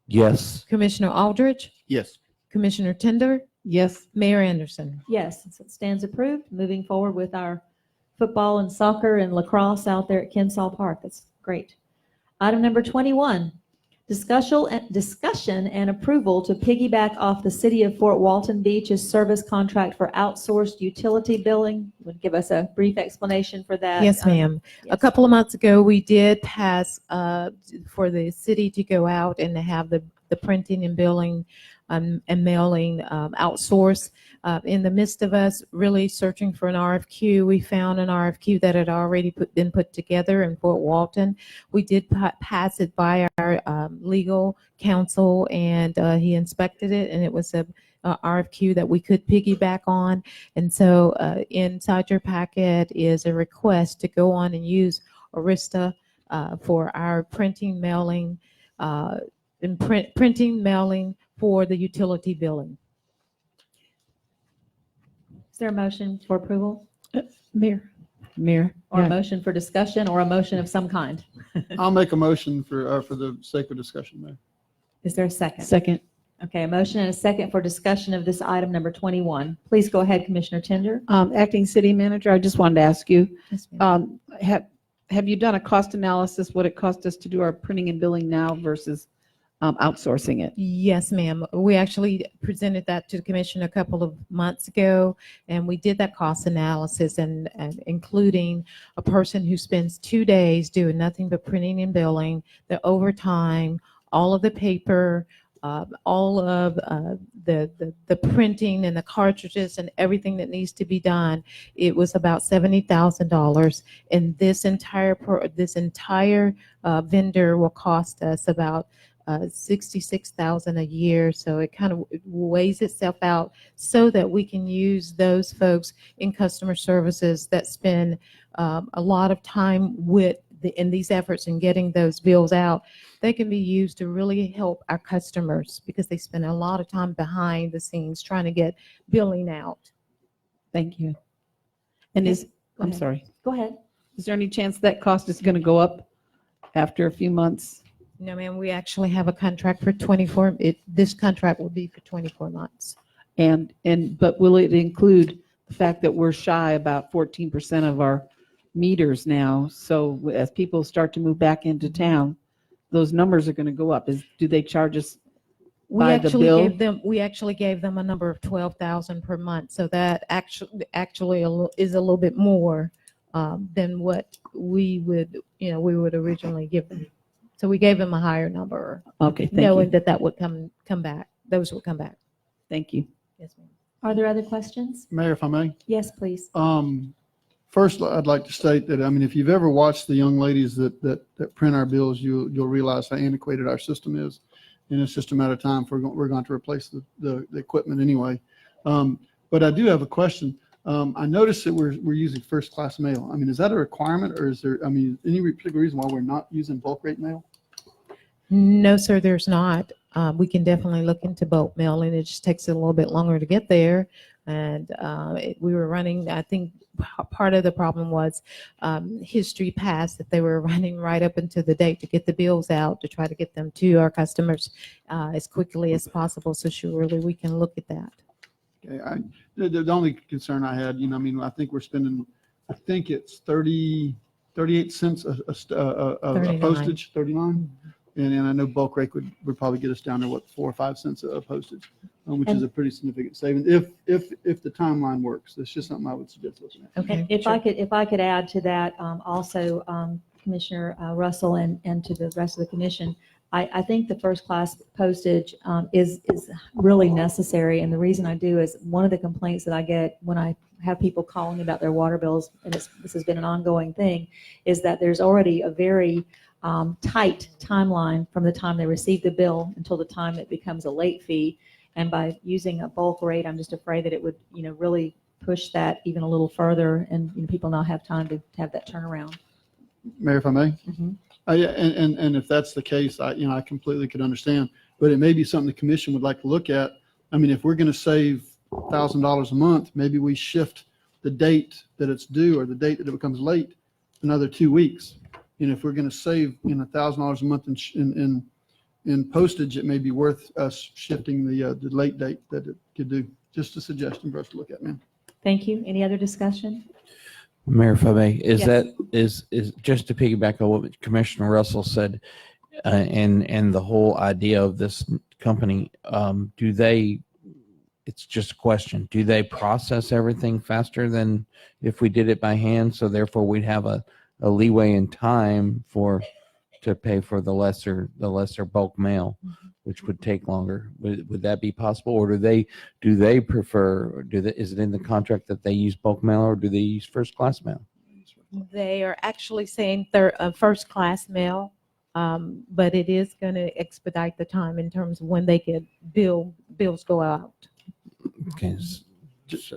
Yes.
Commissioner Aldridge,
Yes.
Commissioner Tender,
Yes.
Mayor Anderson.
Yes, so it stands approved. Moving forward with our football and soccer and lacrosse out there at Kensall Park. That's great. Item number 21, discussion and approval to piggyback off the City of Fort Walton Beach's service contract for outsourced utility billing. Would give us a brief explanation for that?
Yes, ma'am. A couple of months ago, we did pass for the city to go out and to have the printing and billing and mailing outsourced. In the midst of us really searching for an RFQ, we found an RFQ that had already been put together in Fort Walton. We did pass it by our legal counsel, and he inspected it, and it was a RFQ that we could piggyback on. And so inside your packet is a request to go on and use Arista for our printing, mailing, printing, mailing for the utility billing.
Is there a motion for approval?
Mayor.
Or a
Yeah.
motion for discussion or a motion of some kind?
I'll make a motion for the sake of discussion, Mayor.
Is there a second?
Second.
Okay, a motion and a second for discussion of this item number 21. Please go ahead, Commissioner Tender.
Acting City Manager, I just wanted to ask you,
Yes, ma'am.
have you done a cost analysis, what it cost us to do our printing and billing now versus outsourcing it?
Yes, ma'am. We actually presented that to the commission a couple of months ago, and we did that cost analysis and including a person who spends 2 days doing nothing but printing and billing, the overtime, all of the paper, all of the printing and the cartridges and everything that needs to be done. It was about $70,000, and this entire vendor will cost us about $66,000 a year. So it kind of weighs itself out so that we can use those folks in customer services that spend a lot of time in these efforts in getting those bills out. They can be used to really help our customers because they spend a lot of time behind the scenes trying to get billing out.
Thank you. And
Go
I'm
ahead.
sorry,
Go ahead.
is there any chance that cost is going to go up after a few months?
No, ma'am, we actually have a contract for this contract will be for 24 months.
But will it include the fact that we're shy about 14% of our meters now? So as people start to move back into town, those numbers are going to go up. Do they charge us
We
by the bill?
We actually gave them a number of 12,000 per month. So that actually is a little bit more than what we would originally give them. So we gave them a higher number.
Okay, thank
knowing
you.
that would come back. Those will come back.
Thank you.
Yes, ma'am.
Are there other questions?
Mayor, if I may.
Yes, please.
First, I'd like to state that, I mean, if you've ever watched the young ladies that print our bills, you'll realize how antiquated our system is. And it's just a matter of time if we're going to replace the equipment anyway. But I do have a question. I noticed that we're using first-class mail. I mean, is that a requirement, or is there, I mean, any particular reason why we're not using bulk rate mail?
No, sir, there's not. We can definitely look into bulk mailing. It just takes a little bit longer to get there. And we were running, I think part of the problem was history past that they were running right up into the date to get the bills out to try to get them to our customers as quickly as possible. So surely we can look at that.
Okay, the only concern I had, I mean, I think we're spending, I think it's 38 cents a
39.
postage, 39. And I know bulk rate would probably get us down to 4 or 5 cents a postage, which is a pretty significant saving if the timeline works. That's just something I would suggest looking at.
Okay.
If I could add to that, also, Commissioner Russell and to the rest of the commission, I think the first class postage is really necessary. And the reason I do is one of the complaints that I get when I have people calling about their water bills, and this has been an ongoing thing, is that there's already a very tight timeline from the time they receive the bill until the time it becomes a late fee. And by using a bulk rate, I'm just afraid that it would, really push that even a little further, and people not have time to have that turnaround.
Mayor, if I may.
Mhm.
Yeah, and if that's the case, I completely could understand, but it may be something the commission would like to look at. I mean, if we're going to save $1,000 a month, maybe we shift the date that it's due or the date that it becomes late another 2 weeks. If we're going to save $1,000 a month in postage, it may be worth us shifting the late date that it could do. Just a suggestion for us to look at, ma'am.
Thank you. Any other discussion?
Mayor, if I may, is
Yes.
that is just to piggyback on what Commissioner Russell said, and the whole idea of this company, do they? It's just a question. Do they process everything faster than if we did it by hand? So therefore, we'd have a leeway in time to pay for the lesser bulk mail, which would take longer. Would that be possible, or do they prefer? Or is it in the contract that they use bulk mail, or do they use first class mail?
They are actually saying first class mail, but it is going to expedite the time in terms of when they get bills go out.
Okay.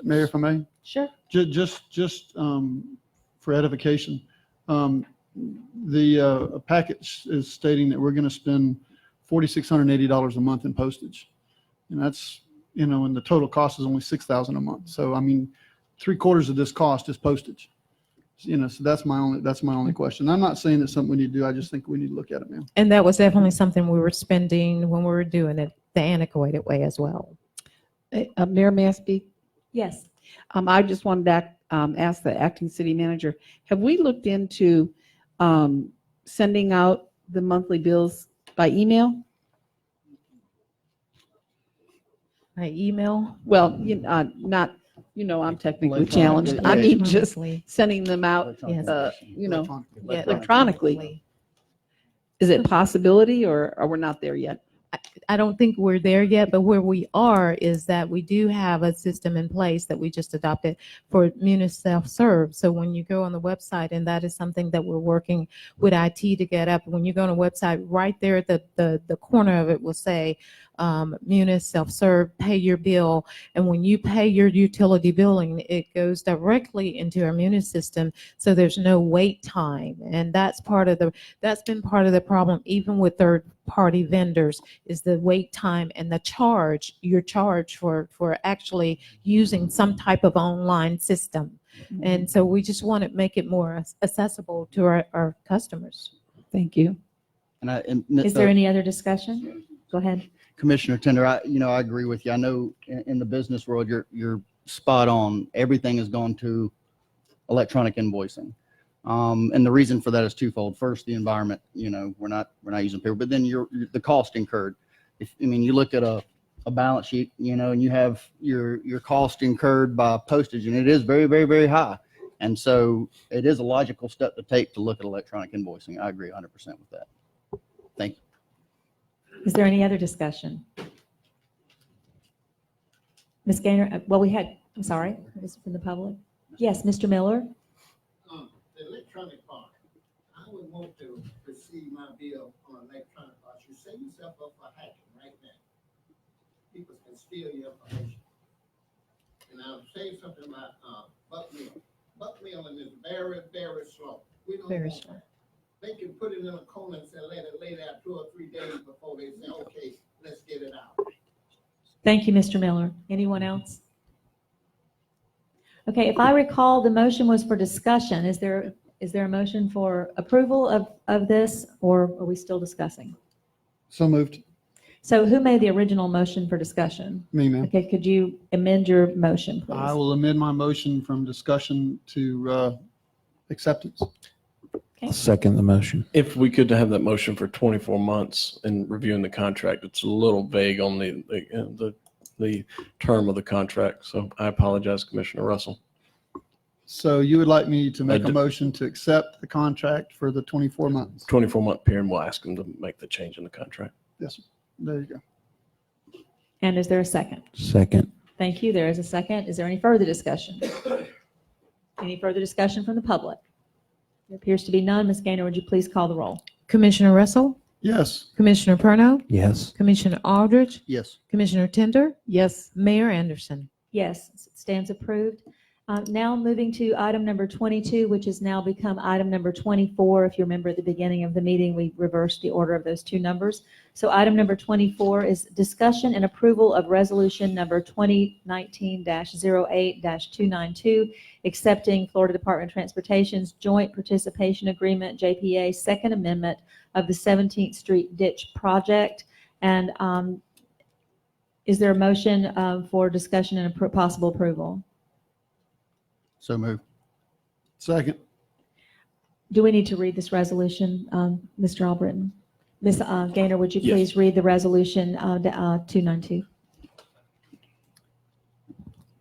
Mayor, if I may.
Sure.
Just for edification, the package is stating that we're going to spend $4,680 a month in postage, and that's and the total cost is only $6,000 a month. So I mean, 3/4 of this cost is postage. So that's my only question. I'm not saying it's something we need to do. I just think we need to look at it, ma'am.
And that was definitely something we were spending when we were doing it the antiquated way as well.
Mayor, may I speak?
Yes.
I just wanted to ask the acting city manager, have we looked into sending out the monthly bills by email?
By email?
Well, not, I'm technically challenged. I mean, just
Electronically.
sending them out,
Yes.
electronically. Is it a possibility, or we're not there yet?
I don't think we're there yet, but where we are is that we do have a system in place that we just adopted for Munis self-serve. So when you go on the website, and that is something that we're working with IT to get up, when you go on a website, right there at the corner of it will say Munis self-serve, pay your bill. And when you pay your utility billing, it goes directly into our Munis system. So there's no wait time. And that's been part of the problem, even with third-party vendors, is the wait time and the charge, your charge for actually using some type of online system. And so we just want to make it more accessible to our customers.
Thank you.
Is there any other discussion? Go ahead.
Commissioner Tender, I agree with you. I know in the business world, you're spot on. Everything is going to electronic invoicing. And the reason for that is twofold. First, the environment, we're not using paper, but then the cost incurred. You look at a balance sheet, and you have your cost incurred by postage, and it is very, very, very high. And so it is a logical step to take to look at electronic invoicing. I agree 100% with that. Thank you.
Is there any other discussion? Ms. Gaynor, well, we had, I'm sorry, is it from the public? Yes, Mr. Miller?
The electronic part, I would want to receive my bill on electronic part. You set yourself up for hacking right now. People can steal your information. And I'll say something about, Buck Mill. Buck Milling is very, very slow. We don't
Very
want
slow.
that. They can put it in a corner and say, let it lay there 2 or 3 days before they say, okay, let's get it out.
Thank you, Mr. Miller. Anyone else? Okay, if I recall, the motion was for discussion. Is there a motion for approval of this, or are we still discussing?
So moved.
So who made the original motion for discussion?
Me, ma'am.
Okay, could you amend your motion, please?
I will amend my motion from discussion to acceptance.
I'll second the motion.
If we could have that motion for 24 months and reviewing the contract, it's a little vague on the term of the contract. So I apologize, Commissioner Russell.
So you would like me to make
I
a
do.
motion to accept the contract for the 24 months?
24-month period, we'll ask them to make the change in the contract.
Yes, sir. There you go.
And is there a second?
Second.
Thank you. There is a second. Is there any further discussion? Any further discussion from the public? There appears to be none. Ms. Gaynor, would you please call the roll?
Commissioner Russell,
Yes.
Commissioner Perno,
Yes.
Commissioner Aldridge,
Yes.
Commissioner Tender,
Yes.
Mayor Anderson.
Yes, it stands approved. Now moving to item number 22, which has now become item number 24. If you remember at the beginning of the meeting, we reversed the order of those two numbers. So item number 24 is discussion and approval of resolution number 2019-08-292, accepting Florida Department of Transportation's Joint Participation Agreement, JPA, Second Amendment of the 17th Street Ditch Project. And is there a motion for discussion and possible approval?
So moved.
Second.
Do we need to read this resolution, Mr. Albritton? Ms. Gaynor, would you
Yes.
please read the resolution 292?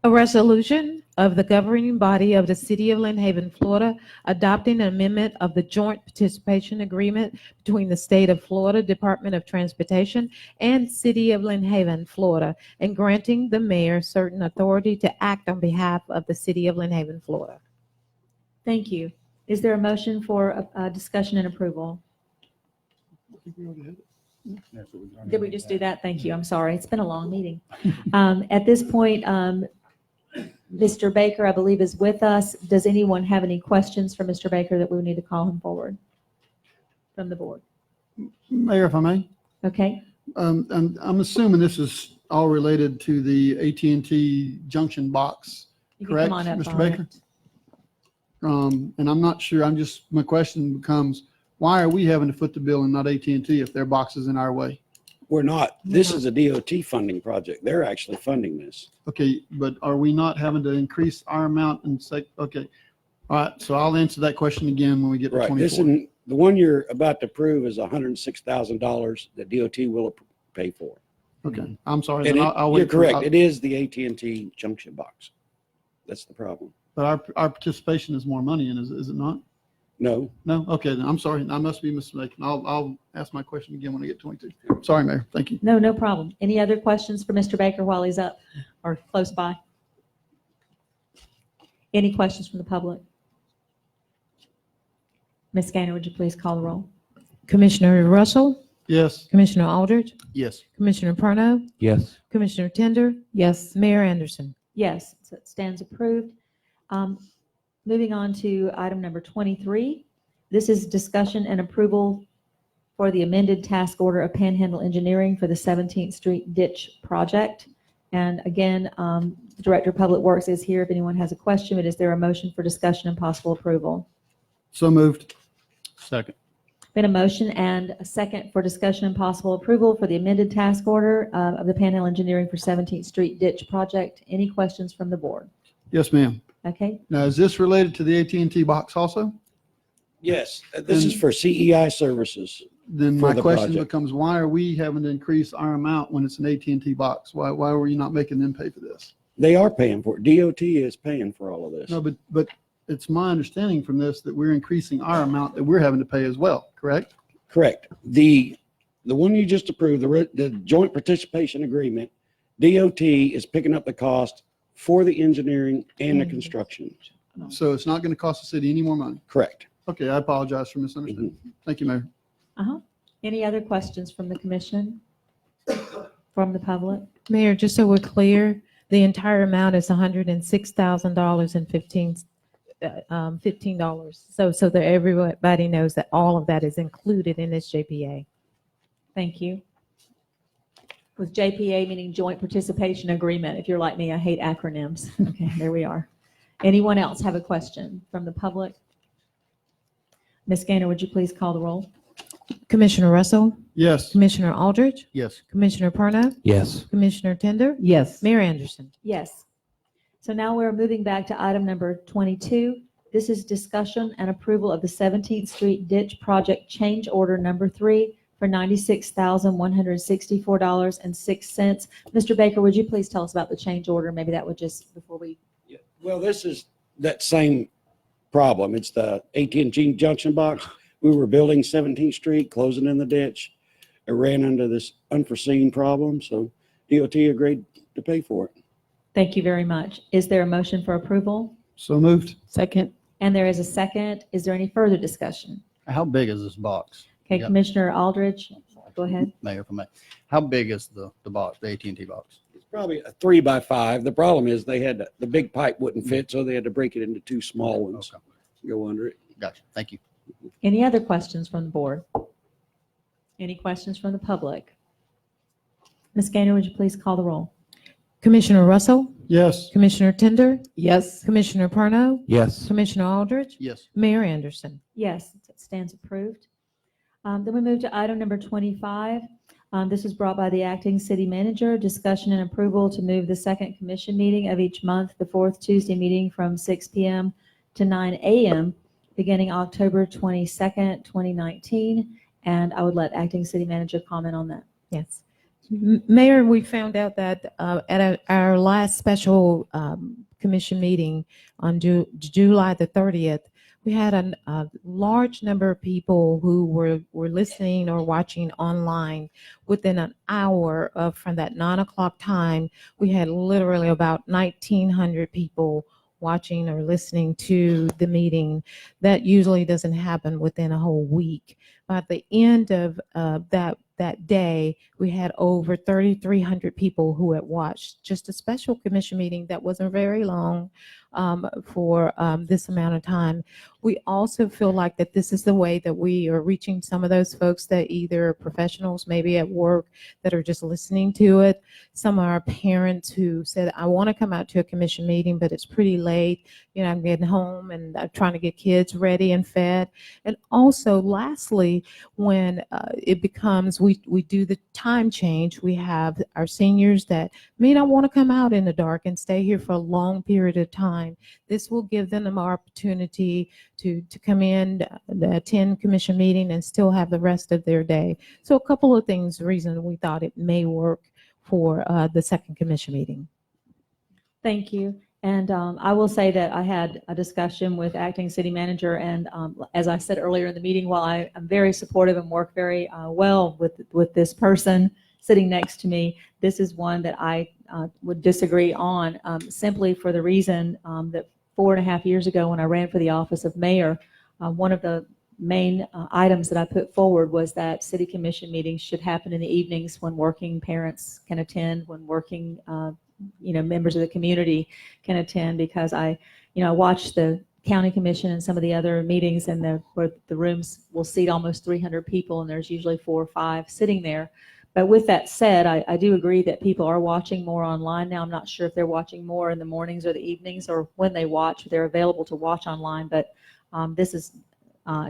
A resolution of the governing body of the City of Lynn Haven, Florida, adopting an amendment of the Joint Participation Agreement between the State of Florida Department of Transportation and City of Lynn Haven, Florida, and granting the mayor certain authority to act on behalf of the City of Lynn Haven, Florida.
Thank you. Is there a motion for discussion and approval? Did we just do that? Thank you. I'm sorry. It's been a long meeting. At this point, Mr. Baker, I believe, is with us. Does anyone have any questions for Mr. Baker that we would need to call him forward from the board?
Mayor, if I may,
Okay.
I'm assuming this is all related to the AT&T junction box,
You can
correct,
come on up,
Mr.
Bonnie.
Baker? And I'm not sure, my question becomes, why are we having to foot the bill and not AT&T if their box is in our way?
We're not. This is a DOT funding project. They're actually funding this.
Okay, but are we not having to increase our amount and say, okay, all right, so I'll answer that question again when we get to
Right. This
24.
isn't, the one you're about to approve is $106,000 that DOT will pay for.
Okay, I'm sorry.
And
then I'll wait
you're
for-
correct. It is the AT&T junction box. That's the problem.
But our participation is more money, and is it not?
No.
No? Okay, then I'm sorry. I must be mistaken. I'll ask my question again when I get 22. Sorry, Mayor. Thank you.
No problem. Any other questions for Mr. Baker while he's up or close by? Any questions from the public? Ms. Gaynor, would you please call the roll?
Commissioner Russell,
Yes.
Commissioner Aldridge,
Yes.
Commissioner Perno,
Yes.
Commissioner Tender,
Yes.
Mayor Anderson.
Yes, so it stands approved. Moving on to item number 23. This is discussion and approval for the amended task order of Panhandle Engineering for the 17th Street Ditch Project. And again, the Director of Public Works is here if anyone has a question, but is there a motion for discussion and possible approval?
So moved. Second.
Been a motion and a second for discussion and possible approval for the amended task order of the Panhandle Engineering for 17th Street Ditch Project. Any questions from the board?
Yes, ma'am.
Okay,
Now, is this related to the AT&T box also?
Yes. This is for CEI services.
Then
For
my
the
question
project.
becomes, why are we having to increase our amount when it's an AT&T box? Why were you not making them pay for this?
They are paying for it. DOT is paying for all of this.
No, but it's my understanding from this that we're increasing our amount that we're having to pay as well, correct?
Correct. The one you just approved, the joint participation agreement, DOT is picking up the cost for the engineering and the construction.
So it's not going to cost the city any more money?
Correct.
Okay, I apologize for misunderstanding. Thank you, Mayor.
Any other questions from the commission? From the public?
Mayor, just so we're clear, the entire amount is $106,000 and $15. So that everybody knows that all of that is included in this JPA.
Thank you. With JPA meaning Joint Participation Agreement. If you're like me, I hate acronyms. Okay, there we are. Anyone else have a question from the public? Ms. Gaynor, would you please call the roll?
Commissioner Russell?
Yes.
Commissioner Aldridge?
Yes.
Commissioner Perna?
Yes.
Commissioner Tender?
Yes.
Mayor Anderson?
Yes. So now we're moving back to item number 22. This is discussion and approval of the 17th Street Ditch Project Change Order Number 3 for $96,164.06. Mr. Baker, would you please tell us about the change order? Maybe that would just, before we.
Well, this is that same problem. It's the AT&T junction box. We were building 17th Street, closing in the ditch. It ran into this unforeseen problem, so DOT agreed to pay for it.
Thank you very much. Is there a motion for approval?
So moved.
Second.
And there is a second. Is there any further discussion?
How big is this box?
Okay,
Yep.
Commissioner Aldridge, go ahead.
Mayor, for me. How big is the box, the AT&T box?
It's probably a 3x5. The problem is they had the big pipe wouldn't fit, so they had to break it into two small ones.
Okay.
Go under it.
Gotcha. Thank you.
Any other questions from the board? Any questions from the public? Ms. Gaynor, would you please call the roll?
Commissioner Russell?
Yes.
Commissioner Tender?
Yes.
Commissioner Perno?
Yes.
Commissioner Aldridge?
Yes.
Mayor Anderson?
Yes, it stands approved. Then we move to item number 25. This is brought by the acting city manager. Discussion and approval to move the second commission meeting of each month, the fourth Tuesday meeting from 6 p.m. to 9 a.m. beginning October 22nd, 2019. And I would let acting city manager comment on that.
Yes. Mayor, we found out that at our last special commission meeting on July the 30th, we had a large number of people who were listening or watching online within an hour from that 9 o'clock time. We had literally about 1,900 people watching or listening to the meeting. That usually doesn't happen within a whole week. By the end of that day, we had over 3,300 people who had watched just a special commission meeting that wasn't very long for this amount of time. We also feel like that this is the way that we are reaching some of those folks that either are professionals, maybe at work, that are just listening to it. Some of our parents who said, I want to come out to a commission meeting, but it's pretty late. You know, I'm getting home and I'm trying to get kids ready and fed. And also, lastly, when it becomes, we do the time change, we have our seniors that may not want to come out in the dark and stay here for a long period of time. This will give them an opportunity to come in, attend commission meeting, and still have the rest of their day. So a couple of things, reason we thought it may work for the second commission meeting.
Thank you. And I will say that I had a discussion with acting city manager, and as I said earlier in the meeting, while I am very supportive and work very well with this person sitting next to me, this is one that I would disagree on, simply for the reason that 4.5 years ago when I ran for the office of mayor, one of the main items that I put forward was that city commission meetings should happen in the evenings when working parents can attend, when working members of the community can attend, because I watched the county commission and some of the other meetings, and where the rooms will seat almost 300 people, and there's usually 4 or 5 sitting there. But with that said, I do agree that people are watching more online now. I'm not sure if they're watching more in the mornings or the evenings, or when they watch, they're available to watch online. But this is,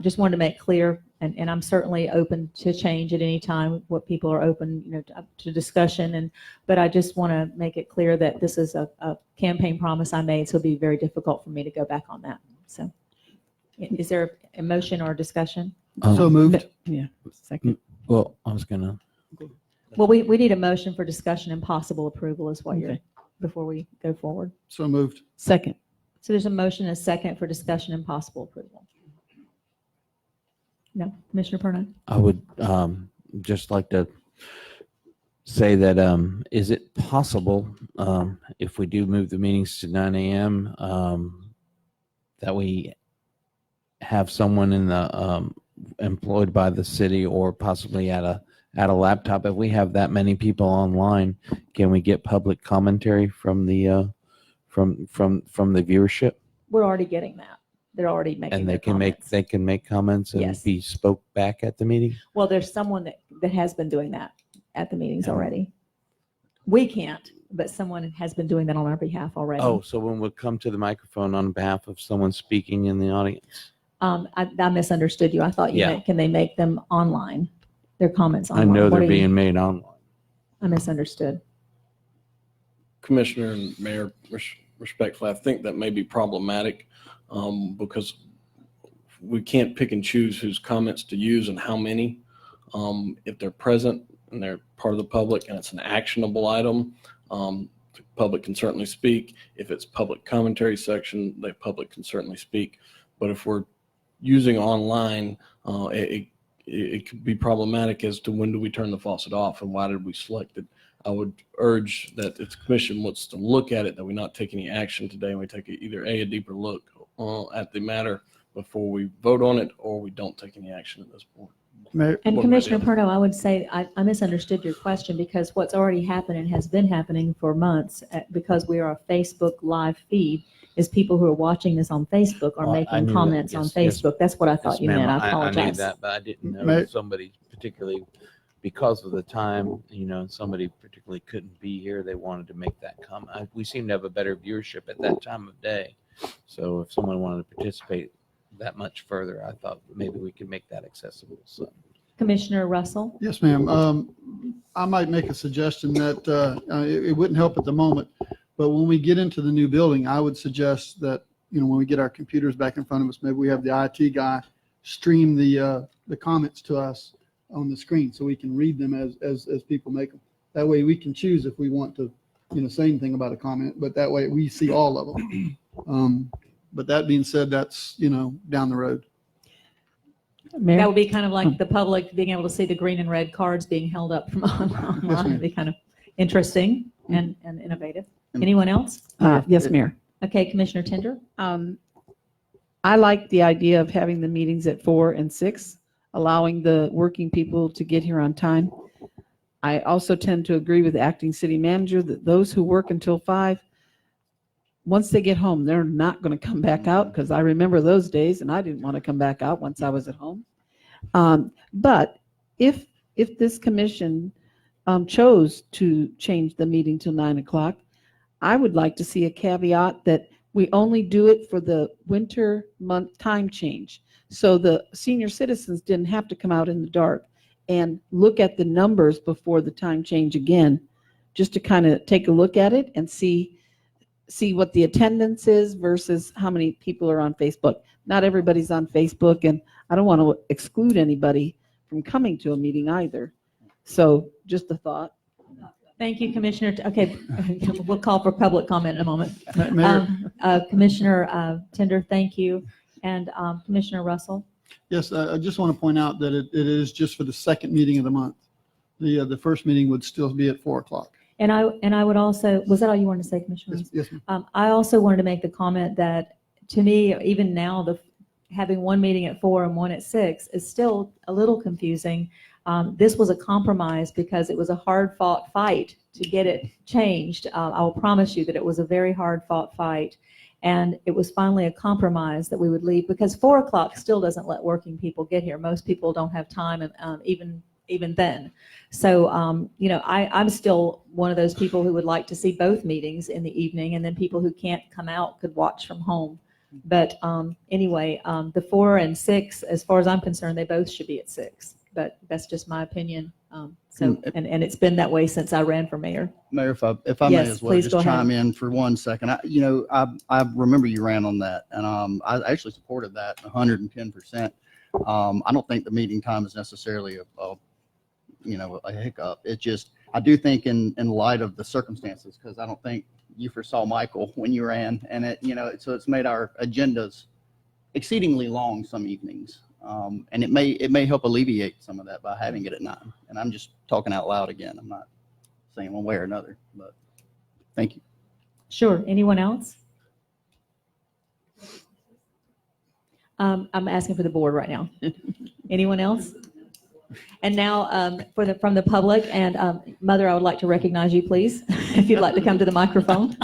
just wanted to make clear, and I'm certainly open to change at any time. What people are open, to discussion, but I just want to make it clear that this is a campaign promise I made, so it'll be very difficult for me to go back on that. So, is there a motion or discussion?
So moved.
Yeah. Second.
Well, I was gonna.
Well, we need a motion for discussion and possible approval is what
Okay.
before we go forward.
So moved.
Second.
So there's a motion and a second for discussion and possible approval. No, Commissioner Perna?
I would just like to say that, is it possible, if we do move the meetings to 9 a.m., that we have someone in the, employed by the city or possibly at a laptop? If we have that many people online, can we get public commentary from the, from the viewership?
We're already getting that. They're already making
And
their comments.
they can make comments and
Yes.
be spoke back at the meeting?
Well, there's someone that has been doing that at the meetings already. We can't, but someone has been doing that on our behalf already.
Oh, so one would come to the microphone on behalf of someone speaking in the audience?
I misunderstood you. I thought you
Yeah.
meant, can they make them online? Their comments
I
online?
know
What
they're
do you-
being made online.
I misunderstood.
Commissioner and Mayor, respectfully, I think that may be problematic because we can't pick and choose whose comments to use and how many. If they're present and they're part of the public and it's an actionable item, the public can certainly speak. If it's public commentary section, the public can certainly speak. But if we're using online, it could be problematic as to when do we turn the faucet off and why did we select it. I would urge that if the commission wants to look at it, that we not take any action today, and we take either a deeper look at the matter before we vote on it, or we don't take any action at this point.
Mayor,
And
What
Commissioner
about
Perno, I would say I misunderstood your question, because what's already happened and has been happening for months, because we are a Facebook live feed, is people who are watching this on Facebook are
Oh, I
making
knew that.
comments on
Yes, yes.
Facebook. That's what I thought
Yes,
you
ma'am.
meant. I
I knew
apologize.
that, but I didn't know
Mayor-
if somebody particularly, because of the time, somebody particularly couldn't be here, they wanted to make that comment. We seem to have a better viewership at that time of day. So if someone wanted to participate that much further, I thought maybe we could make that accessible. So
Commissioner Russell?
Yes, ma'am. I might make a suggestion that it wouldn't help at the moment, but when we get into the new building, I would suggest that, when we get our computers back in front of us, maybe we have the IT guy stream the comments to us on the screen so we can read them as people make them. That way we can choose if we want to, say anything about a comment, but that way we see all of them. But that being said, that's, down the road.
That would be kind of like the public being able to see the green and red cards being held up from online. It'd be kind of interesting and innovative. Anyone else?
Yes, Mayor.
Okay, Commissioner Tender?
I like the idea of having the meetings at 4 and 6, allowing the working people to get here on time. I also tend to agree with the acting city manager that those who work until 5, once they get home, they're not going to come back out, because I remember those days and I didn't want to come back out once I was at home. But if this commission chose to change the meeting till 9 o'clock, I would like to see a caveat that we only do it for the winter month time change. So the senior citizens didn't have to come out in the dark and look at the numbers before the time change again, just to kind of take a look at it and see what the attendance is versus how many people are on Facebook. Not everybody's on Facebook, and I don't want to exclude anybody from coming to a meeting either. So just a thought.
Thank you, Commissioner. Okay, we'll call for public comment in a moment.
Mayor?
Commissioner Tender, thank you. And Commissioner Russell?
Yes, I just want to point out that it is just for the second meeting of the month. The first meeting would still be at 4 o'clock.
And I would also, was that all you wanted to say, Commissioner?
Yes, ma'am.
I also wanted to make the comment that, to me, even now, having one meeting at 4 and one at 6 is still a little confusing. This was a compromise because it was a hard-fought fight to get it changed. I will promise you that it was a very hard-fought fight. And it was finally a compromise that we would leave, because 4 o'clock still doesn't let working people get here. Most people don't have time, and even then. So, I'm still one of those people who would like to see both meetings in the evening, and then people who can't come out could watch from home. But anyway, the 4 and 6, as far as I'm concerned, they both should be at 6. But that's just my opinion. And it's been that way since I ran for mayor.
Mayor, if I may
Yes,
as well
please
just
go ahead.
chime in for 1 second. I remember you ran on that, and I actually supported that 110%. I don't think the meeting time is necessarily a hiccup. It just, I do think in light of the circumstances, because I don't think you foresaw Michael when you ran, and so it's made our agendas exceedingly long some evenings. And it may help alleviate some of that by having it at 9. And I'm just talking out loud again. I'm not saying one way or another, but thank you.
Sure. Anyone else? I'm asking for the board right now. Anyone else? And now from the public, and Mother, I would like to recognize you, please, if you'd like to come to the microphone.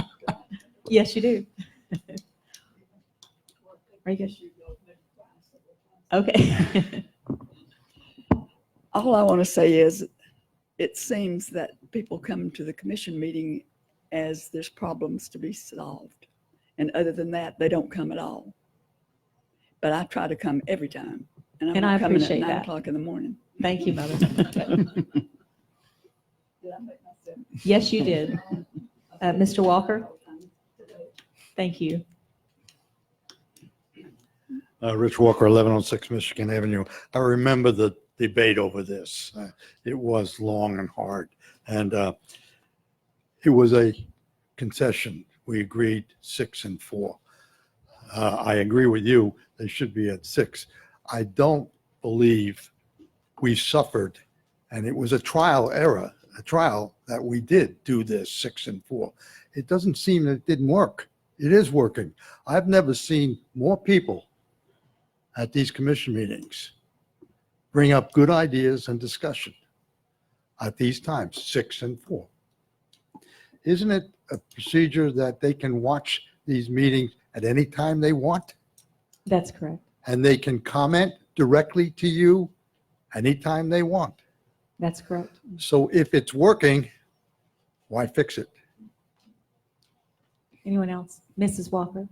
Yes, you do. Are you good? Okay.
All I want to say is, it seems that people come to the commission meeting as there's problems to be solved. And other than that, they don't come at all. But I try to come every time. And I'm
And I
not coming at
appreciate
9
that.
o'clock in the morning.
Thank you, Mother. Yes, you did. Mr. Walker? Thank you.
Rich Walker, 1106 Michigan Avenue. I remember the debate over this. It was long and hard. And it was a concession. We agreed 6 and 4. I agree with you. They should be at 6. I don't believe we suffered, and it was a trial that we did do this 6 and 4. It doesn't seem that it didn't work. It is working. I've never seen more people at these commission meetings bring up good ideas and discussion at these times, 6 and 4. Isn't it a procedure that they can watch these meetings at any time they want?
That's correct.
And they can comment directly to you anytime they want.
That's correct.
So if it's working, why fix it?
Anyone else? Mrs. Walker?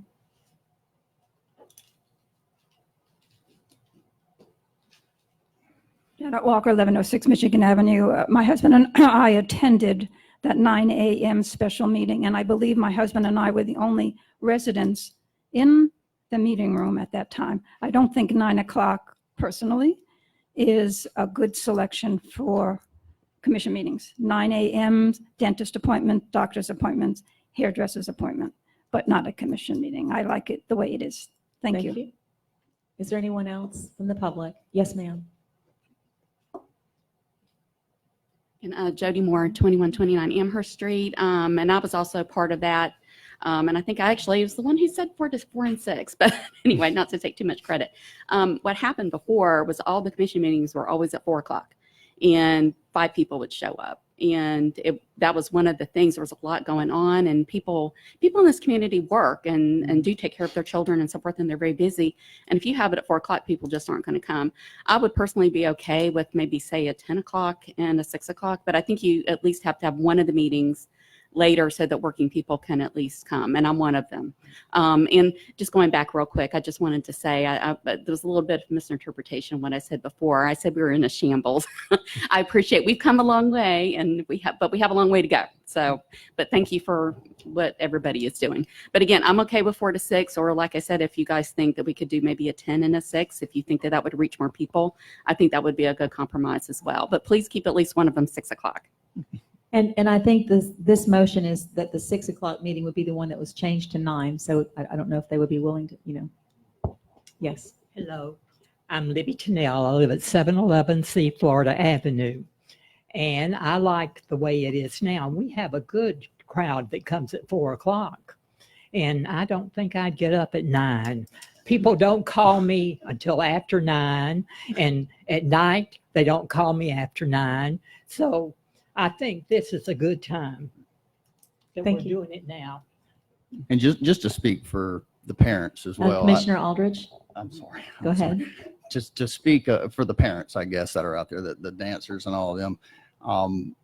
Janet Walker, 1106 Michigan Avenue. My husband and I attended that 9 a.m. special meeting, and I believe my husband and I were the only residents in the meeting room at that time. I don't think 9 o'clock personally is a good selection for commission meetings. 9 a.m., dentist appointment, doctor's appointments, hairdresser's appointment, but not a commission meeting. I like it the way it is. Thank you.
Is there anyone else from the public? Yes, ma'am.
And Jody Moore, 2129 Amherst Street. And I was also part of that. And I think I actually was the one who said 4 and 6. But anyway, not to take too much credit. What happened before was all the commission meetings were always at 4 o'clock. And 5 people would show up. And that was one of the things. There was a lot going on, and people in this community work and do take care of their children and so forth, and they're very busy. And if you have it at 4 o'clock, people just aren't going to come. I would personally be okay with maybe say a 10 o'clock and a 6 o'clock, but I think you at least have to have one of the meetings later so that working people can at least come, and I'm one of them. And just going back real quick, I just wanted to say there was a little bit of misinterpretation when I said before. I said we were in a shambles. I appreciate we've come a long way, and we have a long way to go. So, but thank you for what everybody is doing. But again, I'm okay with 4 to 6, or like I said, if you guys think that we could do maybe a 10 and a 6, if you think that that would reach more people, I think that would be a good compromise as well. But please keep at least one of them 6 o'clock.
And I think this motion is that the 6 o'clock meeting would be the one that was changed to 9. So I don't know if they would be willing to, Yes.
Hello, I'm Libby Tennell. I live at 711 C Florida Avenue. And I like the way it is now. We have a good crowd that comes at 4 o'clock. And I don't think I'd get up at 9. People don't call me until after 9. And at night, they don't call me after 9. So I think this is a good time that we're doing it now.
And just to speak for the parents as well.
Commissioner Aldridge?
I'm sorry.
Go ahead.
Just to speak for the parents, I guess, that are out there, the dancers and all of them.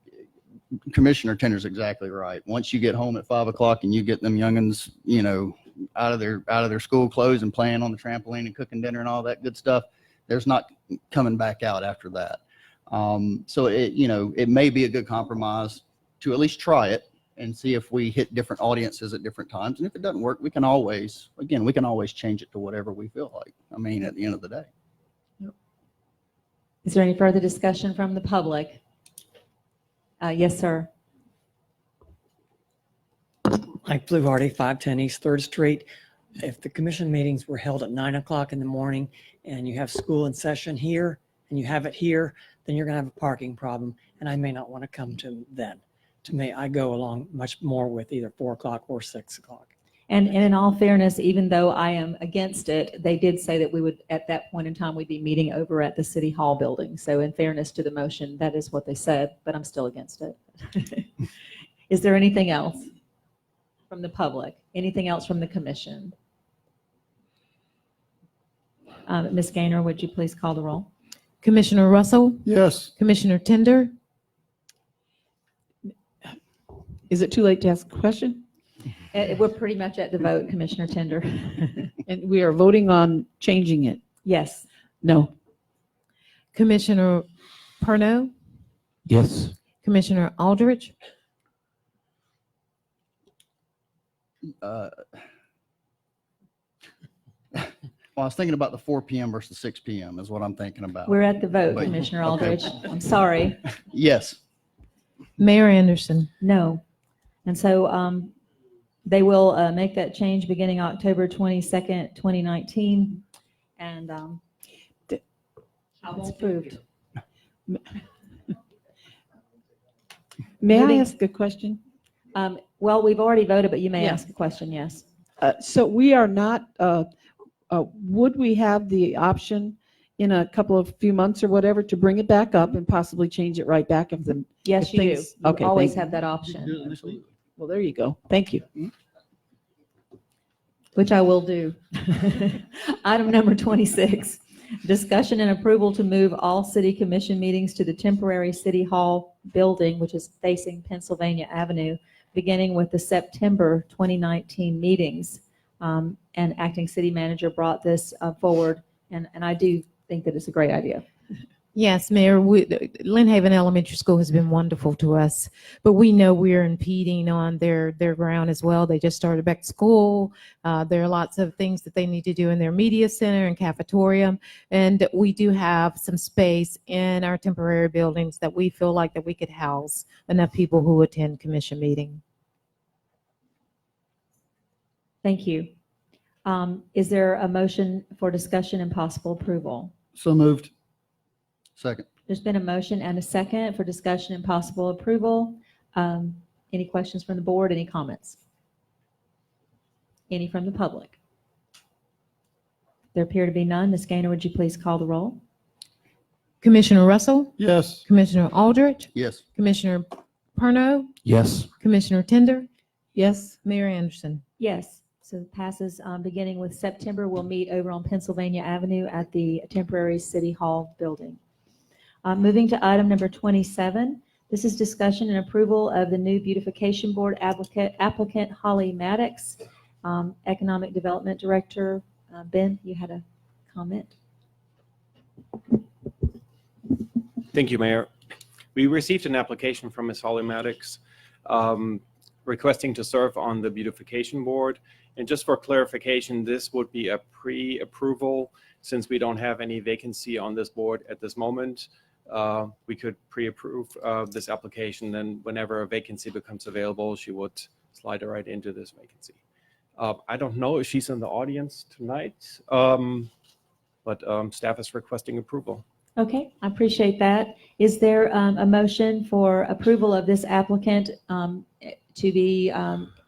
Commissioner Tender's exactly right. Once you get home at 5 o'clock and you get them youngins, out of their school clothes and playing on the trampoline and cooking dinner and all that good stuff, there's not coming back out after that. So it may be a good compromise to at least try it and see if we hit different audiences at different times. And if it doesn't work, we can always change it to whatever we feel like. I mean, at the end of the day.
Is there any further discussion from the public? Yes, sir.
Mike Fluharty, 510 East 3rd Street. If the commission meetings were held at 9 o'clock in the morning and you have school in session here and you have it here, then you're going to have a parking problem, and I may not want to come to them then. to me, I go along much more with either 4 o'clock or 6 o'clock.
And in all fairness, even though I am against it, they did say that we would, at that point in time, we'd be meeting over at the City Hall building. So in fairness to the motion, that is what they said, but I'm still against it. Is there anything else from the public? Anything else from the commission? Ms. Gaynor, would you please call the roll?
Commissioner Russell,
Yes.
Commissioner Tender,
Is it too late to ask a question?
We're pretty much at the vote, Commissioner Tender.
And we are voting on changing it?
Yes.
No.
Commissioner Perno,
Yes.
Commissioner Aldrich,
Well, I was thinking about the 4 p.m. versus 6 p.m. is what I'm thinking about.
We're at the vote,
But-
Commissioner
okay.
Aldrich. I'm sorry.
Yes.
Mayor Anderson.
No. And so they will make that change beginning October 22nd, 2019. And it's approved.
May I
Moving-
ask a question?
Well, we've already voted, but you may
Yeah.
ask a question, yes.
So we are not, would we have the option in a few months or whatever to bring it back up and possibly change it right back if the?
Yes,
if
you do.
things-
You
Okay,
always
thank-
have that option,
Well, there you go. Thank you.
which I will do. Item number 26, discussion and approval to move all city commission meetings to the temporary City Hall building, which is facing Pennsylvania Avenue, beginning with the September 2019 meetings. And acting city manager brought this forward, and I do think that it's a great idea.
Yes, Mayor, Lynn Haven Elementary School has been wonderful to us, but we know we're impeding on their ground as well. They just started back to school. There are lots of things that they need to do in their media center and cafeteria. And we do have some space in our temporary buildings that we feel like that we could house enough people who attend commission meeting.
Thank you. Is there a motion for discussion and possible approval?
So moved.
Second.
There's been a motion and a second for discussion and possible approval. Any questions from the board? Any comments? Any from the public? There appear to be none. Ms. Gaynor, would you please call the roll?
Commissioner Russell,
Yes.
Commissioner Aldrich,
Yes.
Commissioner Perno,
Yes.
Commissioner Tender,
Yes.
Mayor Anderson.
Yes. So it passes, beginning with September. We'll meet over on Pennsylvania Avenue at the temporary City Hall building. Moving to item number 27. This is discussion and approval of the new beautification board applicant Holly Maddox, Economic Development Director. Ben, you had a comment?
Thank you, Mayor. We received an application from Ms. Holly Maddox requesting to serve on the beautification board. And just for clarification, this would be a pre-approval since we don't have any vacancy on this board at this moment. We could pre-approve this application, then whenever a vacancy becomes available, she would slide right into this vacancy. I don't know if she's in the audience tonight, but staff is requesting approval.
Okay, I appreciate that. Is there a motion for approval of this applicant to be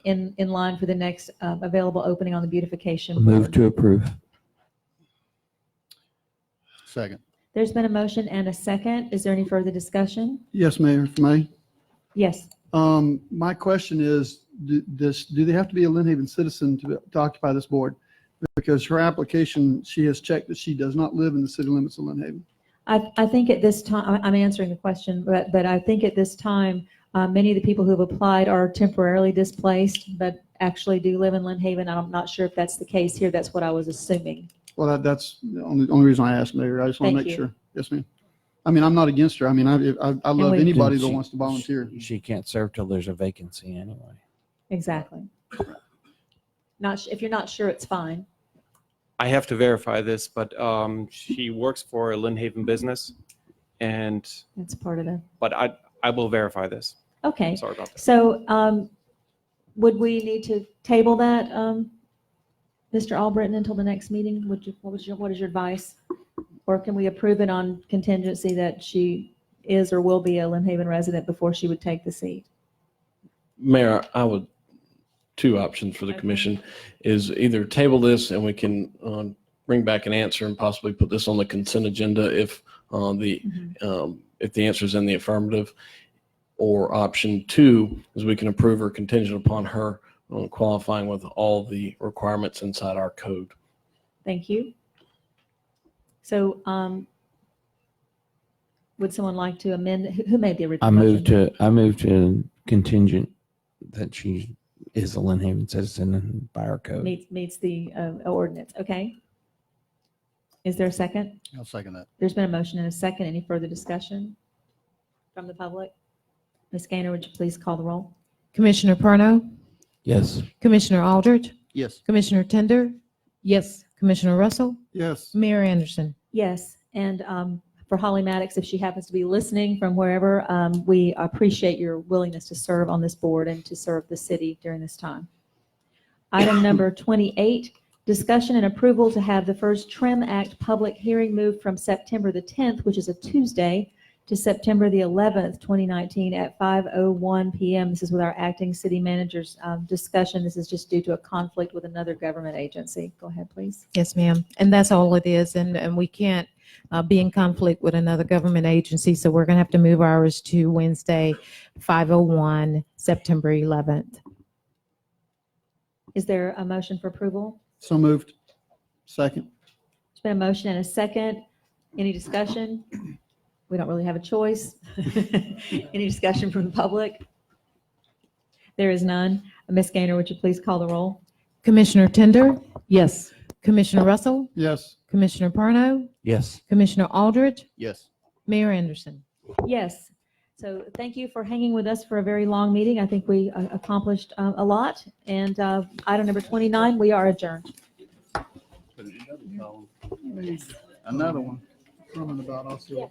in line for the next available opening on the beautification board?
Move to approve.
Second.
There's been a motion and a second. Is there any further discussion?
Yes, Mayor, if I may.
Yes.
My question is, do they have to be a Lynn Haven citizen to occupy this board? Because her application, she has checked that she does not live in the city limits of Lynn Haven.
I think at this time, I'm answering the question, but I think at this time, many of the people who have applied are temporarily displaced, but actually do live in Lynn Haven. I'm not sure if that's the case here. That's what I was assuming.
Well, that's the only reason I asked, Mayor. I just want to
Thank
make
you.
sure. Yes, ma'am. I mean, I'm not against her. I mean, I love
we-
anybody that
She-
wants to volunteer.
She can't serve till there's a vacancy anyway.
Exactly. If you're not sure, it's fine.
I have to verify this, but she works for a Lynn Haven business, and
That's part of the,
but I will verify this.
okay.
Sorry about that.
So would we need to table that, Mr. Albritton, until the next meeting? What is your advice? Or can we approve it on contingency that she is or will be a Lynn Haven resident before she would take the seat?
Mayor, I would, two options for the commission is either table this and we can bring back an answer and possibly put this on the consent agenda if if the answer is in the affirmative. Or option two is we can approve her contingent upon her qualifying with all the requirements inside our code.
Thank you. So would someone like to amend? Who made the original motion?
I move to contingent that she is a Lynn Haven citizen and by our code.
Meets the ordinance. Okay. Is there a second?
I'll second that.
There's been a motion and a second. Any further discussion from the public? Ms. Gaynor, would you please call the roll?
Commissioner Perno,
Yes.
Commissioner Aldridge,
Yes.
Commissioner Tender,
Yes.
Commissioner Russell,
Yes.
Mayor Anderson.
Yes, and for Holly Maddox, if she happens to be listening from wherever, we appreciate your willingness to serve on this board and to serve the city during this time. Item number 28, discussion and approval to have the first Trim Act public hearing moved from September the 10th, which is a Tuesday, to September the 11th, 2019 at 5:01 p.m. This is with our acting city manager's discussion. This is just due to a conflict with another government agency. Go ahead, please.
Yes, ma'am. And that's all it is. And we can't be in conflict with another government agency. So we're going to have to move ours to Wednesday, 5:01, September 11th.
Is there a motion for approval?
So moved. Second.
There's been a motion and a second. Any discussion? We don't really have a choice. Any discussion from the public? There is none. Ms. Gaynor, would you please call the roll?
Commissioner Tender,
Yes.
Commissioner Russell,
Yes.
Commissioner Perno,
Yes.
Commissioner Aldridge,
Yes.
Mayor Anderson.
Yes. So thank you for hanging with us for a very long meeting. I think we accomplished a lot. And item number 29, we are adjourned.
Another one.
Comment about also.